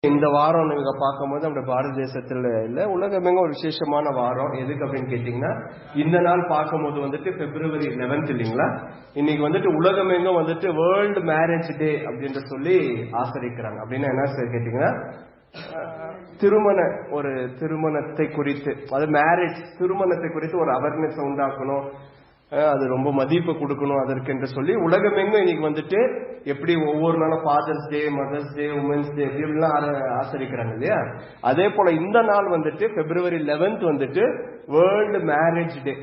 இந்த வாரம் நீங்க பார்க்கும்போது நம்ம பாரத தேசத்துல இல்ல உலகமெங்க ஒரு விசேஷமான வாரம். எதுக்கு அப்படின்னு கேட்டீங்கன்னா, இந்த நாள் பார்க்கும்போது வந்துட்டு February 11 இல்லைங்களா? இன்னைக்கு வந்துட்டு உலகமெங்க வந்துட்டு வேர்ல்டு மேரேஜ் டே அப்படின்னு சொல்லி ஆசரிக்கிறாங்க. அப்படின்னா என்ன சார் கேட்டீங்கன்னா, திருமணத்தை குறித்து, அது மேரேஜ் திருமணத்தை குறித்து ஒரு அவேர்னஸ் உண்டாக்கணும், அது ரொம்ப மதிப்பு கொடுக்கணும் அதற்கு என்று சொல்லி உலகமெங்கும் இன்னைக்கு வந்துட்டு எப்படி ஒவ்வொரு நாளும் ஃபாதர்ஸ் டே, மதர்ஸ் டே, உமன்ஸ் டே எப்படிலாம் ஆசரிக்கிறாங்க இல்லையா? அதே போல இந்த நாள் வந்துட்டு February 11 வந்துட்டு வேர்ல்டு மேரேஜ் டே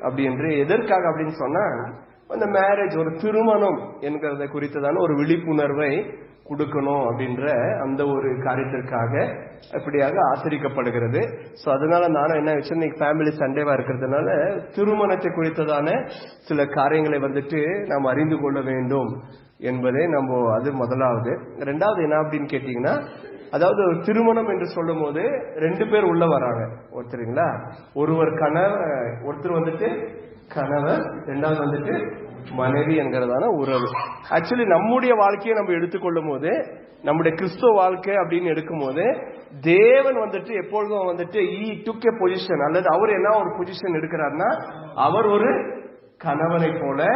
அப்படி என்று எதற்காக அப்படின்னு சொன்னா, அந்த மேரேஜ் ஒரு திருமணம் என்கிறத குறித்ததான ஒரு விழிப்புணர்வை கொடுக்கணும் அப்படின்ற அந்த ஒரு காரியத்திற்காக இப்படியாக ஆசரிக்கப்படுகிறது. சோ அதனால நானும் என்ன வச்சு, இன்னைக்கு ஃபேமிலி சண்டேவா இருக்கிறதுனால திருமணத்தை குறித்ததான சில காரியங்களை வந்துட்டு நாம் அறிந்து கொள்ள வேண்டும் என்பதை நம்ம, அது முதலாவது. ரெண்டாவது என்ன அப்படின்னு கேட்டீங்கன்னா, அதாவது ஒரு திருமணம் என்று சொல்லும் போது 2 பேர் உள்ள வராங்க. ஒருத்தருங்களா, ஒருத்தர் வந்துட்டு கணவர், ரெண்டாவது வந்துட்டு மனைவி என்கிறதான உறவு. ஆக்சுவலி நம்முடைய வாழ்க்கையை நம்ம எடுத்துக்கொள்ளும் போது, நம்முடைய கிறிஸ்துவ வாழ்க்கை அப்படின்னு எடுக்கும் போது, தேவன் வந்துட்டு எப்பொழுதும் வந்துட்டு ஈ டுக் எ பொசிஷன், அல்லது அவர் என்ன ஒரு பொசிஷன் எடுக்கிறார்னா, அவர் ஒரு கணவனை போல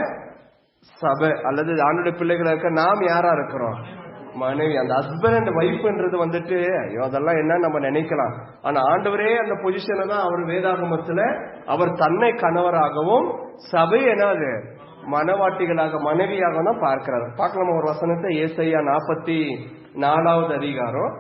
சபை அல்லது ஆண்டுடைய பிள்ளைகளா இருக்க நாம் யாரா இருக்கிறோம்? மனைவி. அந்த ஹஸ்பண்ட் அண்ட் வைஃப்ன்றது வந்துட்டு ஐயோ அதெல்லாம் என்ன நம்ம நினைக்கலாம். ஆனா ஆண்டவரே அந்த பொசிஷனை தான் அவர் வேதாகமத்துல அவர் தன்னை கணவராகவும் சபை என்னது மனவாட்டிகளாக மனைவியாக தான் பார்க்கிறார். பார்க்கலாம் ஒரு வசனத்தை, ஏசாயா 44வது அதிகாரம்.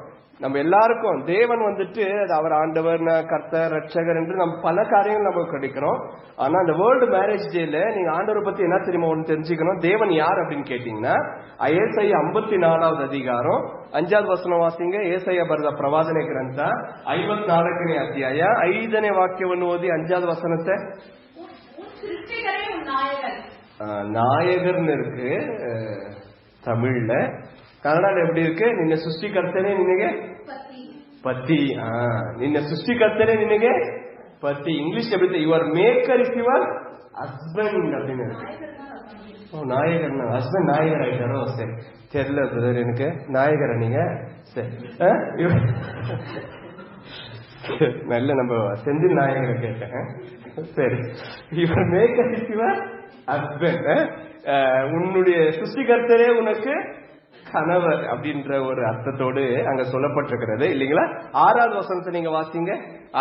நம்ம எல்லாருக்கும் தேவன் வந்துட்டு அவர் ஆண்டவர், கர்த்தர், ரட்சகர் என்று நம்ம பல காரியங்கள் நம்ம கிடைக்கிறோம். ஆனா அந்த வேர்ல்டு மேரேஜ் டேல நீங்க ஆண்டவரை பத்தி என்ன தெரியுமா ஒன்று தெரிஞ்சுக்கணும். தேவன் யார் அப்படின்னு கேட்டீங்கன்னா, ஏசாயா 54வது அதிகாரம் 5வது வசனம் வாசிங்க. ஏசாயா ಬರೆದ ಪ್ರವಾದನೆ ಗ್ರಂಥ 54ನೇ ಅಧ್ಯಾಯ 5ನೇ ವಾಕ್ಯವನ್ನು ಓದಿ 5வது வசனத்தை. நாயகர்னு இருக்கு தமிழ்ல, கன்னடால எப்படி இருக்கு? ನಿನ್ನ ಸೃಷ್ಟಿಕರ್ತನೇ ನಿನಗೆ ಪತಿ. ನಿನ್ನ ಸೃಷ್ಟಿಕರ್ತನೇ ನಿನಗೆ ಪತಿ. இங்கிலீஷ் எப்படி? Your maker is your husband அப்படின்னு இருக்கு. நாயகர், ஹஸ்பண்ட் நாயகர் ஆயிட்டாரோ? சரி, தெரியல பிரதர் எனக்கு. நாயகரா நீங்க? சரி, நல்ல நம்ம செந்தில் நாயகரை கேட்டேன். சரி, your maker is your husband. உன்னுடைய சிருஷ்டிகர்த்தரே உனக்கு கணவர் அப்படின்ற ஒரு அர்த்தத்தோடு அங்க சொல்லப்பட்டிருக்கிறது இல்லைங்களா? 6வது வசனத்தை நீங்க வாசிங்க.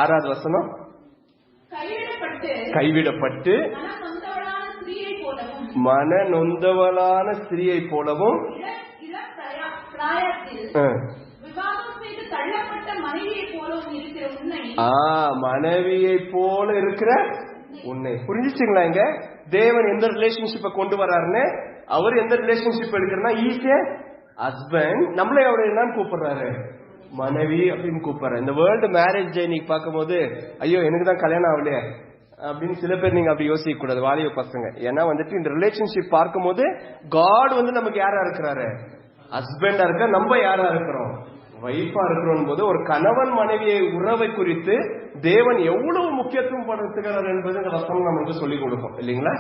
6வது வசனம், கைவிடப்பட்டு மன நொந்தவளான ஸ்திரீயை போலவும் மனைவியை போல இருக்கிற உன்னை. புரிஞ்சுச்சுங்களா? இங்க தேவன் எந்த ரிலேஷன்ஷிப்பை கொண்டு வர்றாருன்னு, அவர் எந்த ரிலேஷன்ஷிப் எடுக்கிறனா ஈஸியா ஹஸ்பண்ட், நம்மளே அவர் என்னன்னு கூப்பிடுறாரு? மனைவி அப்படின்னு கூப்பிடுறாரு. இந்த வேர்ல்டு மேரேஜ் டே நீங்க பார்க்கும் போது, ஐயோ எனக்கு தான் கல்யாணம் ஆகலையே அப்படின்னு சில பேர் நீங்க அப்படி யோசிக்க கூடாது, வாலிப பசங்க. ஏன்னா வந்துட்டு இந்த ரிலேஷன்ஷிப் பார்க்கும் போது காட் வந்து நமக்கு யாரா இருக்கிறாரு? ஹஸ்பண்டா இருக்க. நம்ம யாரா இருக்கிறோம்? வைஃபா இருக்கிறோம் போது, ஒரு கணவன் மனைவியை உறவை குறித்து தேவன் எவ்வளவு முக்கியத்துவம் படுத்துகிறார் என்பது இந்த வசனம் நமக்கு சொல்லிக் கொடுக்கும் இல்லைங்களா?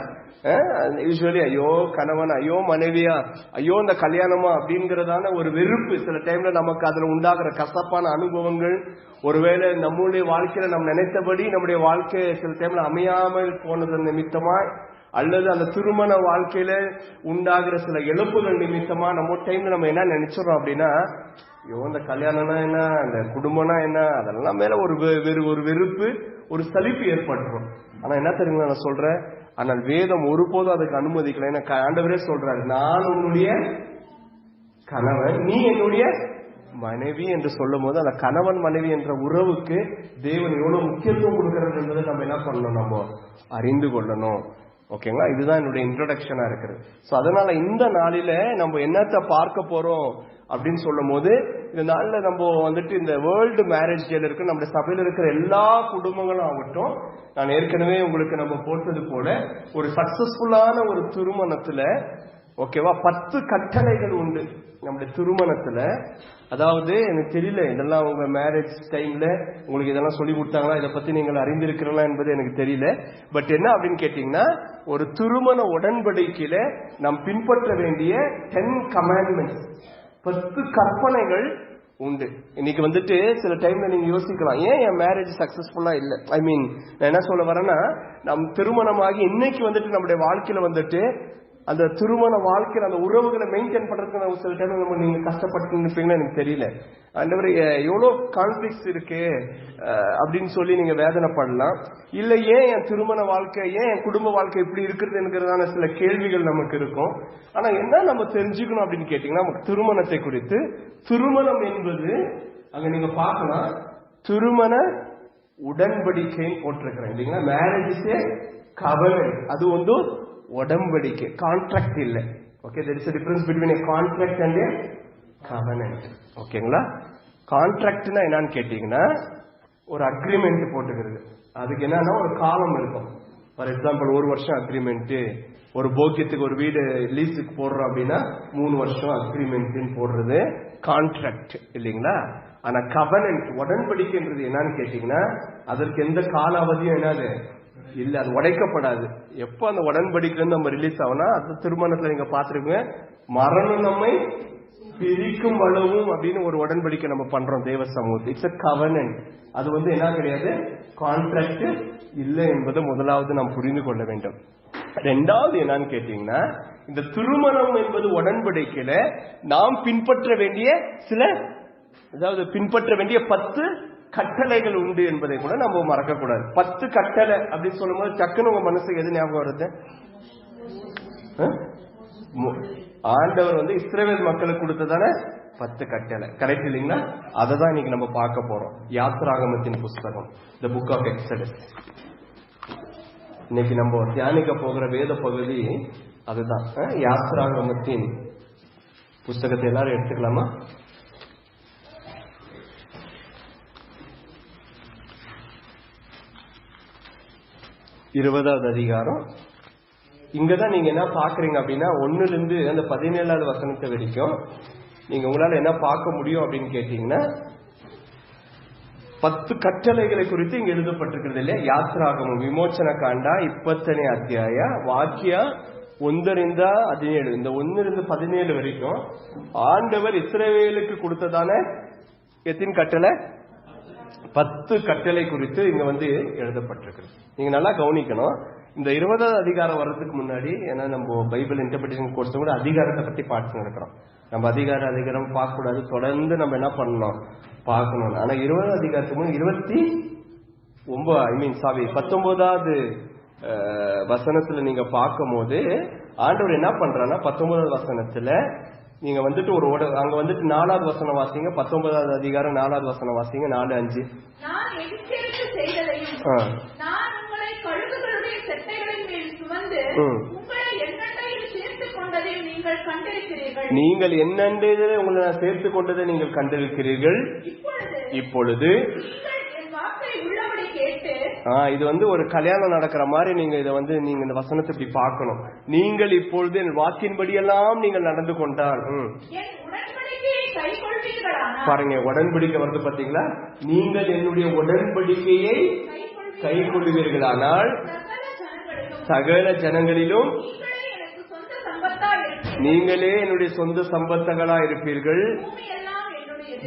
யூஸ்வலி ஐயோ கணவன், ஐயோ மனைவியா, ஐயோ இந்த கல்யாணமா அப்படிங்கறதான ஒரு வெறுப்பு சில டைம்ல நமக்கு அதுல உண்டாகிற கசப்பான அனுபவங்கள், ஒருவேளை நம்முடைய வாழ்க்கையில நம்ம நினைத்தபடி நம்முடைய வாழ்க்கை சில டைம்ல அமையாமல் போனது நிமித்தமா, அல்லது அந்த திருமண வாழ்க்கையில உண்டாகிற சில இழப்புகள் நிமித்தமா நம்ம டைம்ல நம்ம என்ன நினைச்சிடறோம் அப்படின்னா, ஐயோ இந்த கல்யாணம்னா என்ன, அந்த குடும்பம்னா என்ன, அதெல்லாம் மேல ஒரு வெறுப்பு, ஒரு சலிப்பு ஏற்பட்டுரும். ஆனா என்ன தெரியுங்களா நான் சொல்றேன், ஆனால் வேதம் ஒருபோதும் அதுக்கு அனுமதிக்கல. ஏன்னா ஆண்டவரே சொல்றாரு, நான் உன்னுடைய கணவன், நீ என்னுடைய மனைவி என்று சொல்லும் போது, அந்த கணவன் மனைவி என்ற உறவுக்கு தேவன் எவ்வளவு முக்கியத்துவம் கொடுக்கிறது என்பதை நம்ம என்ன பண்ணணும், நம்ம அறிந்து கொள்ளணும். ஓகேங்களா? இதுதான் என்னுடைய இன்ட்ரோடக்ஷனா இருக்குது. சோ அதனால இந்த நாளில நம்ம என்னத்தை பார்க்க போறோம் அப்படின்னு சொல்லும் போது, இந்த நாள்ல நம்ம வந்துட்டு இந்த வேர்ல்டு மேரேஜ் டேல இருக்க நம்முடைய சபையில இருக்கிற எல்லா குடும்பங்களும் ஆகட்டும், நான் ஏற்கனவே உங்களுக்கு நம்ம போட்டது போல ஒரு சக்சஸ்ஃபுல்லான ஒரு திருமணத்துல, ஓகேவா, 10 கட்டளைகள் உண்டு நம்முடைய திருமணத்துல. அதாவது எனக்கு தெரியல இதெல்லாம் உங்க மேரேஜ் டைம்ல உங்களுக்கு இதெல்லாம் சொல்லி கொடுத்தாங்களா, இதை பத்தி நீங்கள் அறிந்திருக்கிறீங்களா என்பது எனக்கு தெரியல. பட் என்ன அப்படின்னு கேட்டீங்கன்னா, ஒரு திருமண உடன்படிக்கையில நாம் பின்பற்ற வேண்டிய 10 கமாண்ட்மெண்ட்ஸ், 10 கற்பனைகள் உண்டு. இன்னைக்கு வந்துட்டு சில டைம்ல நீங்க யோசிக்கலாம், ஏன் என் மேரேஜ் சக்சஸ்ஃபுல்லா இல்ல. ஐ மீன் நான் என்ன சொல்ல வரேன்னா, நம் திருமணமாகி இன்னைக்கு வந்துட்டு நம்முடைய வாழ்க்கையில வந்துட்டு அந்த திருமண வாழ்க்கையில அந்த உறவுகளை மெயின்டைன் பண்றதுக்கு சில டைம் நம்ம நீங்க கஷ்டப்பட்டு இருப்பீங்கன்னு எனக்கு தெரியல. ஆண்டவரே எவ்வளவு கான்ஃபிளிக்ஸ் இருக்கு அப்படின்னு சொல்லி நீங்க வேதனைப்படலாம். இல்ல ஏன் என் திருமண வாழ்க்கை, ஏன் என் குடும்ப வாழ்க்கை இப்படி இருக்கிறதுங்கிறதான சில கேள்விகள் நமக்கு இருக்கும். ஆனா என்ன நம்ம தெரிஞ்சுக்கணும் அப்படின்னு கேட்டீங்கன்னா, நமக்கு திருமணத்தை குறித்து, திருமணம் என்பது அங்க நீங்க பார்க்கலாம், திருமண உடன்படிக்கைன்னு போட்டிருக்கிறேன் இல்லைங்களா. மேரேஜ் இஸ் ஏ கவர்னன்ட், அது வந்து உடன்படிக்கை, கான்ட்ராக்ட் இல்ல. Okay, there is a difference between a contract and a covenant. ஓகேங்களா. கான்ட்ராக்ட்னா என்னன்னு கேட்டீங்கன்னா, ஒரு அக்ரிமெண்ட் போட்டுக்கிறது. அதுக்கு என்னன்னா ஒரு காலம் இருக்கும். ஃபார் எக்ஸாம்பிள் 1 வருஷம் அக்ரிமெண்ட், ஒரு போக்கியத்துக்கு ஒரு வீடு லீஸுக்கு போடுறோம் அப்படின்னா 3 வருஷம் அக்ரிமெண்ட் போடுறது கான்ட்ராக்ட் இல்லைங்களா. ஆனா கவர்னன்ட், உடன்படிக்கைன்றது என்னன்னு கேட்டீங்கன்னா, அதற்கு எந்த கால அவதியும் என்னது இல்ல, அது உடைக்கப்படாது. எப்ப அந்த உடன்படிக்கை நம்ம ரிலீஸ் ஆகும்னா, அது திருமணத்துல நீங்க பாத்துருக்கீங்க, மரணம் நம்மை பிரிக்கும் அளவும் அப்படின்னு ஒரு உடன்படிக்கை நம்ம பண்றோம் தேவ சமூகத்தில். It's a covenant. அது வந்து என்ன கிடையாது, கான்ட்ராக்ட் இல்லை என்பதை முதலாவது நாம் புரிந்து கொள்ள வேண்டும். ரெண்டாவது என்னன்னு கேட்டீங்கன்னா, இந்த திருமணம் என்பது உடன்படிக்கையில நாம் பின்பற்ற வேண்டிய சில, அதாவது பின்பற்ற வேண்டிய 10 கட்டளைகள் உண்டு என்பதை கூட நம்ம மறக்க கூடாது. 10 கட்டளை அப்படின்னு சொல்லும் போது டக்குன்னு உங்க மனசுக்கு எது ஞாபகம் வருது? ஆண்டவர் வந்து இஸ்ரவேல் மக்களுக்கு கொடுத்ததான 10 கட்டளை, கரெக்ட் இல்லைங்களா? அதை தான் இன்னைக்கு நம்ம பார்க்க போறோம். யாத்ராகமத்தின் புஸ்தகம், தி புக் ஆஃப் எக்ஸடஸ். இன்னைக்கு நம்ம தியானிக்க போகிற வேத பகுதி அதுதான். யாத்ராகமத்தின் புஸ்தகத்தை எல்லாரும் எடுத்துக்கலாமா? இருபதாவது அதிகாரம். இங்கதான் நீங்க என்ன பாக்குறீங்க அப்படின்னா, 1 இருந்து அந்த 17வது வசனத்தை வரைக்கும் நீங்க உங்களால என்ன பார்க்க முடியும் அப்படின்னு கேட்டீங்கன்னா, 10 கட்டளைகளை குறித்து இங்க எழுதப்பட்டிருக்கிறது இல்லையா. யாத்ராகமம் விமோச்சன காண்டா 20ನೇ ಅಧ್ಯಾಯ ವಾಕ್ಯ 1ರಿಂದ 17. இந்த 1ರಿಂದ 17 வரைக்கும் ஆண்டவர் இஸ்ரவேலுக்கு கொடுத்ததான எத்தனை கட்டளை? 10 கட்டளை குறித்து இங்க வந்து எழுதப்பட்டிருக்கு. நீங்க நல்லா கவனிக்கணும். இந்த 20வது அதிகாரம் வர்றதுக்கு முன்னாடி, ஏன்னா நம்ம பைபிள் இன்டர்பிரேஷன் கோர்ஸ் கூட அதிகாரத்தை பத்தி பார்த்து நடக்கிறோம். நம்ம அதிகாரம் பார்க்க கூடாது, தொடர்ந்து நம்ம என்ன பண்ணணும், பார்க்கணும். ஆனா 20வது அதிகாரத்துக்கு முன்னாடி 19வது வசனத்துல நீங்க பார்க்கும் போது ஆண்டவர் என்ன பண்றாருன்னா, 19வது வசனத்துல நீங்க வந்துட்டு அங்க வந்துட்டு 4வது வசனம் வாசிங்க. 19வது அதிகாரம் 4வது வசனம் வாசிங்க. 4:5. நான் எகிப்தியருக்கு செய்ததையும் நான் உங்களை கழுகுகளுடைய செட்டைகளின் மேல் சுமந்து உங்களை என்னென்னையில் சேர்த்துக் கொண்டதையும் நீங்கள் கண்டிருக்கிறீர்கள். நீங்கள் என்னென்றையிலே உங்களை நான் சேர்த்துக் கொண்டதை நீங்கள் கண்டிருக்கிறீர்கள். இப்பொழுது என் வார்த்தை உள்ளபடி கேட்டு, இது வந்து ஒரு கல்யாணம் நடக்கிற மாதிரி நீங்க இதை வந்து நீங்க இந்த வசனத்தை இப்படி பார்க்கணும். நீங்கள் இப்பொழுது என் வாக்கின்படியெல்லாம் நீங்கள் நடந்து கொண்டால் பாருங்க, உடன்படிக்கை வந்து பாத்தீங்களா, நீங்கள் என்னுடைய உடன்படிக்கையை கை கொள்வீர்களானால் சகல ஜனங்களிலும் நீங்களே என்னுடைய சொந்த சம்பத்தங்களா இருப்பீர்கள்,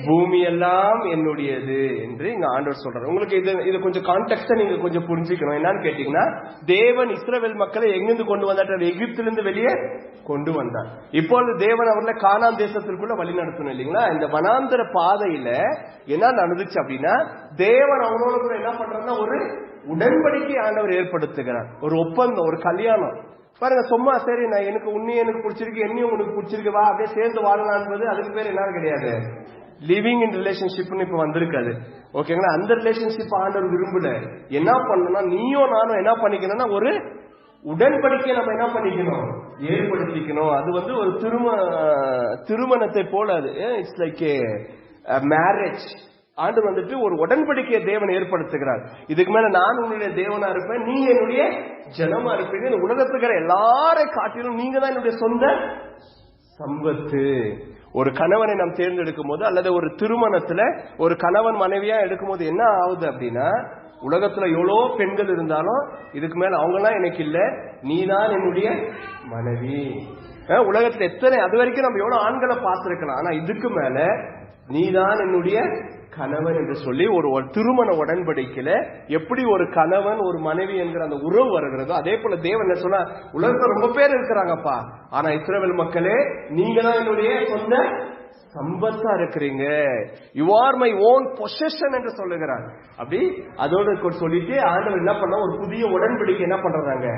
பூமி எல்லாம் என்னுடையது என்று இங்க ஆண்டவர் சொல்றாரு. உங்களுக்கு இது கொஞ்சம் கான்டெக்ஸ்ட நீங்க கொஞ்சம் புரிஞ்சுக்கணும். என்னன்னு கேட்டீங்கன்னா, தேவன் இஸ்ரவேல் மக்களை எங்கிருந்து கொண்டு வந்தார்? எகிப்திலிருந்து வெளியே கொண்டு வந்தார். இப்பொழுது தேவன் அவர்களை கானான் தேசத்திற்குள்ள வழி நடத்தணும் இல்லைங்களா. இந்த வனாந்தர பாதையில என்ன நடந்துச்சு அப்படின்னா, தேவன் அவனோட கூட என்ன பண்றாருன்னா ஒரு உடன்படிக்கை ஆண்டவர் ஏற்படுத்துகிறார். ஒரு ஒப்பந்தம், ஒரு கல்யாணம். பாருங்க, சும்மா சரி நான் எனக்கு பிடிச்சிருக்கு, என்னையும் உனக்கு பிடிச்சிருக்கு, வா அப்படியே சேர்ந்து வாழலான்றது அதுக்கு பேர் என்ன கிடையாது, லிவிங் இன் ரிலேஷன்ஷிப்னு இப்ப வந்திருக்காது. ஓகேங்களா. அந்த ரிலேஷன்ஷிப் ஆண்டவர் விரும்பல. என்ன பண்ணணும்னா, நீயும் நானும் என்ன பண்ணிக்கணும்னா ஒரு உடன்படிக்கை நம்ம என்ன பண்ணிக்கணும், ஏற்படுத்திக்கணும். அது வந்து ஒரு திருமணத்தை போல, அது இட்ஸ் லைக் ஏ மேரேஜ். ஆண்டு வந்துட்டு ஒரு உடன்படிக்கையை தேவன் ஏற்படுத்துகிறார். இதுக்கு மேல நான் உன்னுடைய தேவனா இருப்பேன், நீங்க என்னுடைய ஜனமா இருப்பீங்க. இந்த உலகத்துக்கிற எல்லாரையும் காட்டிலும் நீங்க தான் என்னுடைய சொந்த சம்பத்து. ஒரு கணவனை நாம் தேர்ந்தெடுக்கும் போது, அல்லது ஒரு திருமணத்துல ஒரு கணவன் மனைவியா எடுக்கும் போது என்ன ஆகுது அப்படின்னா, உலகத்துல எவ்வளோ பெண்கள் இருந்தாலும் இதுக்கு மேல அவங்க எல்லாம் எனக்கு இல்ல, நீதான் என்னுடைய மனைவி. உலகத்துல எத்தனை அது வரைக்கும் நம்ம எவ்வளவு ஆண்களை பார்த்திருக்கலாம். ஆனா இதுக்கு மேல நீதான் என்னுடைய கணவன் என்று சொல்லி ஒரு திருமண உடன்படிக்கையில எப்படி ஒரு கணவன் ஒரு மனைவி என்கிற அந்த உறவு வருகிறதோ அதே போல தேவன் என்ன சொன்னா, உலகத்துல ரொம்ப பேர் இருக்கிறாங்கப்பா, ஆனா இஸ்ரவேல் மக்களே நீங்க தான் என்னுடைய சொந்த சம்பத்தா இருக்கிறீங்க, யூ ஆர் மை ஓன் பொசெஷன் என்று சொல்லுகிறார். அப்படி அதோட சொல்லிட்டு ஆண்டவர் என்ன பண்ண ஒரு புதிய உடன்படிக்கை என்ன பண்றாங்க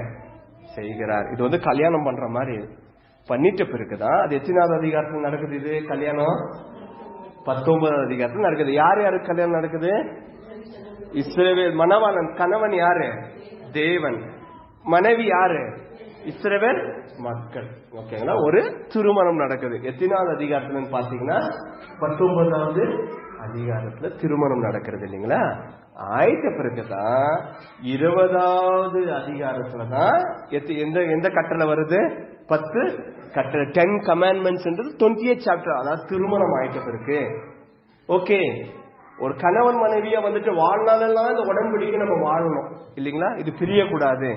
செய்கிறார். இது வந்து கல்யாணம் பண்ற மாதிரி பண்ணிட்ட பிறகுதான் அது எத்தனாவது அதிகாரத்தில் நடக்குது. இது கல்யாணம் 19வது அதிகாரத்தில் நடக்குது. யார் யாருக்கு கல்யாணம் நடக்குது? இஸ்ரவேல் மணவாளன். கணவன் யாரு? தேவன். மனைவி யாரு? இஸ்ரவேல் மக்கள். ஓகேங்களா? ஒரு திருமணம் நடக்குது. எத்தனாவது அதிகாரத்துல பாத்தீங்கன்னா 19வது அதிகாரத்துல திருமணம் நடக்கிறது இல்லைங்களா? ஆயிட்ட பிறகுதான் 20வது அதிகாரத்துலதான் எந்த கட்டளை வருது? 10 கட்டளை, 10 commandments 28th சாப்டர். அதாவது திருமணம் ஆயிட்ட பிறகு ஓகே ஒரு கணவன் மனைவியா வந்துட்டு வாழ்நாளெல்லாம் இந்த உடன்படிக்கை நம்ம வாழணும் இல்லைங்களா? இது பிரியக்கூடாது.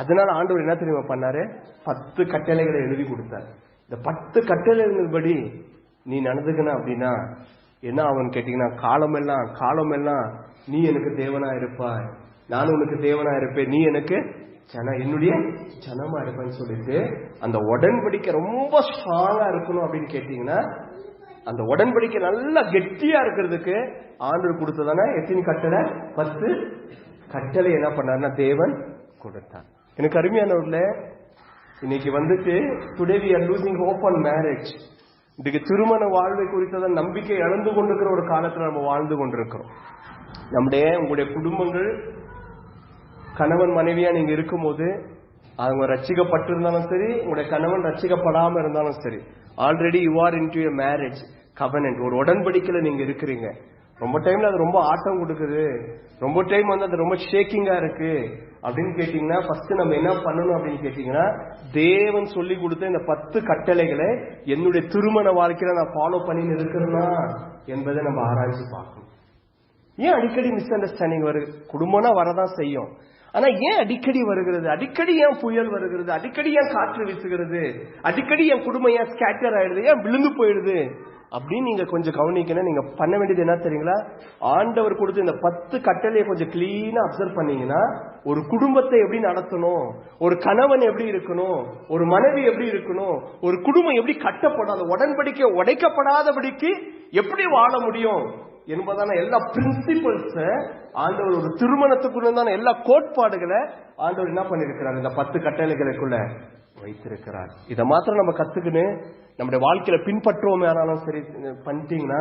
அதனால ஆண்டவர் என்ன தெரியுமா பண்ணாரு? 10 கட்டளைகளை எழுதி கொடுத்தார். இந்த 10 கட்டளைகளின்படி நீ நடந்துக்கணும் அப்படின்னா என்ன ஆகும்னு கேட்டீங்கன்னா, காலமெல்லாம் நீ எனக்கு தேவனா இருப்பாய், நானும் உனக்கு தேவனா இருப்பேன், நீ எனக்கு என்னுடைய ஜனமா இருப்பேன்னு சொல்லிட்டு அந்த உடன்படிக்கை ரொம்ப ஸ்ட்ராங்கா இருக்கணும் அப்படின்னு கேட்டீங்கன்னா, அந்த உடன்படிக்கை நல்லா கெட்டியா இருக்கிறதுக்கு ஆண்டவர் கொடுத்ததானே எத்தனை கட்டளை? 10 கட்டளை என்ன பண்ணாருன்னா தேவன் கொடுத்தார். எனக்கு அருமையானவர்கள, இன்னைக்கு வந்துட்டு today we are losing hope on marriage. இதுக்கு திருமண வாழ்வை குறித்ததான் நம்பிக்கை இழந்து கொண்டிருக்கிற ஒரு காலத்துல நம்ம வாழ்ந்து கொண்டிருக்கிறோம். உங்களுடைய குடும்பங்கள் கணவன் மனைவியா நீங்க இருக்கும் போது அவங்க ரட்சிக்கப்பட்டிருந்தாலும் சரி, உங்களுடைய கணவன் ரட்சிக்கப்படாம இருந்தாலும் சரி, already you are into a marriage covenant, ஒரு உடன்படிக்கையில நீங்க இருக்கிறீங்க. ரொம்ப டைம்ல அது ரொம்ப ஆட்டம் கொடுக்குது, ரொம்ப டைம் வந்து அது ரொம்ப ஷேக்கிங்கா இருக்கு அப்படின்னு கேட்டீங்கன்னா, ஃபர்ஸ்ட் நம்ம என்ன பண்ணணும் அப்படின்னு கேட்டீங்கன்னா, தேவன் சொல்லி கொடுத்த இந்த 10 கட்டளைகளை என்னுடைய திருமண வாழ்க்கையில நான் ஃபாலோ பண்ணி இருக்கிறேன்னா என்பதை நம்ம ஆராய்ச்சி பார்க்கணும். ஏன் அடிக்கடி மிஸ் அண்டர்ஸ்டாண்டிங் வருது? குடும்பம்னா வரதான் செய்யும், ஆனா ஏன் அடிக்கடி வருகிறது? அடிக்கடி ஏன் புயல் வருகிறது? அடிக்கடி ஏன் காற்று வீசுகிறது? அடிக்கடி என் குடும்பம் ஏன் ஸ்கேட்டர் ஆயிடுது, ஏன் விழுந்து போயிடுது அப்படின்னு நீங்க கொஞ்சம் கவனிக்கணும். நீங்க பண்ண வேண்டியது என்ன தெரியுங்களா? ஆண்டவர் கொடுத்து இந்த 10 கட்டளையை கொஞ்சம் கிளீனா அப்சர்வ் பண்ணீங்கன்னா, ஒரு குடும்பத்தை எப்படி நடத்தணும், ஒரு கணவன் எப்படி இருக்கணும், ஒரு மனைவி எப்படி இருக்கணும், ஒரு குடும்பம் எப்படி கட்டப்படாத உடன்படிக்கை உடைக்கப்படாதபடிக்கு எப்படி வாழ முடியும் என்பதான எல்லா பிரின்சிபல்ஸ் ஆண்டவர் ஒரு திருமணத்துக்குள்ள எல்லா கோட்பாடுகளை ஆண்டவர் என்ன பண்ணிருக்கிறார்? இந்த 10 கட்டளைகளுக்குள்ள வைத்திருக்கிறார். இதை மாத்திரம் நம்ம கத்துக்கின்னு நம்முடைய வாழ்க்கையில பின்பற்றுவோம். யாராலும் சரி பண்ணிட்டீங்கன்னா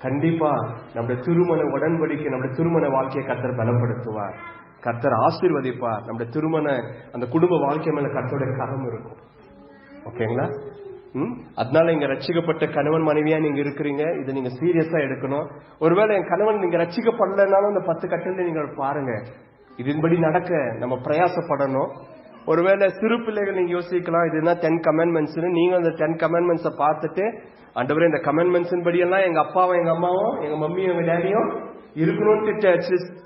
கண்டிப்பா நம்முடைய திருமண உடன்படிக்கை, நம்முடைய திருமண வாழ்க்கையை கர்த்தர் பலப்படுத்துவார், கர்த்தர் ஆசீர்வதிப்பார். நம்முடைய திருமண அந்த குடும்ப வாழ்க்கை மேல கர்த்தருடைய கரம் இருக்கும். ஓகேங்களா? அதனால இங்க ரட்சிக்கப்பட்ட கணவன் மனைவியா நீங்க இருக்கிறீங்க, இதை நீங்க சீரியஸா எடுக்கணும். ஒருவேளை என் கணவன் நீங்க ரட்சிக்கப்படலனாலும் இந்த 10 கட்டளை நீங்க பாருங்க, இதன்படி நடக்க நம்ம பிரயாசப்படணும். ஒருவேளை சிறு பிள்ளைகள் நீங்க யோசிக்கலாம், இதுதான் 10 commandments. நீங்க அந்த 10 commandments பார்த்துட்டு, ஆண்டவரே இந்த commandments படி எல்லாம் எங்க அப்பாவும் எங்க அம்மாவும் எங்க மம்மியும் எங்க டேடியும் இருக்கணும்னு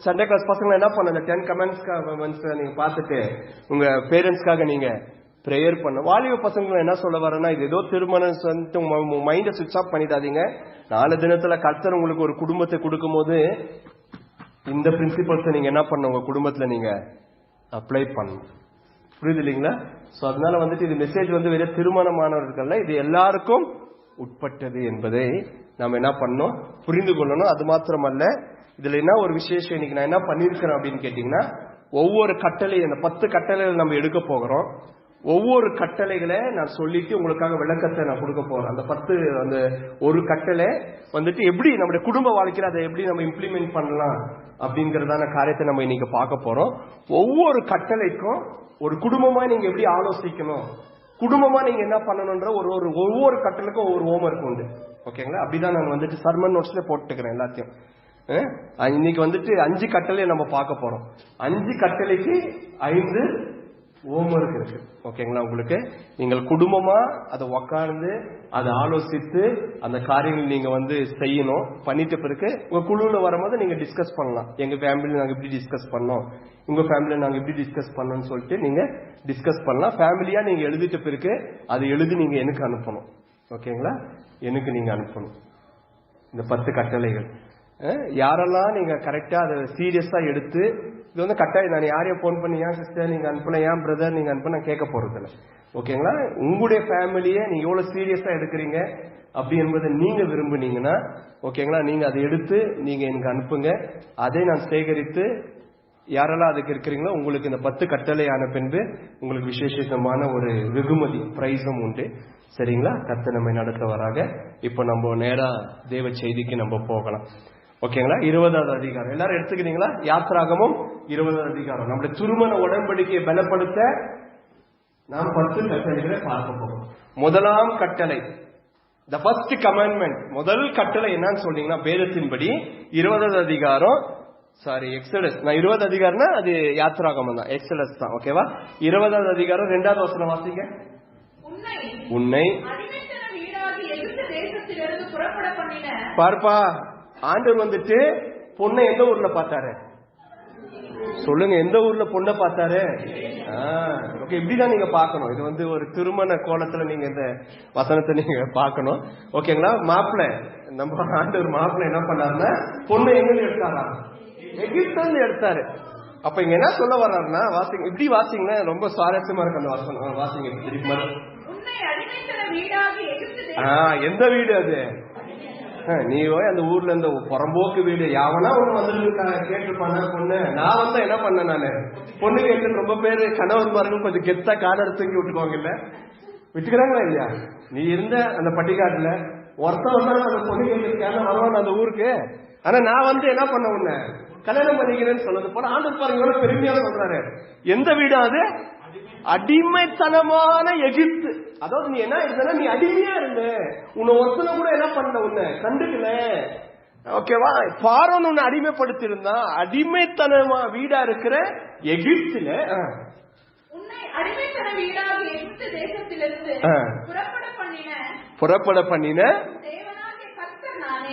சண்டே கிளாஸ் பசங்க என்ன பண்ண 10 commandments நீங்க பார்த்துட்டு உங்க பேரண்ட்ஸ்க்காக நீங்க பிரேயர் பண்ண. வாலிப பசங்க என்ன சொல்ல வரேன்னா, இது ஏதோ திருமணம் மைண்ட சுவிட்ச் ஆஃப் பண்ணிடாதீங்க. 4 தினத்துல கர்த்தர் உங்களுக்கு ஒரு குடும்பத்தை கொடுக்கும் போது இந்த பிரின்சிபல்ஸ் நீங்க என்ன பண்ண உங்க குடும்பத்துல நீங்க அப்ளை பண்ணணும். புரியுது இல்லைங்களா? சோ அதனால வந்துட்டு இது மெசேஜ் வந்து வெறும் திருமணமானவர்கள், இது எல்லாருக்கும் உட்பட்டது என்பதை நாம என்ன பண்ணணும், புரிந்து கொள்ளணும். அது மாத்திரமல்ல, இதுல என்ன ஒரு விசேஷம் இன்னைக்கு நான் என்ன பண்ணிருக்கிறேன் அப்படின்னு கேட்டீங்கன்னா, ஒவ்வொரு கட்டளை அந்த 10 கட்டளைகள் நம்ம எடுக்க போகிறோம். ஒவ்வொரு கட்டளைகளை நான் சொல்லிட்டு உங்களுக்காக விளக்கத்தை நான் கொடுக்க போறேன். அந்த 10 அந்த ஒரு கட்டளை வந்துட்டு எப்படி நம்முடைய குடும்ப வாழ்க்கையில அதை எப்படி நம்ம இம்ப்ளிமெண்ட் பண்ணலாம் அப்படிங்கறதான காரியத்தை நம்ம இன்னைக்கு பார்க்க போறோம். ஒவ்வொரு கட்டளைக்கும் ஒரு குடும்பமா நீங்க எப்படி ஆலோசிக்கணும், குடும்பமா நீங்க என்ன பண்ணணும்ன்ற ஒவ்வொரு கட்டளைக்கும் ஒவ்வொரு ஹோம்வொர்க் உண்டு. ஓகேங்களா? அப்படிதான் நான் வந்துட்டு சர்மன் நோட்ஸ்ல போட்டுக்கிறேன் எல்லாத்தையும். இன்னைக்கு வந்துட்டு 5 கட்டளை நம்ம பார்க்க போறோம். 5 கட்டளைக்கு 5 ஹோம்ஒர்க் இருக்கு. ஓகேங்களா? உங்களுக்கு நீங்கள் குடும்பமா அதை உக்காந்து அதை ஆலோசித்து அந்த காரியங்கள் நீங்க செய்யணும். பண்ணிட்ட பிறகு உங்க குழுவில் வரும்போது நீங்க டிஸ்கஸ் பண்ணலாம். எங்க ஃபேமிலியில நாங்க இப்படி டிஸ்கஸ் பண்ணோம், உங்க ஃபேமிலியில நாங்க இப்படி டிஸ்கஸ் பண்ணோம்னு சொல்லிட்டு நீங்க டிஸ்கஸ் பண்ணலாம். ஃபேமிலியா நீங்க எழுதிட்ட பிறகு அது எழுதி நீங்க எனக்கு அனுப்பணும். ஓகேங்களா? எனக்கு நீங்க அனுப்பணும் இந்த 10 கட்டளைகள். யாரெல்லாம் நீங்க கரெக்டா அதை சீரியஸா எடுத்து இது கட்டாயம் நான் யாரையும் போன் பண்ணி ஏன் சிஸ்டர் நீங்க அனுப்பல, ஏன் பிரதர் நீங்க அனுப்ப கேட்க போறது இல்லை. ஓகேங்களா? உங்களுடைய ஃபேமிலியை நீங்க எவ்வளவு சீரியஸா எடுக்கிறீங்க அப்படி என்பதை நீங்க விரும்புனீங்கன்னா ஓகேங்களா, நீங்க அதை எடுத்து நீங்க எனக்கு அனுப்புங்க. அதை நான் சேகரித்து யாரெல்லாம் அதுக்கு இருக்கிறீங்களோ உங்களுக்கு இந்த 10 கட்டளையான பின்பு உங்களுக்கு விசேஷமான ஒரு வெகுமதி பிரைஸும் உண்டு. சரிங்களா? கர்த்தர் நம்மை நடத்துவாராக. இப்ப நம்ம நேரா தேவ செய்திக்கு நம்ம போகலாம். ஓகேங்களா? 20வது அதிகாரம் எல்லாரும் எடுத்துக்கிறீங்களா? யாத்திராகமும் 20வது அதிகாரம். நம்முடைய திருமண உடன்படிக்கையை பலப்படுத்த நாம் 10 கட்டளைகளை பார்க்க போறோம். முதலாம் கட்டளை, the first commandment, முதல் கட்டளை என்னன்னு சொன்னீங்கன்னா வேதத்தின்படி 20வது அதிகாரம் எக்ஸடஸ். நான் 20 அதிகாரம்னா அது யாத்திராகமம் தான், எக்ஸடஸ் தான். ஓகேவா? 20வது அதிகாரம் 2வது வசனம் வாசிங்க. உன்னை பார்ப்பா, ஆண்டவர் பொண்ணை எந்த ஊர்ல பார்த்தாரு சொல்லுங்க? எந்த ஊர்ல பொண்ணை பார்த்தாரு? ஓகே, இப்படிதான் நீங்க பார்க்கணும். இது ஒரு திருமண கோலத்துல நீங்க இந்த வசனத்தை நீங்க பார்க்கணும். ஓகேங்களா? மாப்பிள்ளை, நம்ம ஆண்டவர் மாப்பிள்ளை என்ன பண்ணாருன்னா பொண்ணை எங்க எடுத்தாரா? எகிப்துல எடுத்தாரு. அப்ப இங்க என்ன சொல்ல வர்றாருன்னா வாசிங்க, இப்படி வாசிங்கன்னா ரொம்ப சுவாரஸ்யமா இருக்கு அந்த வசனம். வாசிங்க திருப்பி. எந்த வீடு அது? நீ அந்த ஊர்ல இந்த புறம்போக்கு வீடு யாவனா ஒண்ணு கேட்டுருப்பான பொண்ணு. நான் என்ன பண்ணேன், நானு பொண்ணு கேட்டு ரொம்ப பேரு கணவன்மார்கள் கொஞ்சம் கெத்தா காலர் தூக்கி விட்டுக்குவாங்க. இல்ல விட்டுக்கிறாங்களா இல்லையா? நீ இருந்த அந்த பட்டிக்காட்டுல ஒருத்தன் அந்த பொண்ணு கேட்டு வருவான் அந்த ஊருக்கு. ஆனா நான் என்ன பண்ண உன்ன கல்யாணம் பண்ணிக்கிறேன்னு சொன்னது போல ஆண்டவர் பாருங்க பெருமையா சொல்றாரு. எந்த வீடு அது? அடிமைத்தனமான எகிப்து. அதாவது நீ என்ன இருந்த, நீ அடிமையா இருந்த. உன்னை ஒருத்தனை கூட என்ன பண்ண, உன்னை கண்டுக்கல. ஓகேவா? பார்வோன் உன்னை அடிமைப்படுத்தி இருந்தான். அடிமைத்தனமா வீடா இருக்கிற எகிப்துல புறப்பட பண்ணின.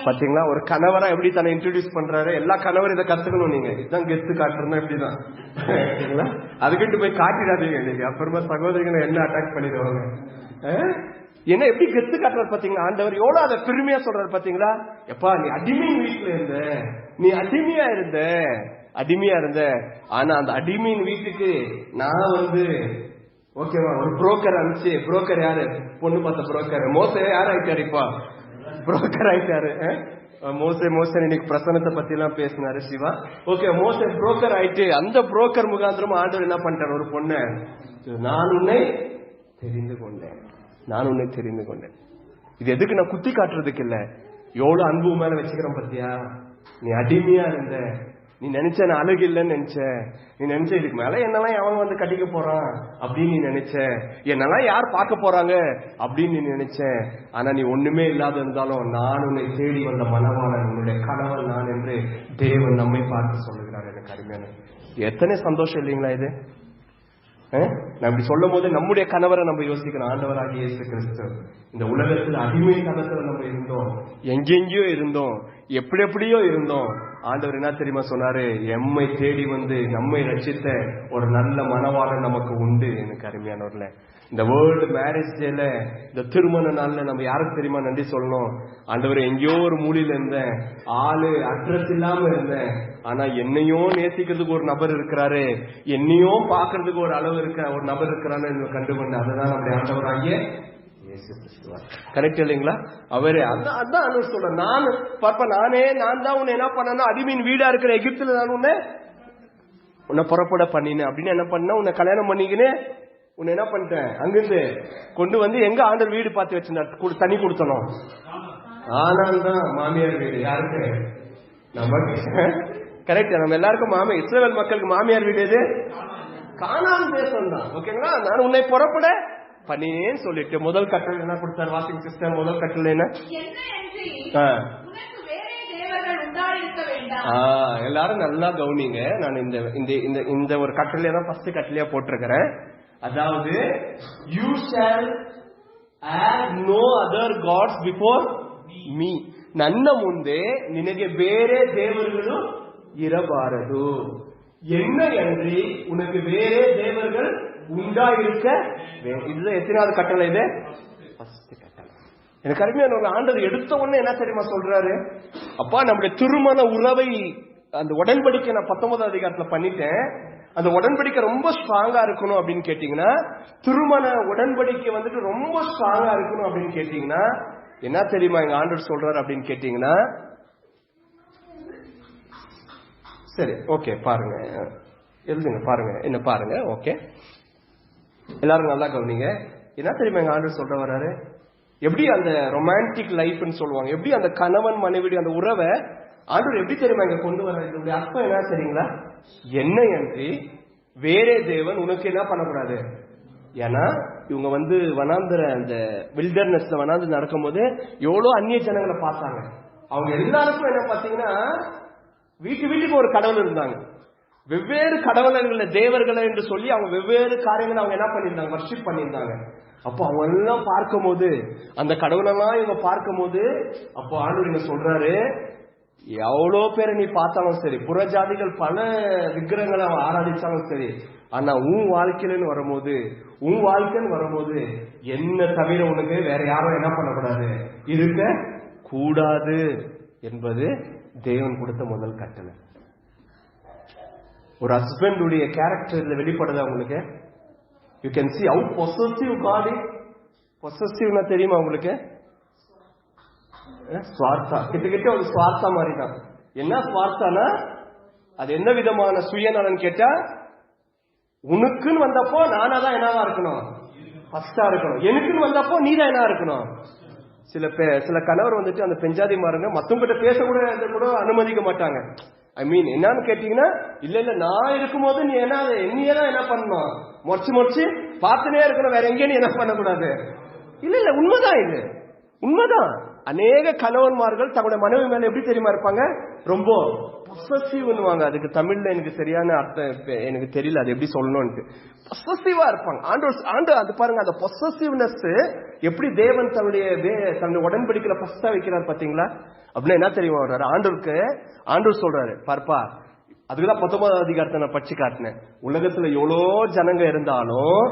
பாத்தீங்களா? ஒரு கணவரா எப்படி தன்னை இன்ட்ரோடியூஸ் பண்றாரு. எல்லா கணவரும் இதை கத்துக்கணும். நீங்க இதுதான் கெத்து காட்டுறதுனா இப்படிதான். அதுக்கிட்டு போய் காட்டிடாதீங்க. நீங்க அப்புறமா சகோதரிகளை என்ன அட்டாக் பண்ணிடுவாங்க. என்ன எப்படி கெத்து காட்டுறாரு பாத்தீங்களா? ஆண்டவர் எவ்வளவு அதை பெருமையா சொல்றாரு பாத்தீங்களா? எப்பா நீ அடிமையின் வீட்டுல இருந்த, நீ அடிமையா இருந்த. ஆனா அந்த அடிமையின் வீட்டுக்கு நான் ஓகேவா ஒரு புரோக்கர் அனுப்பிச்சு. புரோக்கர் யாரு? பொண்ணு பார்த்த புரோக்கர். மோசே யார் ஆயிட்டாருப்பா? புரோக்கர் ஆயிட்டாரு. மோசே இன்னைக்கு பிரசனத்தை பத்தி எல்லாம் பேசினாரு சிவா. ஓகே, மோசே புரோக்கர் ஆயிட்டு அந்த புரோக்கர் முகாந்திரமா ஆண்டவர் என்ன பண்ணிட்டார்? ஒரு பொண்ணு, நான் உன்னை தெரிந்து கொண்டேன். இது எதுக்கு நான் குத்தி காட்டுறதுக்கு இல்ல, எவ்வளவு அன்பு மேல வச்சுக்கிறேன் பத்தியா? நீ அடிமையா இருந்த, நீ நினைச்ச நான் அழகு இல்லைன்னு நினைச்ச, நீ நினைச்ச இதுக்கு மேல என்னெல்லாம் அவன் கட்டிக்க போறான் அப்படின்னு நீ நினைச்ச, என்னெல்லாம் யார் பார்க்க போறாங்க அப்படின்னு நீ நினைச்ச. ஆனா நீ ஒண்ணுமே இல்லாத இருந்தாலும் நான் உன்னை தேடி வந்த மணவாளன், உன்னுடைய கணவன் நான் என்று தேவன் நம்மை பார்த்து சொல்லுகிறார். எனக்கு அருமையான எத்தனை சந்தோஷம் இல்லைங்களா இது? நான் இப்படி சொல்லும் போது நம்முடைய கணவரை நம்ம யோசிக்கணும். ஆண்டவராகிய இயேசு கிறிஸ்து இந்த உலகத்தில் அடிமை தனத்துல நம்ம இருந்தோம், எங்கெங்கயோ இருந்தோம், எப்படியோ இருந்தோம். ஆண்டவர் என்ன தெரியுமா சொன்னாரு? எம்மை தேடி நம்மை ரட்சித்த ஒரு நல்ல மணவாளன் நமக்கு உண்டு. எனக்கு அருமையானவர்ல, இந்த வேர்ல்டு மேரேஜ் டேல, இந்த திருமண நாள்ல நம்ம யாருக்கு தெரியுமா நன்றி சொல்லணும்? ஆண்டவர் எங்கேயோ ஒரு மூலையில இருந்தேன், அட்ரஸ் இல்லாம இருந்தேன், ஆனா என்னையும் நேசிக்கிறதுக்கு ஒரு நபர் இருக்கிறாரு, என்னையும் பாக்குறதுக்கு ஒரு அளவு ஒரு நபர் இருக்கிறான்னு கண்டுகொண்டு. அதுதான் நம்முடைய ஆண்டவராகிய இயேசு கிறிஸ்து. கரெக்ட் இல்லைங்களா? அவரே அதான் சொல்ற. நான் தான் உன்னை என்ன பண்ணா, அடிமையின் வீடா இருக்கிற எகிப்துல நான் உன்னை புறப்பட பண்ணினேன் அப்படின்னு என்ன பண்ண, உன்னை கல்யாணம் பண்ணிக்கினேன், உன்னை என்ன பண்ணிட்டேன் அங்கிருந்து கொண்டு எங்க ஆண்டவர் வீடு பார்த்து வச்சிருந்தார், தனி கொடுத்தனும். ஆனால் தான் மாமியார் வீடு யாருக்கு? நமக்கு. கரெக்ட். நம்ம எல்லாருக்கும் இஸ்ரவேல் மக்களுக்கு மாமியார் வீடு எது? கானான் தேசம் தான். ஓகேங்களா? நான் உன்னை புறப்பட பண்ணினேன்னு சொல்லிட்டு முதல் கட்டளை என்ன கொடுத்தார்? வாசிங் சிஸ்டர் முதல் கட்டளை என்ன? வேண்டாம். எல்லாரும் நல்லா கவனிங்க. நான் இந்த ஒரு கட்டளையா தான் ஃபர்ஸ்ட் கட்டளையா போட்டிருக்கிறேன். அதாவது you shawl add no other gods before me. ನನ್ನ ಮುಂದೆ ನಿನಗೆ ಬೇರೆ ದೇವರುಗಳು ಇರಬಾರದು. என்னையன்றி உனக்கு வேறே தேவர்கள் உண்டாயிருக்க. இதுதான் எத்தனாவது கட்டளை? இது ஃபர்ஸ்ட் கட்டளை. எனக்கு அருமையான ஆண்டவர் எடுத்த உடனே என்ன தெரியுமா சொல்றாரு? அப்பா, நம்முடைய திருமண உறவை அந்த உடன்படிக்கை நான் 19வது அதிகாரத்துல பண்ணிட்டேன். அந்த உடன்படிக்கை ரொம்ப ஸ்ட்ராங்கா இருக்கணும் அப்படின்னு கேட்டீங்கன்னா, திருமண உடன்படிக்கை வந்துட்டு ரொம்ப ஸ்ட்ராங்கா இருக்கணும் அப்படின்னு கேட்டீங்கன்னா என்ன தெரியுமா எங்க ஆண்டவர் சொல்றாரு அப்படின்னு கேட்டீங்கன்னா, சரி ஓகே பாருங்க, எழுதுங்க, பாருங்க என்ன பாருங்க. ஓகே, எல்லாரும் நல்லா கவனிங்க. என்ன தெரியுமா எங்க ஆண்டவர் சொல்ற வர்றாரு? எப்படி அந்த ரொமான்டிக் லைஃப்னு சொல்லுவாங்க, எப்படி அந்த கணவன் மனைவி அந்த உறவை ஆண்டவர் எப்படி தெரியுமா இங்க கொண்டு வர்றாரு? இதனுடைய அர்த்தம் என்ன தெரியுங்களா? என்னை அன்றி வேறே தேவன் உனக்கு என்ன பண்ணக்கூடாது. ஏன்னா இவங்க வனாந்திர அந்த வில்டர்னஸ்ல வனாந்து நடக்கும் போது எவ்வளவு அந்நிய ஜனங்களை பார்த்தாங்க. அவங்க எல்லாருக்கும் என்ன பாத்தீங்கன்னா, வீட்டுக்கு ஒரு கடவுள் இருந்தாங்க. வெவ்வேறு கடவுளர்களை தேவர்களை என்று சொல்லி அவங்க வெவ்வேறு காரியங்களை அவங்க என்ன பண்ணியிருந்தாங்க, வர்ஷிப் பண்ணியிருந்தாங்க. அப்போ அவங்க எல்லாம் பார்க்கும் போது, அந்த கடவுளெல்லாம் இவங்க பார்க்கும் போது, அப்போ ஆண்டவர் இங்க சொல்றாரு, எவ்வளோ பேரை நீ பார்த்தாலும் சரி, புறஜாதிகள் பல விக்கிரகங்களை ஆராதிச்சாலும் சரி, ஆனா உன் வாழ்க்கையில வரும்போது என்ன தவிர உனக்கு வேற யாரும் என்ன பண்ணக்கூடாது, இருக்க கூடாது என்பது தேவன் கொடுத்த முதல் கட்டளை. ஒரு ஹஸ்பண்டுடைய கேரக்டர் வெளிப்படுதா உங்களுக்கு? You can see how possessive God is. பொசசிவ்னா தெரியுமா உங்களுக்கு? ஸ்வார்த்தா, கிட்ட ஒரு ஸ்வார்த்தா மாதிரி தான். என்ன ஸ்வார்த்தானா, அது என்ன விதமான சுயநலன் கேட்டா, உனக்குன்னு வந்தப்போ நானா தான் என்னவா இருக்கணும், ஃபர்ஸ்டா இருக்கணும். எனக்குன்னு வந்தப்போ நீ தான் என்ன இருக்கணும். சில கணவர் அந்த பெஞ்சாதி மாறுங்க மத்தவங்கிட்ட பேச கூட அனுமதிக்க மாட்டாங்க. ஐ மீன் என்னன்னு கேட்டீங்கன்னா, இல்ல நான் இருக்கும்போது நீ என்னையதான் என்ன பண்ணணும், முறைச்சு பார்த்துனே இருக்கணும், வேற எங்கேயும் நீ என்ன பண்ணக்கூடாது. இல்ல உண்மைதான், இது உண்மைதான். அநேக கணவன்மார்கள் தங்களுடைய மனைவி மேல எப்படி தெரியுமா இருப்பாங்க, ரொம்ப பொசசிவ்னுவாங்க. அதுக்கு தமிழ்ல எனக்கு சரியான அர்த்தம் எனக்கு தெரியல, அது எப்படி சொல்லணும்னு. பொசசிவா இருப்பாங்க. ஆண்டு அது பாருங்க, அந்த பொசசிவ்னஸ் எப்படி தேவன் தன்னுடைய உடன்படிக்கையில ஃபர்ஸ்டா வைக்கிறார் பாத்தீங்களா? அப்படின்னா என்ன தெரியுமா வர்றாரு ஆண்டவர் சொல்றாரு, பார்ப்பா, அதுக்குதான் 19வது அதிகாரத்தை நான் படிச்சு காட்டினேன். உலகத்துல எவ்வளோ ஜனங்க இருந்தாலும்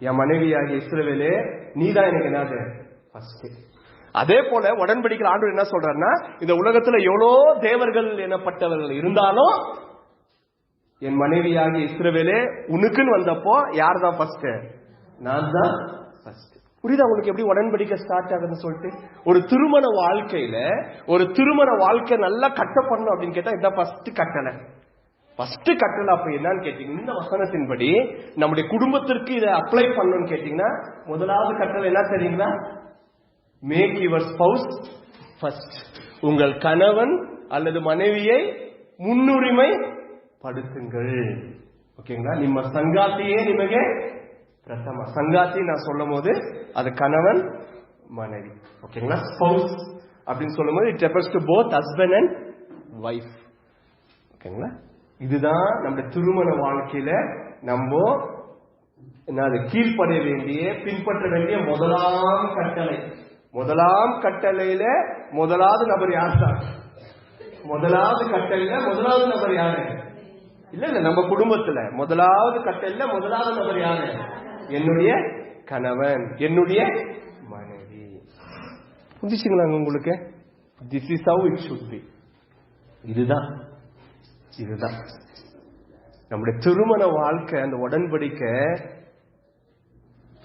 என் மனைவியாகிய இஸ்ரவேலே நீதான் எனக்கு என்னது ஃபர்ஸ்ட். அதே போல உடன்படிக்கையில் ஆண்டவர் என்ன சொல்றாருன்னா, இந்த உலகத்துல எவ்வளோ தேவர்கள் எனப்பட்டவர்கள் இருந்தாலும் என் மனைவியாகிய இஸ்ரவேலே உனக்குன்னு வந்தப்போ யார் தான் ஃபர்ஸ்ட்? நான் தான் ஃபர்ஸ்ட். புரியுதா உங்களுக்கு எப்படி உடன்படிக்கை ஸ்டார்ட் ஆகுதுன்னு சொல்லிட்டு? ஒரு திருமண வாழ்க்கை நல்லா கட்டப்படணும் அப்படின்னு கேட்டா இதான் ஃபர்ஸ்ட் கட்டளை. ஃபர்ஸ்ட் கட்டளை அப்ப என்னன்னு கேட்டீங்கன்னா, இந்த வசனத்தின்படி நம்முடைய குடும்பத்திற்கு இதை அப்ளை பண்ணணும்னு கேட்டீங்கன்னா, முதலாவது கட்டளை என்ன தெரியுங்களா? Make your spouse first. உங்கள் கணவன் அல்லது மனைவியை முன்னுரிமை படுத்துங்கள். ஓகேங்களா? ನಿಮ್ಮ ಸಂಗಾತಿಯೇ ನಿಮಗೆ ಪ್ರಥಮ. ಸಂಗಾತಿ நான் சொல்லும் போது அது கணவன் மனைவி. ஓகேங்களா? ஸ்பௌஸ் அப்படின்னு சொல்லும் போது it refers to both husband and wife. ஓகேங்களா? இதுதான் நம்முடைய திருமண வாழ்க்கையில நம்ம கீழ்ப்படைய வேண்டிய பின்பற்ற வேண்டிய முதலாம் கட்டளை. முதலாம் கட்டளையில முதலாவது நபர் யார் தான்? முதலாவது கட்டளையில முதலாவது நபர் யாரு? இல்ல நம்ம குடும்பத்துல முதலாவது கட்டளையில முதலாவது நபர் யாரு? என்னுடைய கணவன், என்னுடைய மனைவி. புரிஞ்சுங்களா உங்களுக்கு? This is how it should be. இதுதான் நம்முடைய திருமண வாழ்க்கை. அந்த உடன்படிக்கை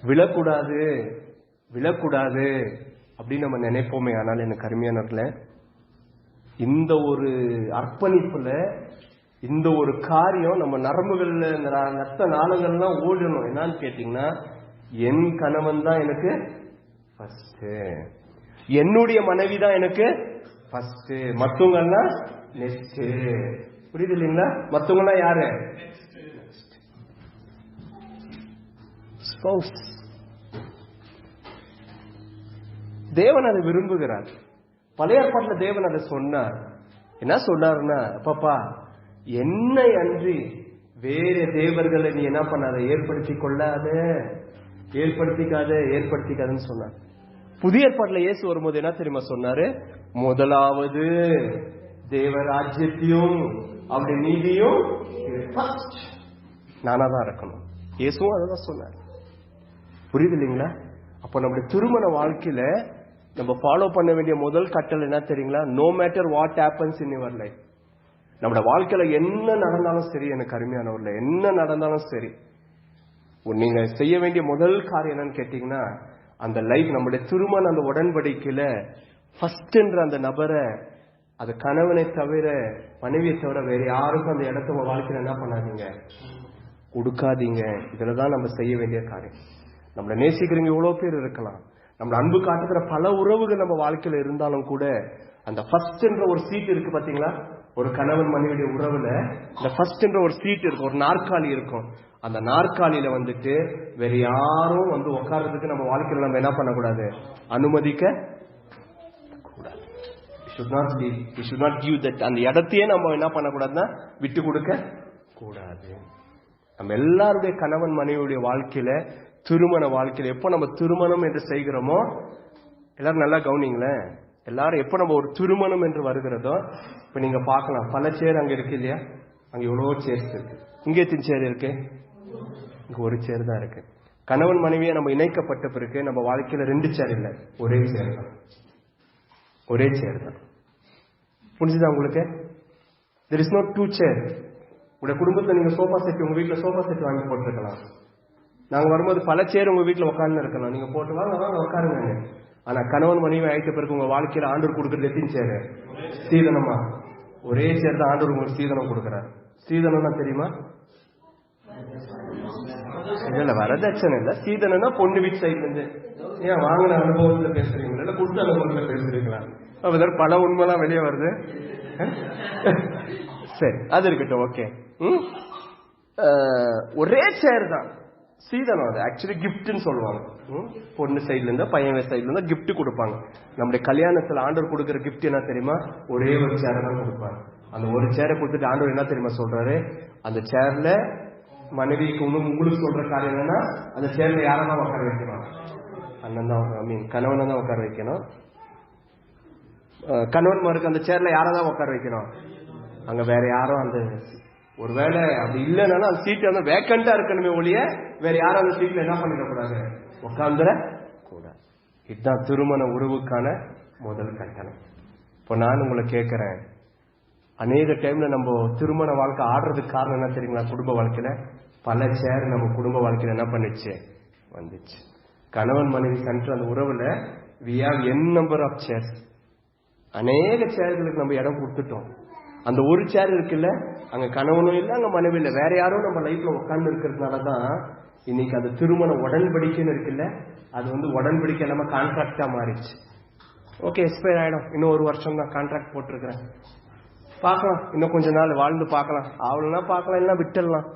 விழக்கூடாது அப்படின்னு நம்ம நினைப்போமே. ஆனால் எனக்கு அருமையானவர்களே, இந்த ஒரு அர்ப்பணிப்புல இந்த ஒரு காரியம் நம்ம நரம்புகள்ல ரத்த நாளங்கள்லாம் ஓடணும். என்னன்னு கேட்டீங்கன்னா, என் கணவன் தான் எனக்கு ஃபர்ஸ்ட், என்னுடைய மனைவி தான் எனக்கு ஃபர்ஸ்ட், மத்தவங்க எல்லாம் நெக்ஸ்ட். புரியுது இல்லைங்களா? மத்தவங்க எல்லாம் யாரு? ஸ்பௌஸ். தேவன் அதை விரும்புகிறார். பழைய ஏற்பாட்டுல தேவன் அதை சொன்னார். என்ன சொன்னாருன்னா, பாப்பா என்னை அன்றி வேற தேவர்களை நீ என்ன பண்ணாத, ஏற்படுத்திக்காதுன்னு சொன்னார். புதிய ஏற்பாட்டுல இயேசு வரும்போது என்ன தெரியுமா சொன்னாரு? முதலாவது தேவராஜ்யத்தையும் அவருடைய நீதியும் நானாதான் இருக்கணும். இயேசுவும் அதான் சொன்னார். புரியுது இல்லைங்களா? அப்ப நம்முடைய திருமண வாழ்க்கையில நம்ம ஃபாலோ பண்ண வேண்டிய முதல் கட்டளை என்ன தெரியுங்களா? No matter what happens in your life. நம்முடைய வாழ்க்கையில என்ன நடந்தாலும் சரி, எனக்கு அருமையானவர்ல என்ன நடந்தாலும் சரி, நீங்க செய்ய வேண்டிய முதல் காரியம் என்னன்னு கேட்டீங்கன்னா, அந்த லைஃப் நம்முடைய திருமண அந்த உடன்படிக்கையில ஃபர்ஸ்ட்ன்ற அந்த நபரை, அது கணவனை தவிர மனைவியை தவிர வேற யாருக்கும் அந்த இடத்த உங்க வாழ்க்கையில என்ன பண்ணாதீங்க, கொடுக்காதீங்க. இதுலதான் நம்ம செய்ய வேண்டிய காரியம். நம்மள நேசிக்கிறவங்க எவ்வளவு பேர் இருக்கலாம், நம்மள அன்பு காட்டுகிற பல உறவுகள் நம்ம வாழ்க்கையில இருந்தாலும் கூட, அந்த ஃபர்ஸ்ட்ன்ற ஒரு சீட் இருக்கு பாத்தீங்களா? ஒரு கணவன் மனைவியுடைய உறவுல இந்த ஃபர்ஸ்ட்ன்ற ஒரு சீட் இருக்கும், ஒரு நாற்காலி இருக்கும். அந்த நாற்காலியில வந்துட்டு வேற யாரும் வந்து உட்கார்றதுக்கு நம்ம வாழ்க்கையில நம்ம என்ன பண்ணக்கூடாது, அனுமதிக்க கூடாது. அந்த இடத்தையே நம்ம என்ன பண்ணக்கூடாதுன்னா விட்டு கொடுக்க கூடாது. நம்ம எல்லாருடைய கணவன் மனைவியுடைய வாழ்க்கையில, திருமண வாழ்க்கையில எப்ப நம்ம திருமணம் என்று செய்கிறோமோ, எல்லாரும் நல்லா கவனிங்களேன், எல்லாரும் எப்ப நம்ம ஒரு திருமணம் என்று வருகிறதோ, இப்ப நீங்க பாக்கலாம் பல சேர் அங்க இருக்கு இல்லையா? அங்க எவ்வளவோ சேர்ஸ் இருக்கு. இங்க எத்தனை சேர் இருக்கு? இங்க ஒரு சேர் தான் இருக்கு. கணவன் மனைவியை நம்ம இணைக்கப்பட்ட பிறகு நம்ம வாழ்க்கையில 2 சேர் இல்ல, ஒரே சேர் தான். ஒரே சேர் தான். புரிஞ்சுதா உங்களுக்கு? there is not 2 chair. உங்க குடும்பத்துல நீங்க சோஃபா செட், உங்க வீட்டுல சோஃபா செட் வாங்கி போட்டுருக்கலாம். நாங்க வரும்போது பல சேர் உங்க வீட்டுல உட்கார்ந்து இருக்கலாம், நீங்க போட்டு வாங்க உட்காருங்க. ஆனா கணவன் மனைவி ஆயிட்ட பிறகு உங்க வாழ்க்கையில ஆண்டவர் கொடுக்கறது எத்தனை சேரு? சீதனமா? ஒரே சேர் தான் ஆண்டவர் உங்களுக்கு சீதனம் கொடுக்கிறார். சீதனம்னா தெரியுமா? இல்ல வரதட்சணை இல்ல, சீதனம்னா பொண்ணு வீட்டு சைட்ல இருந்து. ஏன் வாங்கின அனுபவத்துல பேசுறீங்களா, இல்ல கொடுத்த அனுபவத்துல பேசுறீங்களா? அப்ப பல உண்மைலாம் வெளியே வருது. சரி, அது இருக்கட்டும். ஓகே, ஒரே சேர் தான் சீதனம். அது ஆக்சுவலி கிஃப்ட்னு சொல்லுவாங்க. பொண்ணு சைட்ல இருந்தா பையன் சைட்ல இருந்தா கிஃப்ட் கொடுப்பாங்க. நம்முடைய கல்யாணத்துல ஆண்டவர் கொடுக்கிற கிஃப்ட் என்ன தெரியுமா? ஒரே ஒரு சேரை தான் கொடுப்பாங்க. அந்த ஒரு சேரை கொடுத்துட்டு ஆண்டவர் என்ன தெரியுமா சொல்றாரு? அந்த சேர்ல மனைவிக்கு உங்களுக்கு சொல்ற காரியம் என்னன்னா, அந்த சேர்ல யாரெல்லாம் உட்கார வைக்கணும்? அண்ணன் தான், கணவனை தான் உட்கார வைக்கணும். கணவன்மாருக்கு அந்த சேர்ல யாரதான் உட்கார வைக்கணும்? அங்க வேற யாரும் அந்த, ஒருவேளை அப்படி இல்லைன்னா அந்த சீட் வந்து வேக்கண்டா இருக்கணுமே ஒழிய வேற யாரும் அந்த சீட்ல என்ன பண்ணிட கூடாது, உட்கார்ந்துட கூடாது. இதுதான் திருமண உறவுக்கான முதல் கட்டணம். இப்போ நான் உங்களை கேட்கிறேன், அநேக டைம்ல நம்ம திருமண வாழ்க்கை ஆடுறதுக்கு காரணம் என்ன தெரியுங்களா? குடும்ப வாழ்க்கையில பல சேர் நம்ம குடும்ப வாழ்க்கையில என்ன பண்ணிச்சு, வந்துச்சு. கணவன் மனைவி சென்ற அந்த உறவுல we have n number of chairs. அநேக சேர்களுக்கு நம்ம இடம் கொடுத்துட்டோம். அந்த ஒரு சேர் இருக்குல்ல, அங்க கணவனும் இல்ல, அங்க மனைவி இல்ல, வேற யாரும் நம்ம லைஃப்ல உட்கார்ந்து இருக்கிறதுனாலதான் இன்னைக்கு அந்த திருமண உடன்படிக்கைன்னு இருக்குல்ல, அது வந்து உடன்படிக்கை நம்ம கான்ட்ராக்டா மாறிடுச்சு. ஓகே, எக்ஸ்பயர் ஆயிடும், இன்னும் 1 வருஷம் தான் கான்ட்ராக்ட் போட்டிருக்கிறேன், பார்க்கலாம், இன்னும் கொஞ்ச நாள் வாழ்ந்து பார்க்கலாம், அவ்வளவுனா பார்க்கலாம், இல்லைன்னா விட்டுடலாம்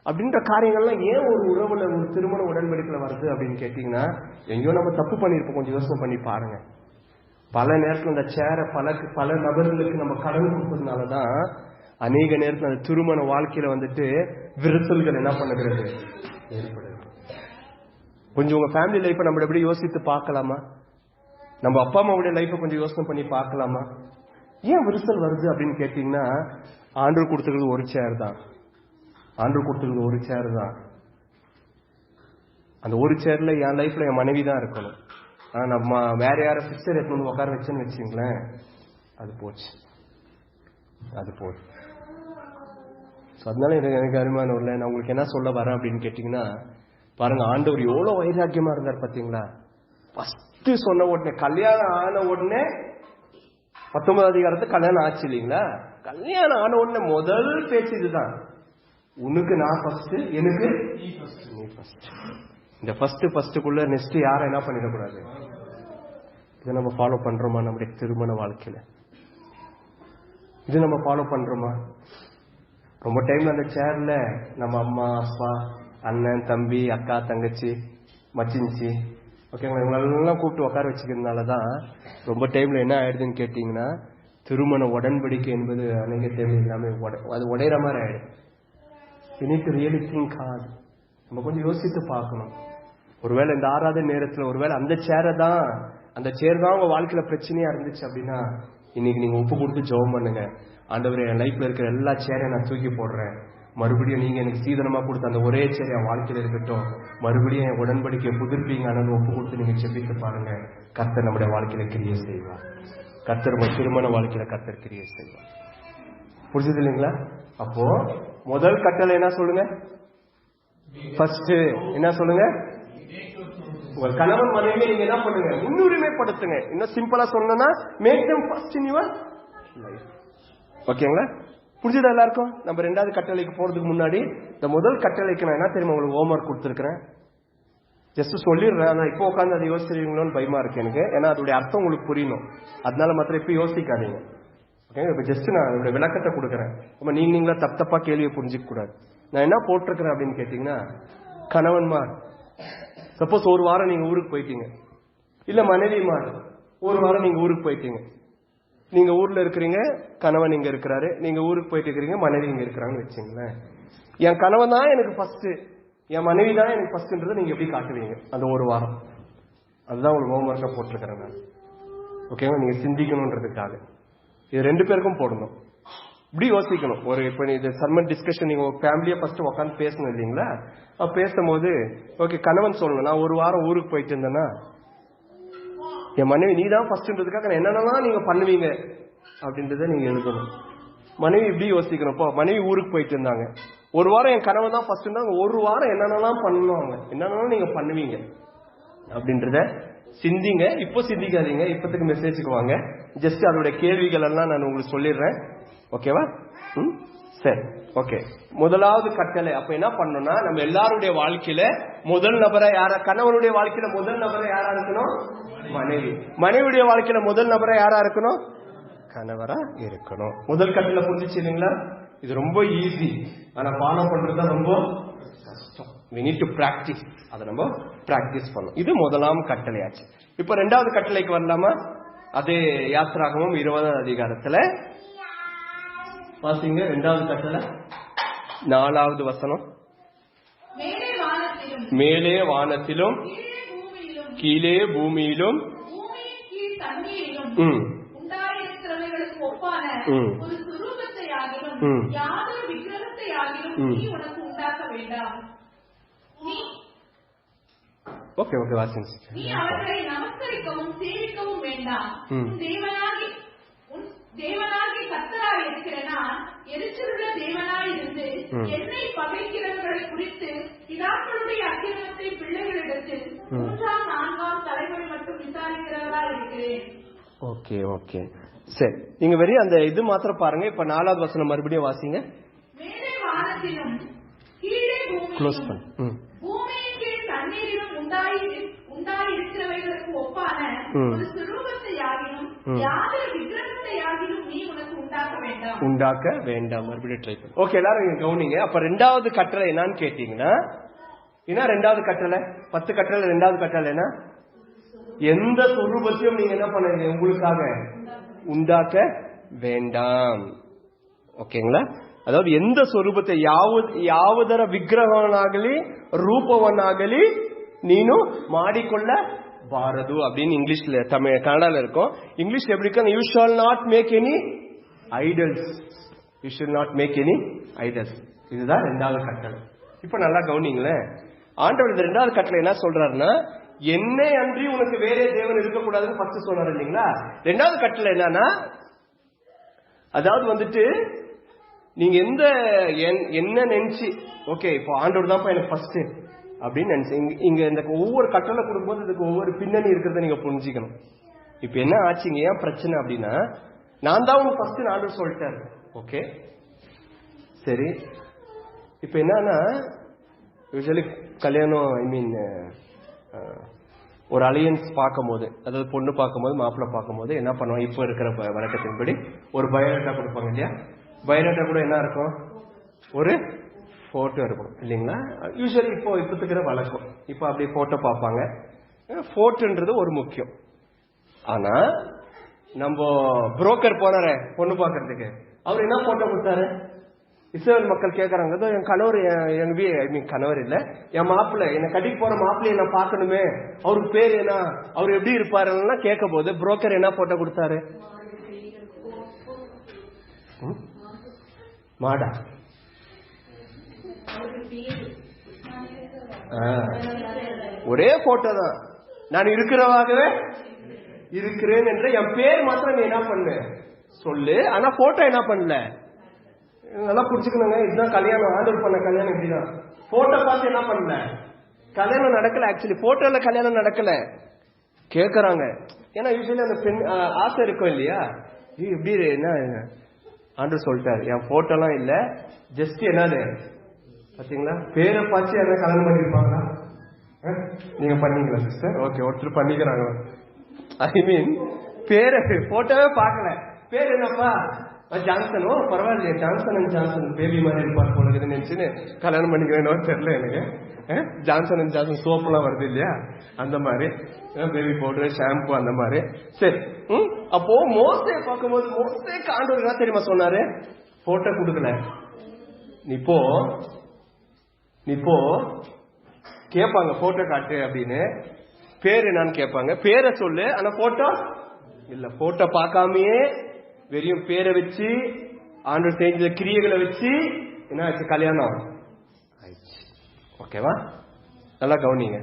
அப்படின்ற காரியங்கள்லாம் ஏன் ஒரு உறவுல ஒரு திருமண உடன்படிக்கையில வருது அப்படின்னு கேட்டீங்கன்னா, எங்கேயோ நம்ம தப்பு பண்ணிருப்போம். கொஞ்சம் யோசனை பண்ணி பாருங்க. பல நேரத்தில் அந்த சேரை பல நபர்களுக்கு நம்ம கடன் கொடுத்ததுனாலதான் அநேக நேரத்தில் அந்த திருமண வாழ்க்கையில வந்துட்டு விரிசல்கள் என்ன பண்ணுகிறது, ஏற்படுது. கொஞ்சம் உங்க ஃபேமிலி லைஃப்பை நம்ம எப்படி யோசித்து பார்க்கலாமா? நம்ம அப்பா அம்மாவுடைய லைஃப்பை கொஞ்சம் யோசனை பண்ணி பார்க்கலாமா? ஏன் விரிசல் வருது அப்படின்னு கேட்டீங்கன்னா, ஆண்டவர் கொடுத்துருக்கிறது ஒரு சேர் தான். ஆண்டவர் கொடுத்துருக்கிறது ஒரு சேர் தான். அந்த ஒரு சேர்ல என் லைஃப்ல என் மனைவி தான் இருக்கணும். ஆனா நம்ம வேற யார சிஸ்டர் எடுத்து வந்து உட்கார வச்சேன்னு வச்சுங்களேன், அது போச்சு, அது போச்சு. அதனால எனக்கு அருமையான ஒரு நான் உங்களுக்கு என்ன சொல்ல வரேன் அப்படின்னு கேட்டீங்கன்னா, பாருங்க, ஆண்டவர் எவ்வளவு வைராக்கியமா இருந்தார் பாத்தீங்களா? ஃபர்ஸ்ட் சொன்ன உடனே, கல்யாணம் ஆன உடனே 19வது அதிகாரத்துக்கு கல்யாணம் ஆச்சு இல்லைங்களா? கல்யாணம் ஆன உடனே முதல் பேச்சு இதுதான், உனக்கு நான் ஃபர்ஸ்ட், எனக்கு நீ ஃபர்ஸ்ட். இந்த ஃபர்ஸ்டுக்குள்ள நெக்ஸ்ட் யாரும் என்ன பண்ணிடக்கூடாது. இதை நம்ம ஃபாலோ பண்றோமா நம்முடைய திருமண வாழ்க்கையில? இது நம்ம ஃபாலோ பண்றோமா? ரொம்ப டைம்ல அந்த சேர்ல நம்ம அம்மா அப்பா அண்ணன் தம்பி அக்கா தங்கச்சி மச்சிஞ்சி ஓகேங்களா, இவங்களெல்லாம் கூப்பிட்டு உட்கார வச்சுக்கிறதுனாலதான் ரொம்ப டைம்ல என்ன ஆயிடுதுன்னு கேட்டீங்கன்னா, திருமண உடன்படிக்கை என்பது அநேக தேவை எல்லாமே அது உடையிற மாதிரி ஆயிடும். We need to really think hard. நம்ம கொஞ்சம் யோசித்து பார்க்கணும். ஒருவேளை இந்த ஆராதனை நேரத்துல ஒருவேளை அந்த சேர் தான் உங்க வாழ்க்கையில பிரச்சனையா இருந்துச்சு அப்படின்னா, இன்னைக்கு நீங்க ஒப்பு கொடுத்து ஜெபம் பண்ணுங்க. ஆண்டவரே, என் லைஃப்ல இருக்கிற எல்லா சேரையும் நான் தூக்கி போடுறேன். மறுபடியும் நீங்க எனக்கு சீதனமா கொடுத்த அந்த ஒரே சேர் என் வாழ்க்கையில இருக்கட்டும். மறுபடியும் என் உடன்படிக்கை புதுப்பிங்க. ஆனது ஒப்பு கொடுத்து நீங்க செபித்து பாருங்க. கர்த்தர் நம்முடைய வாழ்க்கையில கிரியை செய்வார். கர்த்தர் உங்க திருமண வாழ்க்கையில கர்த்தர் கிரியை செய்வார். புரிஞ்சது இல்லைங்களா? அப்போ முதல் கட்டளை என்ன சொல்லுங்க? ஃபர்ஸ்ட் என்ன சொல்லுங்க? உங்க கணவன் மனைவி நீங்க என்ன பண்ணுங்க? முன்னுரிமைப்படுத்துங்க. இன்னும் சிம்பிளா சொல்லணும்னா make them first in your life. ஓகேங்களா? புரிஞ்சுதா எல்லாருக்கும்? நம்ம ரெண்டாவது கட்டளைக்கு போறதுக்கு முன்னாடி இந்த முதல் கட்டளைக்கு நான் என்ன தெரியுமா உங்களுக்கு ஹோம்வொர்க் கொடுத்துருக்கிறேன். ஜஸ்ட் சொல்லிடுறேன். ஆனா இப்போ உட்காந்து அதை யோசிச்சிருவீங்களோன்னு பயமா இருக்கு எனக்கு. ஏன்னா அதோடைய அர்த்தம் உங்களுக்கு புரியணும். அதனால மாத்திரம் இப்ப யோசிக்காதீங்க. இப்ப ஜஸ்ட் நான் என்னோட விளக்கத்தை கொடுக்குறேன். நீங்களா தப்பா கேள்வியை புரிஞ்சிக்க கூடாது. நான் என்ன போட்டிருக்கிறேன் அப்படின்னு கேட்டீங்கன்னா, கணவன்மார் சப்போஸ் ஒரு வாரம் நீங்க ஊருக்கு போயிட்டீங்க, இல்ல மனைவிமார் ஒரு வாரம் நீங்க ஊருக்கு போயிட்டீங்க. நீங்க ஊர்ல இருக்கிறீங்க, கணவன் இங்க இருக்கிறாரு. நீங்க ஊருக்கு போயிட்டு இருக்கிறீங்க, மனைவி இங்க இருக்கிறாங்கன்னு வச்சுங்களேன். என் கணவன் தான் எனக்கு ஃபர்ஸ்ட், என் மனைவி தான் எனக்கு ஃபர்ஸ்ட்ன்றதை நீங்க எப்படி காட்டுவீங்க அந்த ஒரு வாரம்? அதுதான் உங்களுக்கு ஹோம்வொர்க்கா போட்டிருக்கிறேன் நான். ஓகேவா? நீங்க சிந்திக்கணும்ன்றதுக்காக இது ரெண்டு பேருக்கும் போடணும். இப்படி யோசிக்கணும். ஒரு இப்ப இது சர்மன் டிஸ்கஷன் நீங்க ஃபேமிலியா ஃபர்ஸ்ட் உட்காந்து பேசணும் இல்லைங்களா? பேசும்போது ஓகே கணவன் சொல்லணும், நான் ஒரு வாரம் ஊருக்கு போயிட்டு இருந்தேன்னா என் மனைவி நீ தான் ஃபர்ஸ்ட்ன்றதுக்காக என்னென்னலாம் நீங்க பண்ணுவீங்க அப்படின்றத நீங்க எழுதணும். மனைவி இப்படி யோசிக்கணும். இப்போ மனைவி ஊருக்கு போயிட்டு இருந்தாங்க, ஒரு வாரம் என் கணவன் தான் ஃபர்ஸ்ட் இருந்தாங்க, ஒரு வாரம் என்னென்னலாம் பண்ணுவாங்க, என்னென்னலாம் நீங்க பண்ணுவீங்க அப்படின்றத சிந்திங்க. இப்போ சிந்திக்காதீங்க, இப்பத்துக்கு மெசேஜுக்கு வாங்க. ஜஸ்ட் அதோட கேள்விகள் எல்லாம் நான் உங்களுக்கு சொல்லிடுறேன். ஓகேவா? சரி, ஓகே. முதலாவது கட்டளை அப்ப என்ன பண்ணணும்னா, நம்ம எல்லாருடைய வாழ்க்கையில முதல் நபரை யாரா, கணவனுடைய வாழ்க்கையில முதல் நபரை யாரா இருக்கணும்? மனைவி. மனைவியுடைய வாழ்க்கையில முதல் நபரை யாரா இருக்கணும்? கணவரா இருக்கணும். முதல் கட்டளை புரிஞ்சிச்சு இல்லைங்களா? இது ரொம்ப ஈஸி, ஆனா ஃபாலோ பண்றது ரொம்ப கஷ்டம். we need to practice. அதை நம்ம பிராக்டிஸ் பண்ணணும். இது முதலாம் கட்டளையாச்சு. இப்ப ரெண்டாவது கட்டளைக்கு வரலாமா? அதே யாத்திராகமம் 20ஆம் அதிகாரத்துல வாசிங்க. ரெண்டாவது கட்டளை 4வது வசனம். மேலே வானத்திலும் கீழே பூமியிலும் ஓகே ஓகே வாசிங்க. நீ அவர்களை நமஸ்கரிக்கவும் சேவிக்கவும் வேண்டாம். தேவனாகி கர்த்தராய் இருக்கிற நான் எரிச்சலுள்ள தேவனாய் இருந்து என்னை பகைக்கிறவர்களை குறித்து பிதாக்களுடைய அக்கிரமத்தை பிள்ளைகளிடத்தில் 3ஆம் 4ஆம் தலைமுறை மட்டும் விசாரிக்கிறவர்களாய் இருக்கிறேன். ஓகே ஓகே சரி, நீங்க வெறும் அந்த இது மாத்திரம் பாருங்க. இப்ப 4வது வசனம் மறுபடியும் வாசிங்க. மேலே வானத்திலும் கீழே பூமியிலும் பூமியின் கீழ் தண்ணீரிலும் உண்டாயிருக்கிறவைகளுக்கு ஒப்பான ஒரு சுரூபத்தையாகிலும் யாதொரு விக்கிரகத்தையாகிலும் நீ உனக்கு உண்டாக்க வேண்டாம். மறுபடியும் ட்ரை பண்ணு. ஓகே, எல்லாரும் கவனிங்க. அப்ப ரெண்டாவது கட்டளை என்னன்னு கேட்டீங்கன்னா, என்ன ரெண்டாவது கட்டளை? 10 கட்டளை ரெண்டாவது கட்டளை என்ன? எந்த சுரூபத்தையும் நீங்க என்ன பண்ணுங்க, உங்களுக்காக உண்டாக்க வேண்டாம். ஓகேங்களா? அதாவது எந்த ಸ್ವರೂಪತೆ ಯಾವುದರ ವಿಗ್ರಹವನ್ನಾಗಲಿ ರೂಪವನ್ನಾಗಲಿ ನೀನು ಮಾಡಿಕೊಳ್ಳಬಾರದು அப்படின்னு இங்கிலீஷ்ல கன்னடால இருக்கும். இங்கிலீஷ்ல எப்படி இருக்கு? You shall not make any idols. You shall not make any idols. இதுதான் ரெண்டாவது கட்டளை. இப்ப நல்லா கவனிங்களேன். ஆண்டவர் இந்த ரெண்டாவது கட்டளை என்ன சொல்றாருன்னா, என்னை அன்றி உனக்கு வேற தேவன் இருக்கக்கூடாதுன்னு ஃபர்ஸ்ட் சொன்னாரு இல்லைங்களா? ரெண்டாவது கட்டளை என்னன்னா, அதாவது வந்துட்டு நீங்க என்ன நினைச்சு ஓகே இப்போ ஆண்டவர் தான் எனக்கு ஃபர்ஸ்ட் அப்படின்னு நினைச்சு இங்க இந்த ஒவ்வொரு கட்டளை கொடுக்கும்போது இதுக்கு ஒவ்வொரு பின்னணி இருக்கிறத நீங்க புரிஞ்சுக்கணும். இப்ப என்ன ஆச்சுங்க, ஏன் பிரச்சனை அப்படின்னா, நான் தான் உங்களுக்கு ஃபர்ஸ்ட் ஆண்டவர் சொல்லிட்டாரு. ஓகே சரி, இப்ப என்னன்னா யூஸ்வலி கல்யாணம் ஐ மீன் ஒரு அலையன்ஸ் பார்க்கும் போது, அதாவது பொண்ணு பார்க்கும் போது மாப்பிள்ளை பார்க்கும் போது என்ன பண்ணுவாங்க, இப்ப இருக்கிற வழக்கத்தின்படி ஒரு பயோடேட்டா கொடுப்பாங்க இல்லையா? பயோடேட்டா கூட என்ன இருக்கும், ஒரு போட்டோ இருக்கும் இல்லைங்களா? யூஸ்வலி இப்போத்துக்கிற வழக்கம் இப்ப அப்படியே போட்டோ பார்ப்பாங்க. போட்டோன்றது ஒரு முக்கியம். ஆனா நம்ம புரோக்கர் போனாரு பொண்ணு பாக்குறதுக்கு, அவர் என்ன போட்டோ கொடுத்தாரு? இஸ்ரவேல் மக்கள் கேக்குறாங்க, என் கணவர், கணவர் இல்ல, என் மாப்பிள்ளை, என்ன கட்டிக்கு போற மாப்பிள்ளைய நான் பாக்கணுமே, அவருக்கு பேர் என்ன, அவர் எப்படி இருப்பாருன்னா கேட்க போது புரோக்கர் என்ன போட்டோ கொடுத்தாரு? மாடா? ஒரே போட்டோ தான். நான் இருக்கிறவாகவே இருக்கிறேன் என்ற என் பேர் மாத்திரம் நீ என்ன பண்ணு சொல்லு, ஆனா போட்டோ என்ன பண்ணல. நல்லா புடிச்சுக்கணுங்க, இதுதான் கல்யாணம், ஆர்டர் பண்ண கல்யாணம் இப்படிதான். போட்டோ பார்த்து என்ன பண்ணல, கல்யாணம் நடக்கல. ஆக்சுவலி போட்டோல கல்யாணம் நடக்கல. கேக்குறாங்க, ஏன்னா யூஸ்வலி அந்த பெண் ஆசை இருக்கும் இல்லையா, இப்படி என்ன ஆண்டவர் சொல்லிட்டாரு, என் போட்டோலாம் இல்ல, ஜஸ்ட் என்னது பாத்தீங்களா, பேரை பார்த்து என்ன கல்யாணம் பண்ணிருப்பாங்களா? நீங்க பண்ணீங்களா சிஸ்டர்? ஓகே, ஒருத்தர் பண்ணிக்கிறாங்க. ஐ மீன் பேரு போட்டோவே பார்க்கல, பேர் என்னப்பா ஜான்சனோ, பரவாயில்லையே ஜான்சன் அண்ட் ஜான்சன் பேபி மாதிரி இருப்பார் போல நினைச்சுன்னு கல்யாணம் பண்ணிக்கிறேனோ தெரியல எனக்கு. ஜான்சன் அண்ட் ஜான்சன் சோப் எல்லாம் வருது இல்லையா, அந்த மாதிரி பேபி பவுடர், ஷாம்பு, அந்த மாதிரி. சரி, அப்போ மோசே பார்க்கும்போது மோசேக்கு ஆண்டவர் என்ன தெரியுமா சொன்னாரு? போட்டோ கொடுக்கல. நீ கேட்பாங்க போட்டோ காட்டு அப்படின்னு, பேர் என்னன்னு கேட்பாங்க, பேரை சொல்லு, ஆனா போட்டோ இல்ல. போட்டோ பார்க்காமயே வெறும் பேரை வச்சு ஆண்டவர் செஞ்ச கிரியைகளை வச்சு என்ன ஆச்சு, கல்யாணம் ஆயிடுச்சு. ஓகேவா? நல்லா கவனிங்க.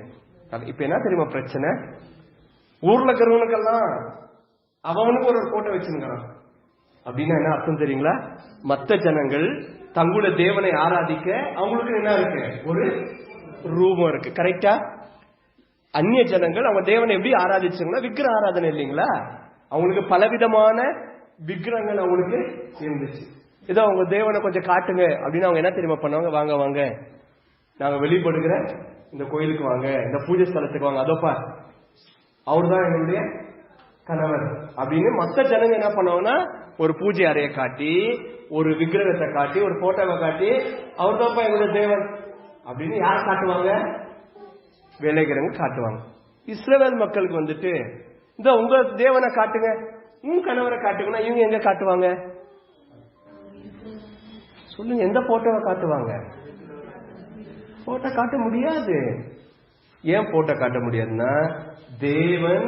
இப்ப என்ன தெரியுமா பிரச்சனை? ஊர்ல இருக்கிறவனுக்கெல்லாம் அவனுக்கு ஒரு போட்டோ வச்சுக்கிறான். அப்படின்னா என்ன அர்த்தம் தெரியுங்களா? மற்ற ஜனங்கள் தங்களுடைய தேவனை ஆராதிக்க அவங்களுக்கு என்ன இருக்கு, ஒரு ரூபம் இருக்கு. கரெக்டா? அந்நிய ஜனங்கள் அவங்க தேவனை எப்படி ஆராதிச்சாங்கன்னா விக்கிர ஆராதனை இல்லைங்களா, அவங்களுக்கு பலவிதமான விக்கிரங்கள் அவங்களுக்கு இருந்துச்சு. ஏதோ அவங்க தேவனை கொஞ்சம் காட்டுங்க அப்படின்னு அவங்க என்ன தெரியுமா பண்ணுவாங்க, வாங்க வாங்க நாங்க வெளிப்படுகிற இந்த கோயிலுக்கு வாங்க, இந்த பூஜை ஸ்தலத்துக்கு வாங்க, அதோப்பா அவர்தான் எங்களுடைய கணவர் அப்படின்னு மற்ற ஜனங்க என்ன பண்ணுவாங்கன்னா ஒரு பூஜை அறையை காட்டி, ஒரு விக்கிரகத்தை காட்டி, ஒரு போட்டோவை காட்டி, அவர் தான்ப்பா எங்களுடைய தேவன் அப்படின்னு யார் காட்டுவாங்க? வேலைக்கிறவங்க காட்டுவாங்க. இஸ்ரவேல் மக்களுக்கு வந்துட்டு இந்த உங்க தேவனை காட்டுங்க, உங்க கணவரை காட்டுங்கன்னா இவங்க எங்க காட்டுவாங்க சொல்லுங்க? எந்த போட்டோவை காட்டுவாங்க? போட்டோ காட்ட முடியாது. ஏன் போட்டோ காட்ட முடியாதுன்னா தேவன்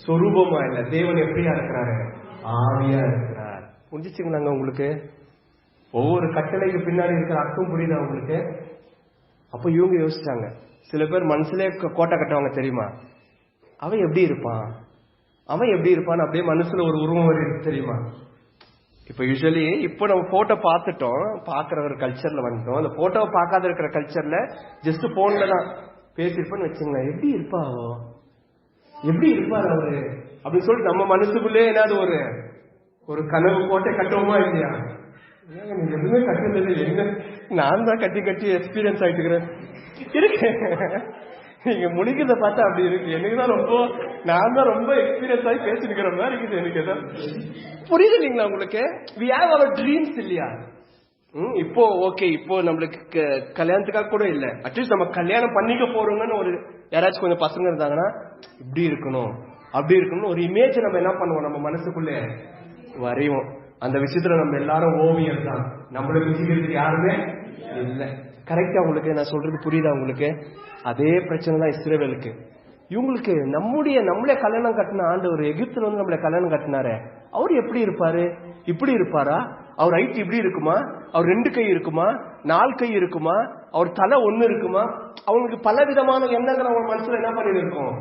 சொரூபமா இல்ல, தேவன் எப்படியா இருக்கிறாரு, ஆவியா இருக்கிறார். புரிஞ்சுச்சுங்களாங்க உங்களுக்கு? ஒவ்வொரு கட்டளைக்கு பின்னாடி இருக்கிற அர்த்தம் புரியுதா உங்களுக்கு? அப்ப இவங்க யோசிச்சாங்க, சில பேர் மனசுல கோட்டை கட்டுவாங்க தெரியுமா, அவன் எப்படி இருப்பான், அவன் எப்படி இருப்பான்னு அப்படியே மனசுல ஒரு உருவம் வருது தெரியுமா. இப்ப யூஸ்வலி இப்போ நம்ம போட்டோ பார்த்துட்டோம், பாக்குற ஒரு கல்ச்சர்ல வந்துட்டோம். அந்த போட்டோவை பார்க்காத இருக்கிற கல்ச்சர்ல ஜஸ்ட் போன்ல தான் பேசிருப்போன்னு வச்சுங்களேன், எப்படி இருப்பாவோ, எப்படி இருப்பாரு அவரு அப்படின்னு சொல்லிட்டு நம்ம மனசுக்குள்ளே ஏதாவது ஒரு கனவு போட்டே கட்டுவோமா இல்லையா? நீங்க எதுவுமே கட்டுறது என்ன, நான் தான் கட்டி கட்டி எக்ஸ்பீரியன்ஸ் ஆயிட்டு இருக்கிறேன் இருக்கு. நீங்க முடிக்கிறத பார்த்தா அப்படி இருக்கு. எனக்குதான் நான் தான் ரொம்ப எக்ஸ்பீரியன்ஸ் ஆகி பேசிருக்கிற மாதிரி இருக்குது எனக்கு. எதாவது புரியுது இல்லைங்களா உங்களுக்கு? we have our dreams இல்லையா? இப்போ ஓகே, இப்போ நம்மளுக்கு கல்யாணத்துக்காக கூட இல்ல, அட்லீஸ்ட் நம்ம கல்யாணம் பண்ணிக்க போறோங்கன்னு ஒரு யாராச்சும் கொஞ்சம் பசங்க இருந்தாங்கன்னா இப்படி இருக்கணும் அப்படி இருக்கணும் ஒரு இமேஜ் நம்ம என்ன பண்ணுவோம், நம்ம மனசுக்குள்ளே வரைவோம். அந்த விஷயத்துல நம்ம எல்லாரும் ஓவியம் தான், நம்மளுக்கு விஷயத்துக்கு யாருமே இல்ல. கரெக்டா உங்களுக்கு நான் சொல்றது புரியுதா உங்களுக்கு? அதே பிரச்சனை தான் இஸ்ரவேலுக்கு. இவங்களுக்கு நம்மளே கல்யாணம் கட்டின ஆண்டவர் எகிப்துல வந்து நம்மள கல்யாணம் கட்டினாரு, அவர் எப்படி இருப்பாரு, இப்படி இருப்பாரா, அவர் ஹைட் இப்படி இருக்குமா, அவர் 2 கை இருக்குமா, 4 கை இருக்குமா, அவர் தலை 1 இருக்குமா, அவங்களுக்கு பல விதமான எண்ணங்கள் அவங்க மனசுல என்ன பண்ணிட்டு இருக்கோம்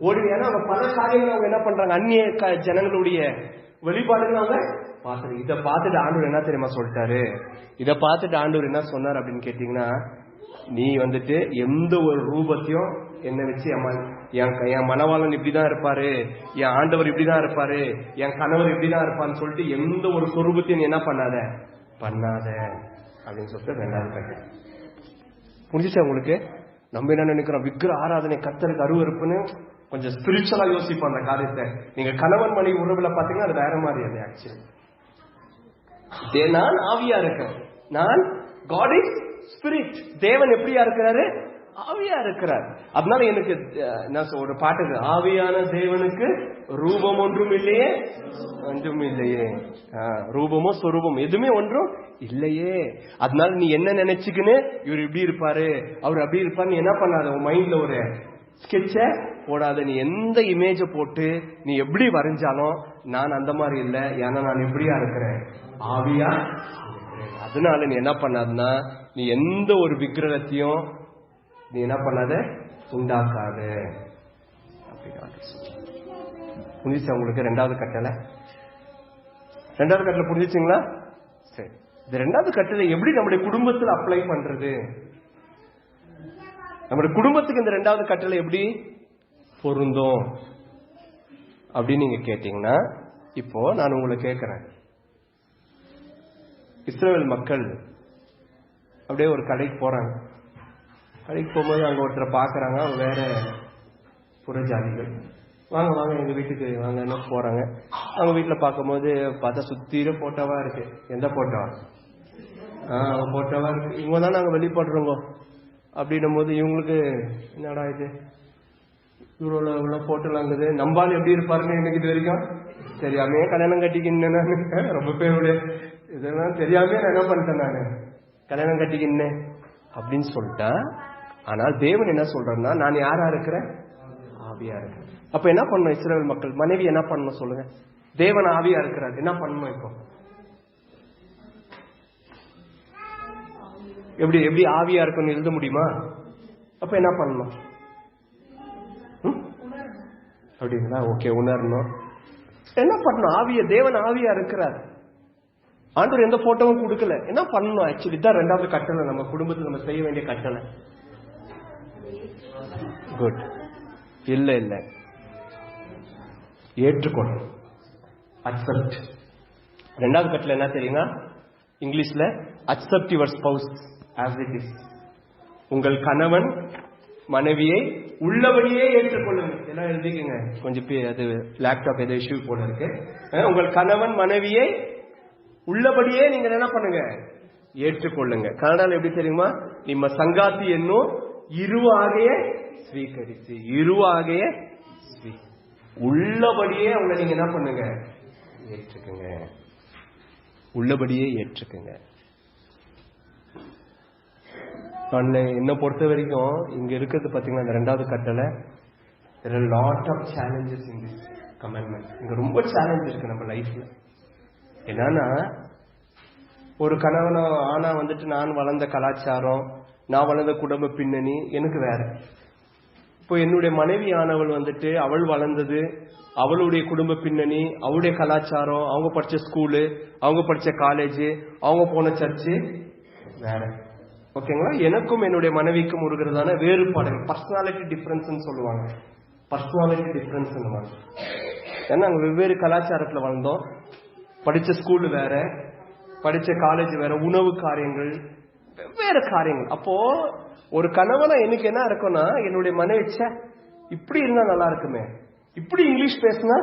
ஓடி. ஏன்னா அவங்க பல காரியங்கள் அவங்க என்ன பண்றாங்க, அந்நிய ஜனங்களுடைய வெளிப்பாடுகள் அவங்க பார்த்து. இதை பார்த்துட்டு ஆண்டவர் என்ன தெரியுமா சொல்லிட்டாரு, இதை பார்த்துட்டு ஆண்டவர் என்ன சொன்னார் அப்படின்னு கேட்டீங்கன்னா, நீ வந்துட்டு எந்த ஒரு ரூபத்தையும் என்ன வச்சு என் மனவாளன் இப்படிதான் இருப்பாரு, என் ஆண்டவர் இப்படிதான் இருப்பாரு, என் கணவர் இப்படிதான் இருப்பான்னு சொல்லிட்டு எந்த ஒரு சொரூபத்தையும் நீ என்ன பண்ணாத அப்படின்னு சொல்லிட்டு 2வது கட்டு. புரிஞ்சுச்சா உங்களுக்கு? நம்ம என்ன நினைக்கிறோம், விக்கிர ஆராதனை கர்த்தருக்கு அருவருப்புன்னு கொஞ்சம் ஸ்பிரிச்சுவலா யோசிப்போம் அந்த காரியத்தை. நீங்க கணவன் மனைவி உறவுல பாத்தீங்கன்னா அது வேற மாதிரி. அது ஆக்சுவலி நான் ஆவியா இருக்கேன், நான் God is spirit. தேவன் எப்படியா இருக்கிறாரு, ஆவியா இருக்கிறார். அதனால எனக்கு ஒரு பாட்டு, ஆவியான தேவனுக்கு ரூபம் ஒன்றும் இல்லையே, ஒன்றும் இல்லையே, ரூபமோ சொரூபம் எதுவுமே ஒன்றும் இல்லையே. அதனால நீ என்ன நினைச்சுக்கின்னு இவர் இப்படி இருப்பாரு அவர் அப்படி இருப்பாரு நீ என்ன பண்ணாத, உன் மைண்ட்ல ஒரு ஸ்கெட்ச போடாத. நீ எந்த இமேஜ போட்டு நீ எப்படி வரைஞ்சாலும் நான் அந்த மாதிரி இல்லை, ஏன்னா நான் எப்படியா இருக்கிறேன், ஆவியா. அதனால நீ என்ன பண்ணாதுன்னா, நீ எந்த ஒரு விக்கிரகத்தையும் நீ என்ன பண்ணாத, உண்டாக்காத. புரிஞ்சிச்சா உங்களுக்கு ரெண்டாவது கட்டளை? ரெண்டாவது கட்டளை புரிஞ்சிச்சுங்களா? சரி, இந்த ரெண்டாவது கட்டளை எப்படி நம்முடைய குடும்பத்தில் அப்ளை பண்றது? நம்முடைய குடும்பத்துக்கு இந்த ரெண்டாவது கட்டளை எப்படி பொருந்தும் அப்படின்னு நீங்க கேட்டீங்கன்னா, இப்போ நான் உங்களை கேட்கிறேன், இஸ்ரவேல் மக்கள் அப்படியே ஒரு கடைக்கு போறாங்க. கடைக்கு போகும்போது அங்க ஒருத்தரை பாக்குறாங்க, அவங்க வேற புறஜாதிகள். வாங்க வாங்க எங்க வீட்டுக்கு வாங்கன்னு போறாங்க. அவங்க வீட்டுல பார்க்கும்போது பார்த்தா சுத்திர போட்டோவா இருக்கு. எந்த போட்டோ? போட்டோவா இருக்கு. இவங்க தான் நாங்க வெளிப்படுறோங்க அப்படின்னும் போது இவங்களுக்கு என்னடா இது, இவ்வளவு போட்டோலாம் இருக்குது, நம்பால் எப்படி இருப்பாருன்னு எனக்கு இது வரைக்கும் தெரியாமே கல்யாணம் கட்டிக்கின்னு ரொம்ப பேருடைய இதெல்லாம் தெரியாமே நான் என்ன பண்ணிட்டேன், நானு கல்யாணம் கட்டிக்கின்னேன் அப்படின்னு சொல்லிட்டா. ஆனால் தேவன் என்ன சொல்றேன்னா, நான் யாரா இருக்கிறேன், ஆவியா இருக்கிறேன். அப்ப என்ன பண்ணணும் இஸ்ரவேல் மக்கள்? மனைவி என்ன பண்ணணும் சொல்லுங்க? தேவன் ஆவியா இருக்கிறார், என்ன பண்ணணும் இப்போ? எப்படி எப்படி ஆவியா இருக்குன்னு எழுத முடியுமா? அப்ப என்ன பண்ணணும் அப்படிங்களா? ஓகே, உணரணும். என்ன பண்ணணும்? ஆவிய, தேவன் ஆவியா இருக்கிறார். ஆண்டவர் எந்த போட்டோவும் கொடுக்கல. என்ன பண்ணணும்? ஆக்சுவலி தான் ரெண்டாவது கட்டளை, நம்ம குடும்பத்தில் நம்ம செய்ய வேண்டிய கட்டளை. குட். இல்ல இல்ல, ஏற்றுக்கொள்ளணும். அக்செப்ட். ரெண்டாவது கட்டளை என்ன தெரியுங்க? இங்கிலீஷ்ல accept your spouse as it is. உங்கள் கணவன் மனைவியை உள்ளபடியே ஏற்றுக்கொள்ளுங்க. எல்லாம் எழுதிக்கங்க கொஞ்சம். அது லேப்டாப் ஏதோ இஷ்யூ போல இருக்கு. உங்கள் கணவன் மனைவியை உள்ளபடியே நீங்க என்ன பண்ணுங்க, ஏற்றுக்கொள்ளுங்க. கன்னடால எப்படி தெரியுமா? ನಿಮ್ಮ ಸಂಗಾತಿಯನ್ನು ಇರುವಾಗೆಯೇ ಸ್ವೀಕರಿಸಿ. ಇರುವಾಗೆಯೇ உள்ளபடியே அவங்களை நீங்க என்ன பண்ணுங்க, ஏற்றுக்குங்க. உள்ளபடியே ஏற்றுக்குங்க. என்ன பொறுத்த வரைக்கும் இங்க இருக்கிறது பாத்தீங்கன்னா, இந்த ரெண்டாவது கட்டளை, there are a lot of challenges in this commandment. இங்க ரொம்ப சேலஞ்ச் இருக்கு நம்ம லைஃப்ல. என்னன்னா, ஒரு கணவன் ஆனா வந்துட்டு நான் வளர்ந்த கலாச்சாரம், நான் வளர்ந்த குடும்ப பின்னணி எனக்கு வேற. இப்போ என்னுடைய மனைவி ஆனவள் வந்துட்டு அவள் வளர்ந்தது, அவளுடைய குடும்ப பின்னணி, அவளுடைய கலாச்சாரம், அவங்க படிச்ச ஸ்கூலு, அவங்க படிச்ச காலேஜ், அவங்க போன சர்ச்சு வேற. ஓகேங்களா? எனக்கும் என்னுடைய மனைவிக்கும் இருக்கிறதான வேறுபாடுகள், பர்சனாலிட்டி டிஃபரன்ஸ் சொல்லுவாங்க. Personality difference. ஏன்னா நாங்க வெவ்வேறு கலாச்சாரத்துல வளர்ந்தோம், படிச்ச ஸ்கூல் வேற, படிச்ச காலேஜ் வேற, உணவு காரியங்கள் வெவ்வேறு காரியங்கள். அப்போ ஒரு கணவனா எனக்கு என்ன இருக்கும்னா, என்னுடைய மனைவி இப்படி இருந்தா நல்லா இருக்குமே, இப்படி இங்கிலீஷ் பேசினா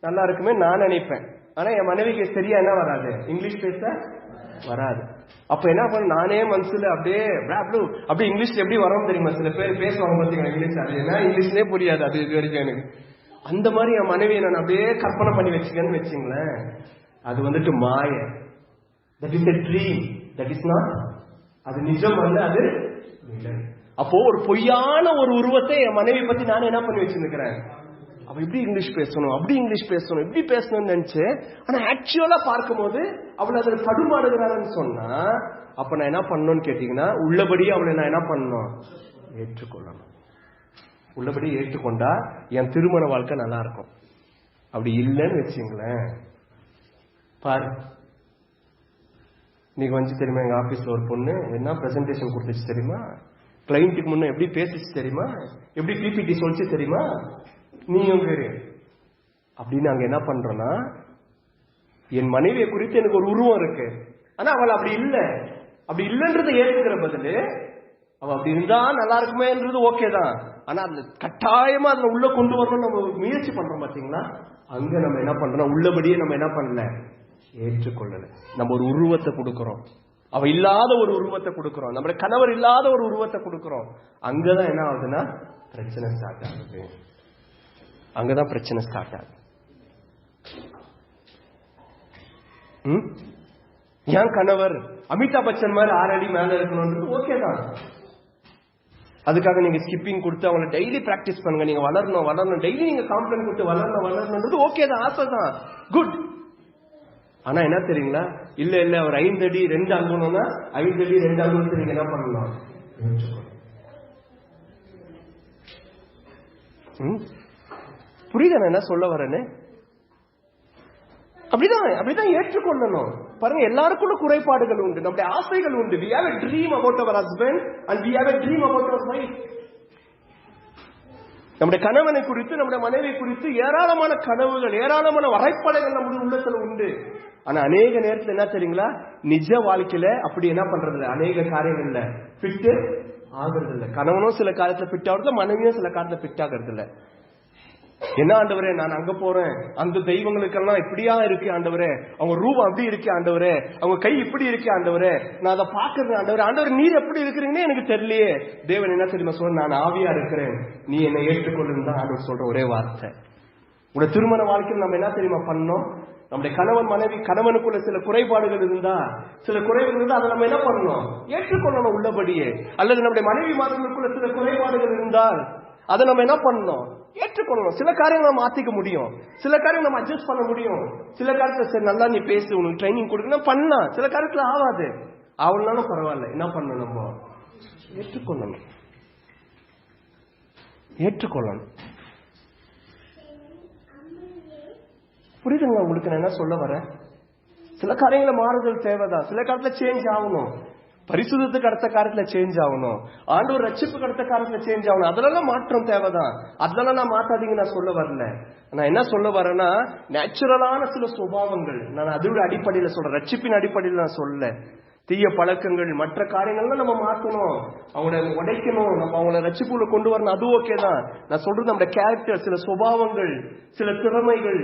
நல்லா இருக்குமே நான் நினைப்பேன். ஆனா என் மனைவிக்கு சரியா என்ன வராது, இங்கிலீஷ் பேச வராது. அப்ப என்ன பண்ண, நானே மனசுல அப்படியே அப்படி இங்கிலீஷ்ல எப்படி வரும் தெரியுமா? சில பேர் பேசுவாங்க பாத்தீங்கன்னா இங்கிலீஷ், அது என்ன இங்கிலீஷ்லயே புரியாது அது இது வரைக்கும் எனக்கு. அந்த மாதிரி என் மனைவியை நான் அப்படியே கற்பனை பண்ணி வச்சுக்கன்னு வச்சுங்களேன். அது வந்துட்டு மாய. That is a dream, that is not, அது நிஜம் அல்ல, அது நிழல். அப்போ ஒரு பொய்யான ஒரு உருவத்தை என் மனைவி பத்தி நான் என்ன பண்ணி வச்சிருக்கிறேன், அவ இப்படி இங்கிலீஷ் பேசணும், அப்படி இங்கிலீஷ் பேசணும், இப்படி பேசணும்னு நினைச்சு, ஆனா ஆக்சுவலா பார்க்கும்போது அவளை அதில் தடுமாறுகிறான்னு சொன்னா, அப்ப நான் என்ன பண்ணணும்னு கேட்டீங்கன்னா, உள்ளபடியே அவளை நான் என்ன பண்ணணும், ஏற்றுக்கொள்ளணும். உள்ளபடி ஏற்றுக்கொண்டா என் திருமண வாழ்க்கை நல்லா இருக்கும். அப்படி இல்லைன்னு வச்சுங்களேன், பாரு நீங்க வந்து தெரியுமா, எங்க ஆபீஸ்ல ஒரு பொண்ணு என்ன பிரசன்டேஷன் கொடுத்துச்சு தெரியுமா, கிளைண்ட்டுக்கு முன்ன எப்படி பேசிச்சு தெரியுமா, எப்படி பிபிடி சொல்லிச்சு தெரியுமா, நீயும் பேரு அப்படின்னு நாங்க என்ன பண்றோம்னா, என் மனைவியை குறித்து எனக்கு ஒரு உருவம் இருக்கு, ஆனா அவள் அப்படி இல்லை, அப்படி இல்லைன்றதை ஏற்றுக்கிற பதிலு, அவ அப்படி இருந்தா நல்லா இருக்குமேன்றது ஓகே தான், ஆனா அந்த கட்டாயமா அதுல உள்ள கொண்டு வரணும் நம்ம முயற்சி பண்றோம் பாத்தீங்களா. அங்க நம்ம என்ன பண்றோம், உள்ளபடியே நம்ம என்ன பண்ணல, ஏற்றுக்கொள்ளல. நம்ம ஒரு உருவத்தை கொடுக்கிறோம், அவ இல்லாத ஒரு உருவத்தை கொடுக்கிறோம், நம்முடைய கணவர் இல்லாத ஒரு உருவத்தை கொடுக்கிறோம். அங்கதான் என்ன ஆகுதுன்னா பிரச்சனை ஸ்டார்ட் ஆகுது. அங்கதான் பிரச்சனை ஸ்டார்ட் ஆகுது. என் கணவர் அமிதாப் பச்சன் மாதிரி 6 அடி மேல இருக்கணும்ன்றது ஓகே தான். அதுக்காக நீங்க ஸ்கிப்பிங் கொடுத்து அவங்களை டெய்லி பிராக்டிஸ் பண்ணுங்க, நீங்க வளரணும் வளரணும், டெய்லி நீங்க காம்ப்ளெண்ட் கொடுத்து வளரணும் வளரணும்ன்றது ஓகே தான், ஆசை தான், குட். ஆனா என்ன தெரியுங்களா, இல்ல இல்ல அவர் 5 அடி 2 அங்குலம்னா 5 அடி 2 அங்குலத்தை நீங்க என்ன பண்ணலாம், புரியுதா நான் என்ன சொல்ல வரேன்னு? அப்படிதான் ஏற்றுக்கொள்ளணும். பாருங்க, எல்லாருக்குள்ள குறைபாடுகள் உண்டு, நம்முடைய ஆசைகள் உண்டு. we have a dream about our husband and we have a dream about our wife. நம்முடைய கணவனை குறித்து நம்முடைய மனைவி குறித்து ஏராளமான கனவுகள், ஏராளமான வரைபடங்கள் நம்முடைய உள்ளத்துல உண்டு. ஆனா அநேக நேரத்துல என்ன தெரியுங்களா, நிஜ வாழ்க்கையில அப்படி என்ன பண்றது இல்ல, அநேக காரியங்கள்ல ஃபிட் ஆகுறது இல்ல. கணவனும் சில காலத்துல ஃபிட் ஆகுறது, மனைவியும் சில காலத்துல ஃபிட் ஆகுறது இல்ல. என்ன ஆண்டவரே, நான் அங்க போறேன், அந்த தெய்வங்களுக்கெல்லாம் இப்படியா இருக்கு ஆண்டவரே, அவங்க ரூபம் அப்படி இருக்கு ஆண்டவரே, அவங்க கை இப்படி இருக்கு ஆண்டவரே, நான் அதை பாக்குறேன் ஆண்டவரே, ஆண்டவர் நீர் எப்படி இருக்கிறீங்கன்னு எனக்கு தெரியலையே. தேவன் என்ன தெரியுமா சொல்ற, நான் ஆவியா இருக்கிறேன், நீ என்னை ஏற்றுக்கொள்ளுன்னு தான் ஆண்டவர் சொல்ற ஒரே வார்த்தை. உங்க திருமண வாழ்க்கையில் நம்ம என்ன தெரியுமா பண்ணணும், நம்முடைய கணவன் மனைவி, கணவனுக்குள்ள சில குறைபாடுகள் இருந்தா, சில குறைகள் இருந்தா அதை நம்ம என்ன பண்ணணும், ஏற்றுக்கொள்ளணும் உள்ளபடியே. அல்லது நம்முடைய மனைவி மாதங்களுக்குள்ள சில குறைபாடுகள் இருந்தால் அதை நம்ம என்ன பண்ணணும், ஏற்றுக்கொள்ளணும். சில காரியங்கள் நம்ம மாத்திக்க முடியும், சில காரியங்கள் நம்ம அட்ஜஸ்ட் பண்ண முடியும். சில காரியத்துல சரி நல்லா நீ பேசு, உனக்கு ட்ரைனிங் கொடுக்கணும் பண்ணலாம், சில காரியத்துல ஆகாது, அவனாலும் பரவாயில்ல. என்ன பண்ணணும், நம்ம ஏற்றுக்கொள்ளணும், ஏற்றுக்கொள்ளணும். புரியுதுங்களா உங்களுக்கு நான் என்ன சொல்ல வரேன்? சில காரியங்களை மாறுதல் தேவைதான், சில காலத்துல சேஞ்ச் ஆகணும். பரிசுத்தத்துக்கு அடுத்த காலத்துல சேஞ்ச் ஆகணும், ஆண்டவர் ரட்சிப்புக்கு அடுத்த காலத்துல சேஞ்ச் ஆகணும். அதெல்லாம் மாற்றம் தேவைதான், அதெல்லாம் நான் மாத்தாதீங்க நான் சொல்ல வரல. நான் என்ன சொல்ல வரேன்னா, நேச்சுரலான சில சுபாவங்கள், நான் அதோட அடிப்படையில சொல்றேன், ரட்சிப்பின் அடிப்படையில் நான் சொல்ல. தீய பழக்கங்கள் மற்ற காரியங்கள்லாம் நம்ம மாற்றணும், அவங்கள உடைக்கணும், நம்ம அவங்கள ரட்சிப்புல கொண்டு வரணும், அது ஓகே தான். நான் சொல்றது நம்முடைய கேரக்டர், சில சுபாவங்கள், சில திறமைகள்,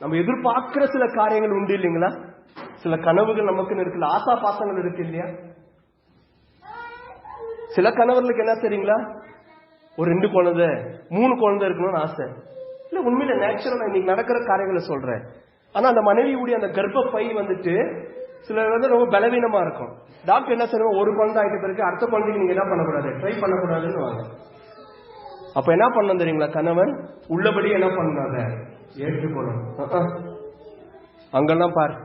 நம்ம எதிர்பார்க்கிற சில காரியங்கள் உண்டு இல்லைங்களா, சில கனவுகள் நமக்குன்னு இருக்குல்ல, ஆசா பாசங்கள் இருக்கு இல்லையா. சில கணவர்களுக்கு என்ன தெரியுங்களா, ஒரு 2 குழந்தை 3 குழந்தை இருக்கணும்னு ஆசை இல்ல. உண்மையில நேச்சுரலா இன்னைக்கு நடக்கிற காரியங்களை சொல்றேன். ஆனா அந்த மனைவியுடைய அந்த கர்ப்பப்பை வந்துட்டு சில ரொம்ப பலவீனமா இருக்கும். டாக்டர் என்ன சொல்லுவாங்க, ஒரு குழந்தை ஆயிட்ட பிறகு அடுத்த குழந்தைக்கு நீங்க என்ன பண்ணக்கூடாது, ட்ரை பண்ணக்கூடாதுன்னு வாங்க. அப்ப என்ன பண்ணணும் தெரியுங்களா, கணவன் உள்ளபடி என்ன பண்ணாத ஏற்றுக்கொள்ளணும். அங்கெல்லாம் பாரு,